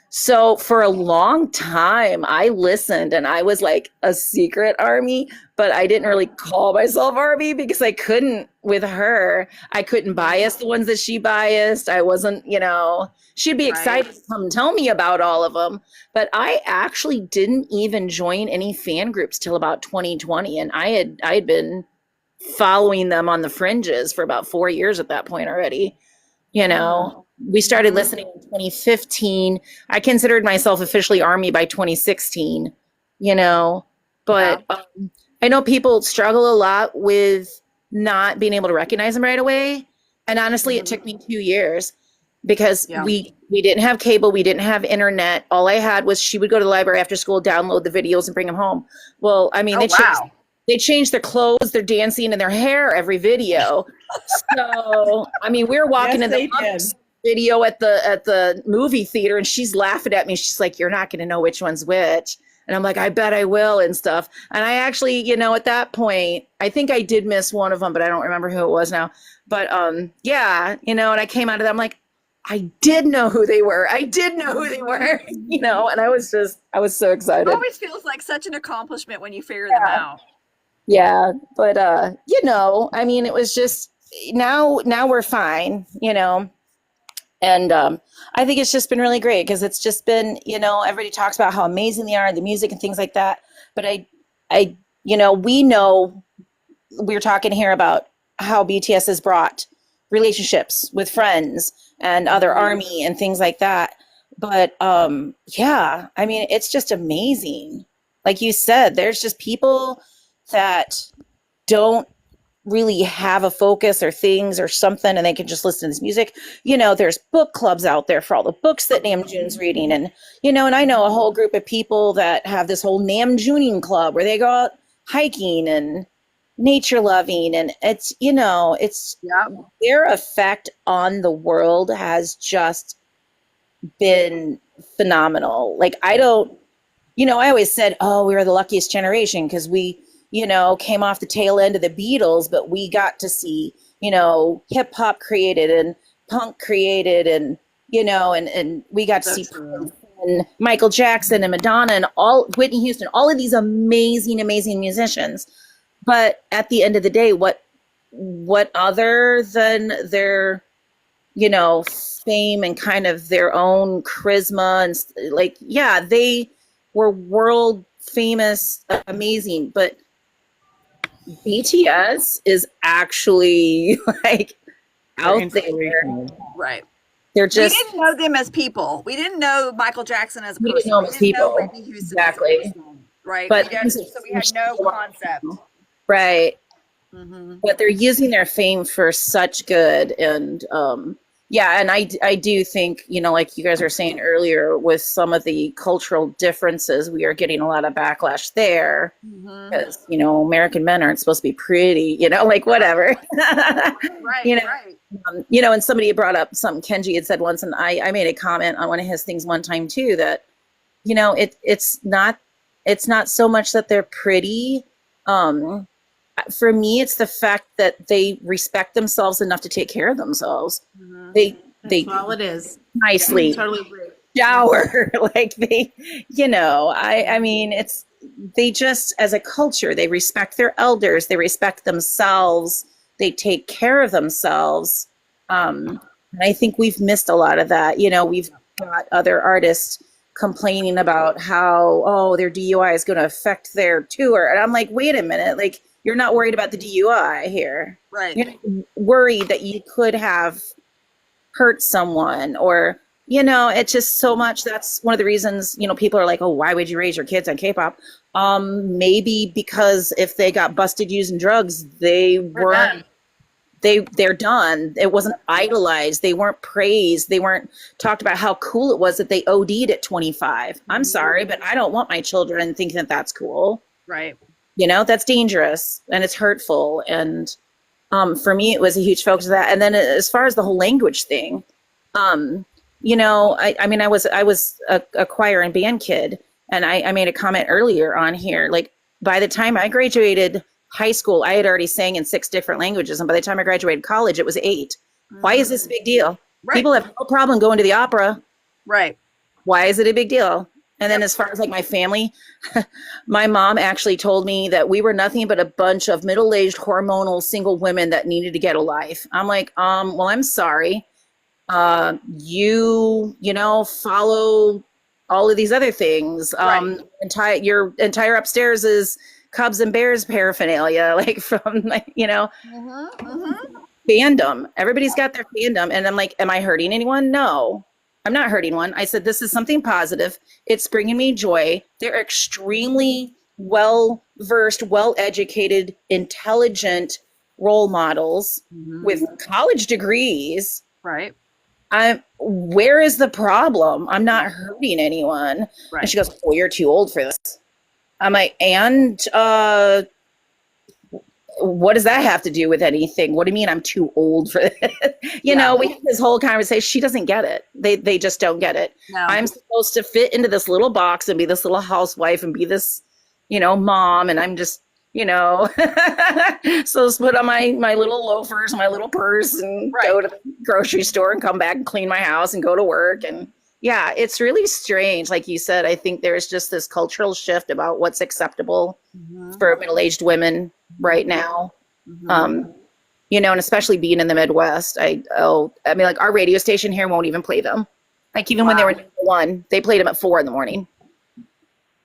So for a long time, I listened, and I was like a secret army, but I didn't really call myself army because I couldn't with her. I couldn't bias the ones that she biased. I wasn't, she'd be excited to come tell me about all of them. But I actually didn't even join any fan groups till about 2020, and I'd been following them on the fringes for about 4 years at that point already. We started listening in 2015. I considered myself officially army by 2016, but I know people struggle a lot with not being able to recognize them right away. And honestly, it took me 2 years because we didn't have cable. We didn't have internet. All I had was she would go to the library after school, download the videos and bring them home. Well, I mean, they changed their clothes, their dancing, and their hair every video. So, I mean, we were walking in the video at the movie theater, and she's laughing at me. She's like, "You're not going to know which one's which." And I'm like, "I bet I will," and stuff. And I actually, at that point, I think I did miss one of them, but I don't remember who it was now. But and I came out of that, I'm like, I did know who they were. And I was so excited. It always feels like such an accomplishment when you figure them out. Yeah, but I mean, it was just now we're fine, and I think it's just been really great because it's just been, everybody talks about how amazing they are, the music and things like that. But we know we're talking here about how BTS has brought relationships with friends and other army and things like that. But I mean, it's just amazing. Like you said, there's just people that don't really have a focus or things or something, and they can just listen to this music. There's book clubs out there for all the books that Namjoon's reading, and and I know a whole group of people that have this whole Namjooning club where they go out hiking and nature loving, and it's their effect on the world has just been phenomenal. Like I always said, oh, we were the luckiest generation because we came off the tail end of the Beatles, but we got to see, hip hop created and punk created and, and we got to see Prince and Michael Jackson and Madonna and Whitney Houston, all of these amazing, amazing musicians. But at the end of the day, what other than their, fame and kind of their own charisma and they were world famous, amazing, but BTS is actually out there. Right. They're just. We didn't know them as people. We didn't know Michael Jackson as a person. We didn't know them as people. Whitney Houston exactly. As a person, right. But so we had no concept. Right. Mm-hmm. But they're using their fame for such good, and and I do think, like you guys were saying earlier, with some of the cultural differences, we are getting a lot of backlash there because, American men aren't supposed to be pretty, whatever. Right. And somebody had brought up something Kenji had said once, and I made a comment on one of his things one time too, that, it's not so much that they're pretty. For me, it's the fact that they respect themselves enough to take care of themselves. That's all it is. Nicely. Yeah, totally agree. Shower. I mean, they just, as a culture, they respect their elders. They respect themselves. They take care of themselves. And I think we've missed a lot of that. We've got other artists complaining about how, their DUI is going to affect their tour. And I'm like, wait a minute, you're not worried about the DUI here. Right. You're worried that you could have hurt someone or, it's just so much. That's one of the reasons, people are like, oh, why would you raise your kids on K-pop? Maybe because if they got busted using drugs, they're done. It wasn't idolized. They weren't praised. They weren't talked about how cool it was that they OD'd at 25. I'm sorry, but I don't want my children thinking that that's cool. Right. That's dangerous and it's hurtful. And for me, it was a huge focus of that. And then as far as the whole language thing, I was a choir and band kid, and I made a comment earlier on here. By the time I graduated high school, I had already sang in 6 different languages. And by the time I graduated college, it was 8. Why is this a big deal? Right. People have no problem going to the opera. Right. Why is it a big deal? And then as far as like my family, my mom actually told me that we were nothing but a bunch of middle-aged hormonal single women that needed to get a life. I'm like, well, I'm sorry. You know, follow all of these other things. Your entire upstairs is Cubs and Bears paraphernalia, like from like, you know, fandom. Everybody's got their fandom. And I'm like, am I hurting anyone? No, I'm not hurting one. I said, this is something positive. It's bringing me joy. They're extremely well-versed, well-educated, intelligent role models with college degrees. Right. Where is the problem? I'm not hurting anyone. Right. And she goes, well, you're too old for this. I'm like, and what does that have to do with anything? What do you mean I'm too old for this? you know, we have this whole conversation. She doesn't get it. They just don't get it. No. I'm supposed to fit into this little box and be this little housewife and be this, you know, mom. And I'm just, you know, so put on my little loafers, my little purse and go to the grocery store and come back and clean my house and go to work. And yeah, it's really strange. Like you said, I think there's just this cultural shift about what's acceptable for middle-aged women right now. You know, and especially being in the Midwest, I mean, like our radio station here won't even play them. Like even when they were number one, they played them at 4 a.m.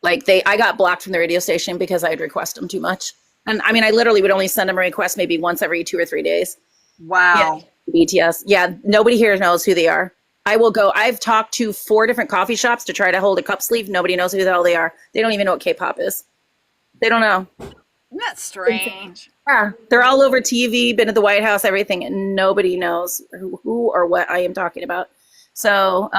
Like I got blocked from the radio station because I'd request them too much. And I mean, I literally would only send them a request maybe once every 2 or 3 days. Wow. Yeah, BTS. Yeah. Nobody here knows who they are. I've talked to 4 different coffee shops to try to hold a cup sleeve. Nobody knows who the hell they are. They don't even know what K-pop is. They don't know. Isn't that strange? Yeah. They're all over TV, been at the White House, everything. And nobody knows who or what I am talking about. So,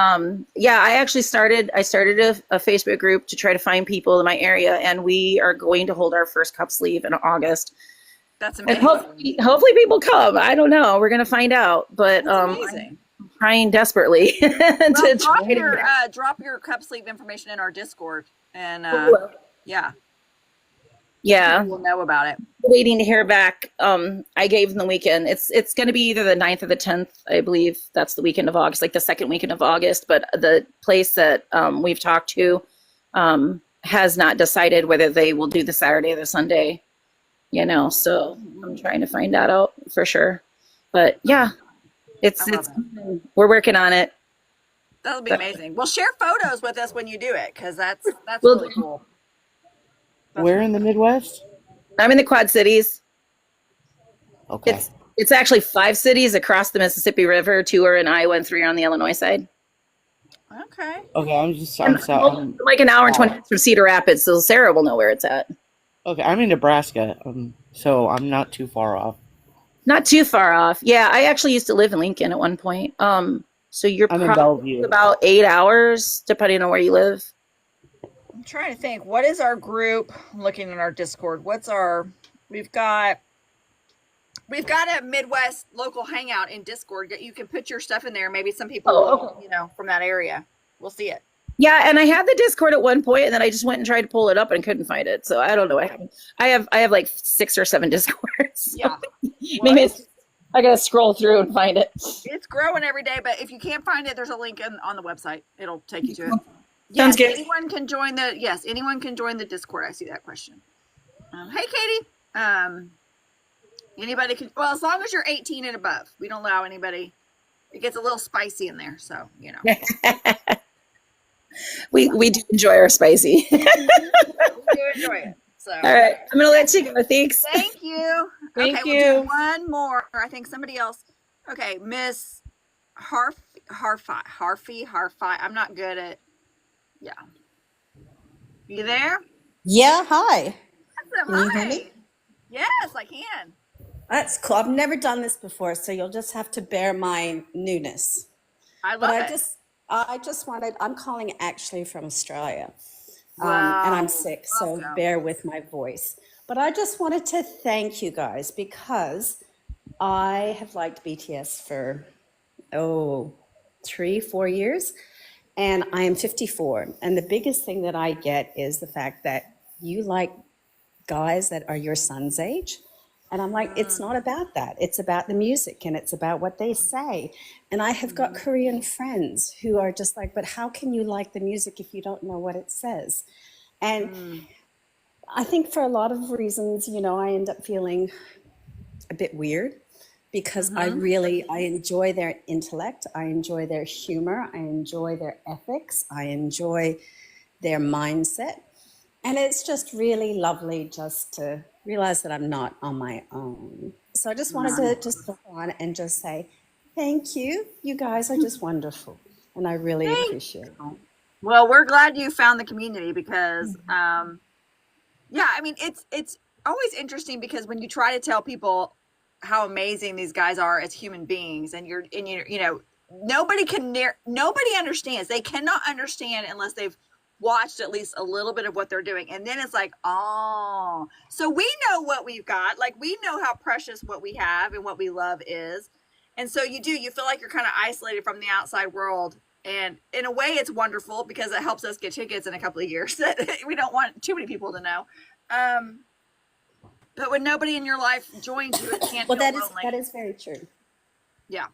yeah, I actually started a Facebook group to try to find people in my area, and we are going to hold our first cup sleeve in August. That's amazing. And hopefully people come. I don't know. We're going to find out, but, amazing. I'm trying desperately to drop your cup sleeve information in our Discord and, yeah, we'll know about it. Waiting to hear back. I gave them the weekend. It's going to be either the 9th or the 10th, I believe. That's the weekend of August, like the second weekend of August. But the place that we've talked to has not decided whether they will do the Saturday or the Sunday. You know, so I'm trying to find that out for sure. But yeah, we're working on it. That'll be amazing. Well, share photos with us when you do it, because that's really cool. Where in the Midwest? I'm in the Quad Cities. Okay. It's actually 5 cities across the Mississippi River. 2 are in Iowa and 3 are on the Illinois side. Okay. Okay, I'm like an hour and 20 minutes from Cedar Rapids, so Sarah will know where it's at. Okay, I'm in Nebraska, so I'm not too far off. Not too far off. Yeah, I actually used to live in Lincoln at one point. So you're probably about 8 hours, depending on where you live. I'm trying to think. What is our group? I'm looking at our Discord. We've got a Midwest local hangout in Discord. You can put your stuff in there. Maybe some people, you know, from that area. We'll see it. Yeah, and I had the Discord at one point, and then I just went and tried to pull it up and couldn't find it. So I don't know what happened. I have like 6 or 7 Discords. Yeah. Maybe I gotta scroll through and find it. It's growing every day, but if you can't find it, there's a link on the website. It'll take you to it. Sounds good. Anyone can join the Discord. I see that question. Hey, Katie. Anybody can. Well, as long as you're 18 and above, we don't allow anybody. It gets a little spicy in there, so you know. we do enjoy our spicy. We do enjoy it. So. All right, I'm gonna let you go. Thanks. Thank you. Thank you. We'll do one more. I think somebody else. Okay, Miss Harfy. I'm not good at. Yeah. You there? Yeah, hi. Can you hear me? Yes, I can. That's cool. I've never done this before, so you'll just have to bear my newness. I love it. I just wanted, I'm calling actually from Australia. Wow. And I'm sick, so bear with my voice. But I just wanted to thank you guys because I have liked BTS for, 3-4 years. And I am 54. And the biggest thing that I get is the fact that you like guys that are your son's age. And I'm like, it's not about that. It's about the music and it's about what they say. And I have got Korean friends who are just like, but how can you like the music if you don't know what it says? And I think for a lot of reasons, you know, I end up feeling a bit weird because I enjoy their intellect. I enjoy their humor. I enjoy their ethics. I enjoy their mindset. And it's just really lovely just to realize that I'm not on my own. So I just wanted to just look on and just say, thank you. You guys are just wonderful. And I really appreciate it. Well, we're glad you found the community because, yeah, I mean, it's always interesting because when you try to tell people how amazing these guys are as human beings, and you're you know, nobody understands. They cannot understand unless they've watched at least a little bit of what they're doing, and then it's like, oh, so we know what we've got. Like, we know how precious what we have and what we love is, and so you feel like you're kind of isolated from the outside world. And in a way, it's wonderful because it helps us get tickets in a couple of years that we don't want too many people to know. But when nobody in your life joins you, it can't feel lonely. That is very true. Yeah.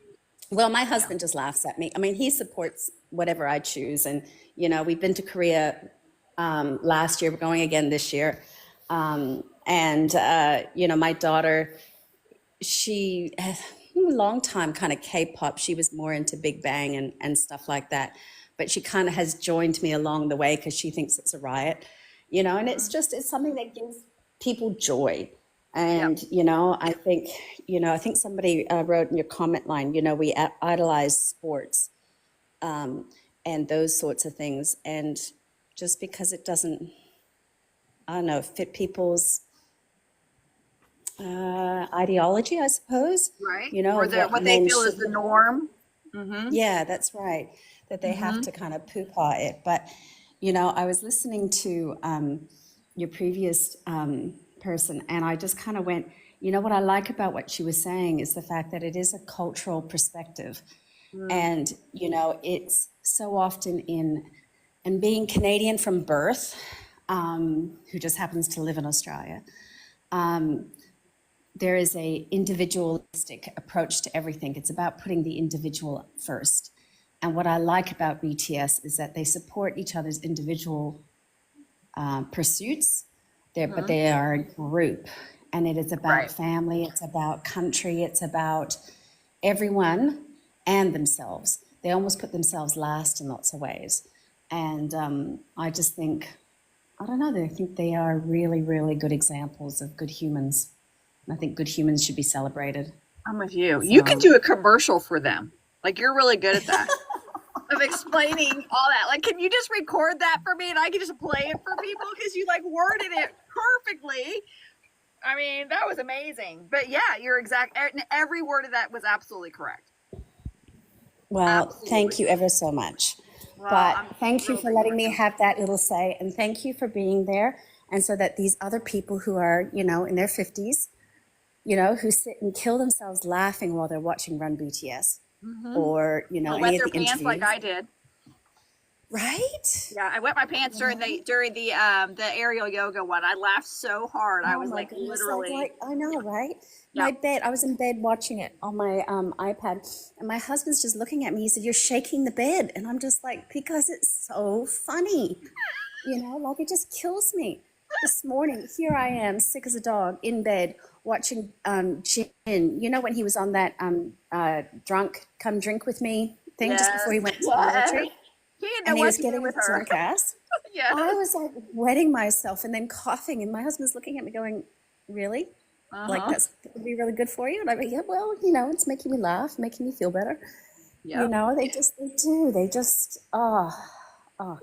Well, my husband just laughs at me. I mean, he supports whatever I choose. And, you know, we've been to Korea last year. We're going again this year. You know, my daughter, she has a long time kind of K-pop. She was more into Big Bang and stuff like that. But she kind of has joined me along the way because she thinks it's a riot, you know, and it's something that gives people joy. And, you know, I think somebody wrote in your comment line, you know, we idolize sports and those sorts of things. And just because it doesn't, I don't know, fit people's ideology, I suppose. Right. You know, or what they feel is the norm. Yeah, that's right. That they have to kind of poo-paw it. But, you know, I was listening to your previous person, and I just kind of went, you know, what I like about what she was saying is the fact that it is a cultural perspective. And, you know, it's so often and being Canadian from birth, who just happens to live in Australia, there is a individualistic approach to everything. It's about putting the individual first. And what I like about BTS is that they support each other's individual pursuits, but they are a group. And it is about family, it's about country, it's about everyone and themselves. They almost put themselves last in lots of ways. And I just think, I don't know, I think they are really, really good examples of good humans. I think good humans should be celebrated. I'm with you. You can do a commercial for them. Like, you're really good at that. Of explaining all that. Like, can you just record that for me and I can just play it for people? Because you like worded it perfectly. I mean, that was amazing. But yeah, you're exact. Every word of that was absolutely correct. Well, thank you ever so much. Well, but thank you for letting me have that little say, and thank you for being there. And so that these other people who are, you know, in their 50s, you know, who sit and kill themselves laughing while they're watching Run BTS, or, you know, any of the interviews. Like I did. Right? Yeah, I wet my pants during the aerial yoga one. I laughed so hard. I was like, literally. I know, right? Yeah. I was in bed watching it on my iPad, and my husband's just looking at me. He said, "You're shaking the bed," and I'm just like, because it's so funny, you know, like it just kills me. This morning, here I am, sick as a dog, in bed watching Jin. You know, when he was on that drunk, come drink with me thing just before he went to the military. And he was getting his drunk ass. I was like wetting myself and then coughing, and my husband's looking at me going, "Really? Like that would be really good for you?" And I'm like, "Yeah, well, you know, it's making me laugh, making me feel better." You know, they do. They just, oh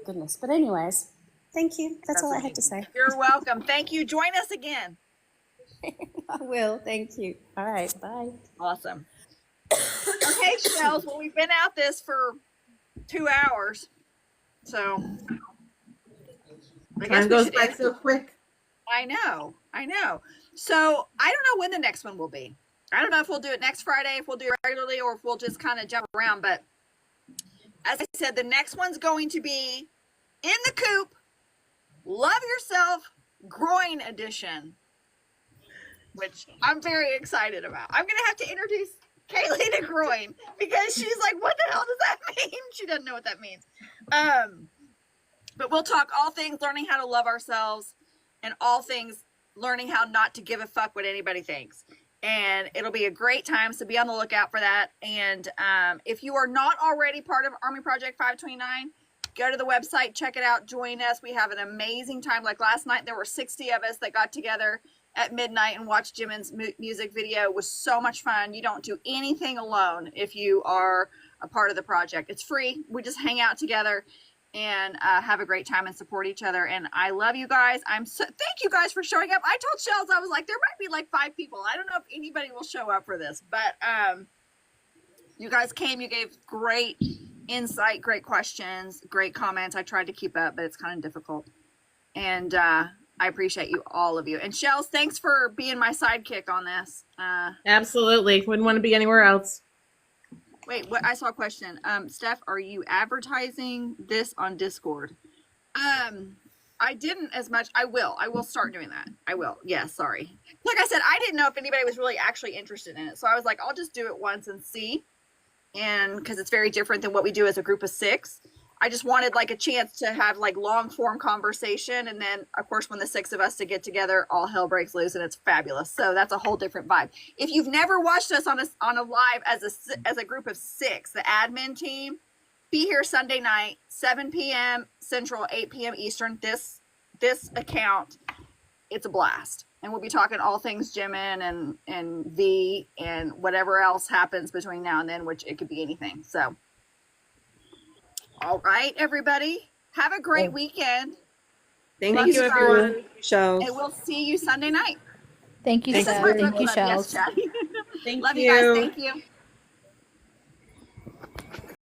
goodness. But anyways, thank you. That's all I had to say. You're welcome. Thank you. Join us again. I will. Thank you. All right. Bye. Awesome. Okay, Shels. Well, we've been at this for 2 hours, so I guess time goes by so quick. I know. So I don't know when the next one will be. I don't know if we'll do it next Friday, if we'll do it regularly, or if we'll just kind of jump around. But as I said, the next one's going to be in the Coop, Love Yourself Groin Edition. which I'm very excited about. I'm gonna have to introduce Kaylee to Groin because she's like, what the hell does that mean? She doesn't know what that means. But we'll talk all things learning how to love ourselves and all things learning how not to give a fuck what anybody thinks. And it'll be a great time, so be on the lookout for that. And if you are not already part of Army Project 529, go to the website, check it out, join us. We have an amazing time. Like last night, there were 60 of us that got together at midnight and watched Jimin's music video. It was so much fun. You don't do anything alone if you are a part of the project. It's free. We just hang out together and have a great time and support each other. And I love you guys. Thank you guys for showing up. I told Shels, I was like, there might be like 5 people. I don't know if anybody will show up for this, but you guys came, you gave great insight, great questions, great comments. I tried to keep up, but it's kind of difficult. And I appreciate you, all of you. And Shels, thanks for being my sidekick on this. Absolutely. Wouldn't want to be anywhere else. Wait, what? I saw a question. Steph, are you advertising this on Discord? I didn't as much. I will start doing that. I will. Yeah, sorry. Like I said, I didn't know if anybody was really actually interested in it. So I was like, I'll just do it once and see. And because it's very different than what we do as a group of 6. I just wanted like a chance to have like long form conversation. And then of course, when the 6 of us to get together, all hell breaks loose and it's fabulous. So that's a whole different vibe. If you've never watched us on a live as a group of 6, the admin team, be here Sunday night, 7 p.m. Central, 8 p.m. Eastern. This account, it's a blast. And we'll be talking all things Jimin and V and whatever else happens between now and then, which it could be anything. So all right, everybody. Have a great weekend. Thank you, everyone. Shels. And we'll see you Sunday night. Thank you, Steph. Thank you, Shels. Yes, Chad. Thank Love you. you guys. Thank you.